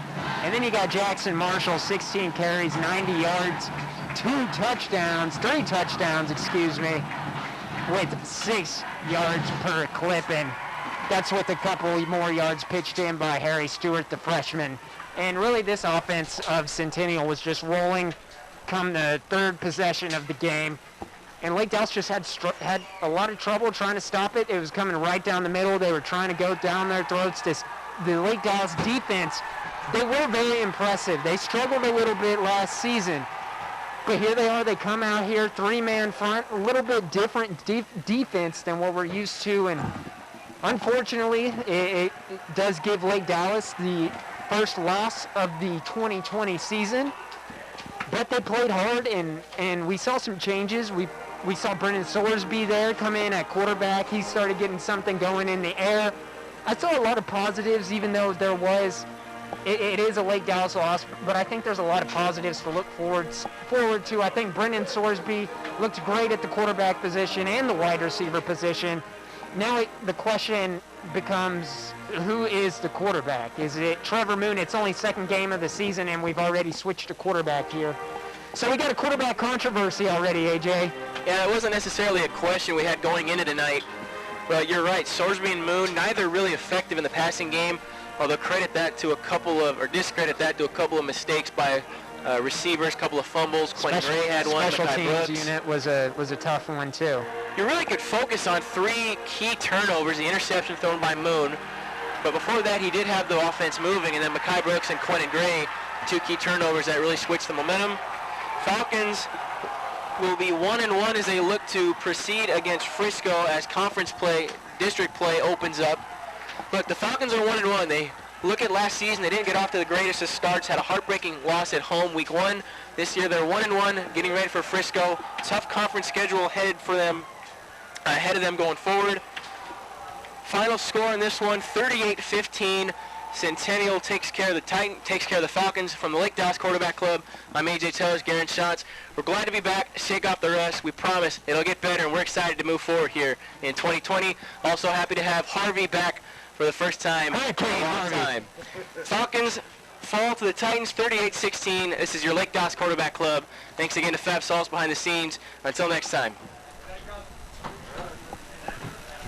And then you got Jackson Marshall, 16 carries, 90 yards, 3 touchdowns, with 6 yards per clip. And that's with a couple more yards pitched in by Harry Stewart, the freshman. And really this offense of Centennial was just rolling come the 3rd possession of the game. And Lake Dallas just had a lot of trouble trying to stop it. It was coming right down the middle. They were trying to go down their throats. The Lake Dallas defense, they were very impressive. They struggled a little bit last season. But here they are. They come out here, 3-man front, a little bit different defense than what we're used to. And unfortunately, it does give Lake Dallas the first loss of the 2020 season. But they played hard, and we saw some changes. We saw Brendan Sorsby there come in at quarterback. He started getting something going in the air. I saw a lot of positives, even though there was, it is a Lake Dallas loss, but I think there's a lot of positives to look forward to. I think Brendan Sorsby looked great at the quarterback position and the wide receiver position. Now the question becomes, who is the quarterback? Is it Trevor Moon? It's only 2nd game of the season, and we've already switched to quarterback here. So we got a quarterback controversy already, AJ. Yeah, it wasn't necessarily a question we had going into tonight, but you're right. Sorsby and Moon, neither really effective in the passing game, although discredit that to a couple of mistakes by receivers, couple of fumbles. Quentin Gray had one. Special teams unit was a tough one too. you really could focus on 3 key turnovers, the interception thrown by Moon. But before that, he did have the offense moving, and then Mekhi Brooks and Quentin Gray, 2 key turnovers that really switched the momentum. Falcons will be 1-1 as they look to proceed against Frisco as conference play, district play opens up. Look, the Falcons are 1-1. They look at last season, they didn't get off to the greatest of starts, had a heartbreaking loss at home week 1. This year they're 1-1, getting ready for Frisco. Tough conference schedule ahead of them going forward. Final score in this one, 38-15. Centennial takes care of the Falcons. From the Lake Dallas Quarterback Club, I'm AJ Tellers, Garen Schatz. We're glad to be back. Shake off the rust. We promise it'll get better, and we're excited to move forward here in 2020. Also happy to have Harvey back for the first time in a long time. Falcons fall to the Titans 38-16. This is your Lake Dallas Quarterback Club. Thanks again to Fab Sauce behind the scenes. Until next time.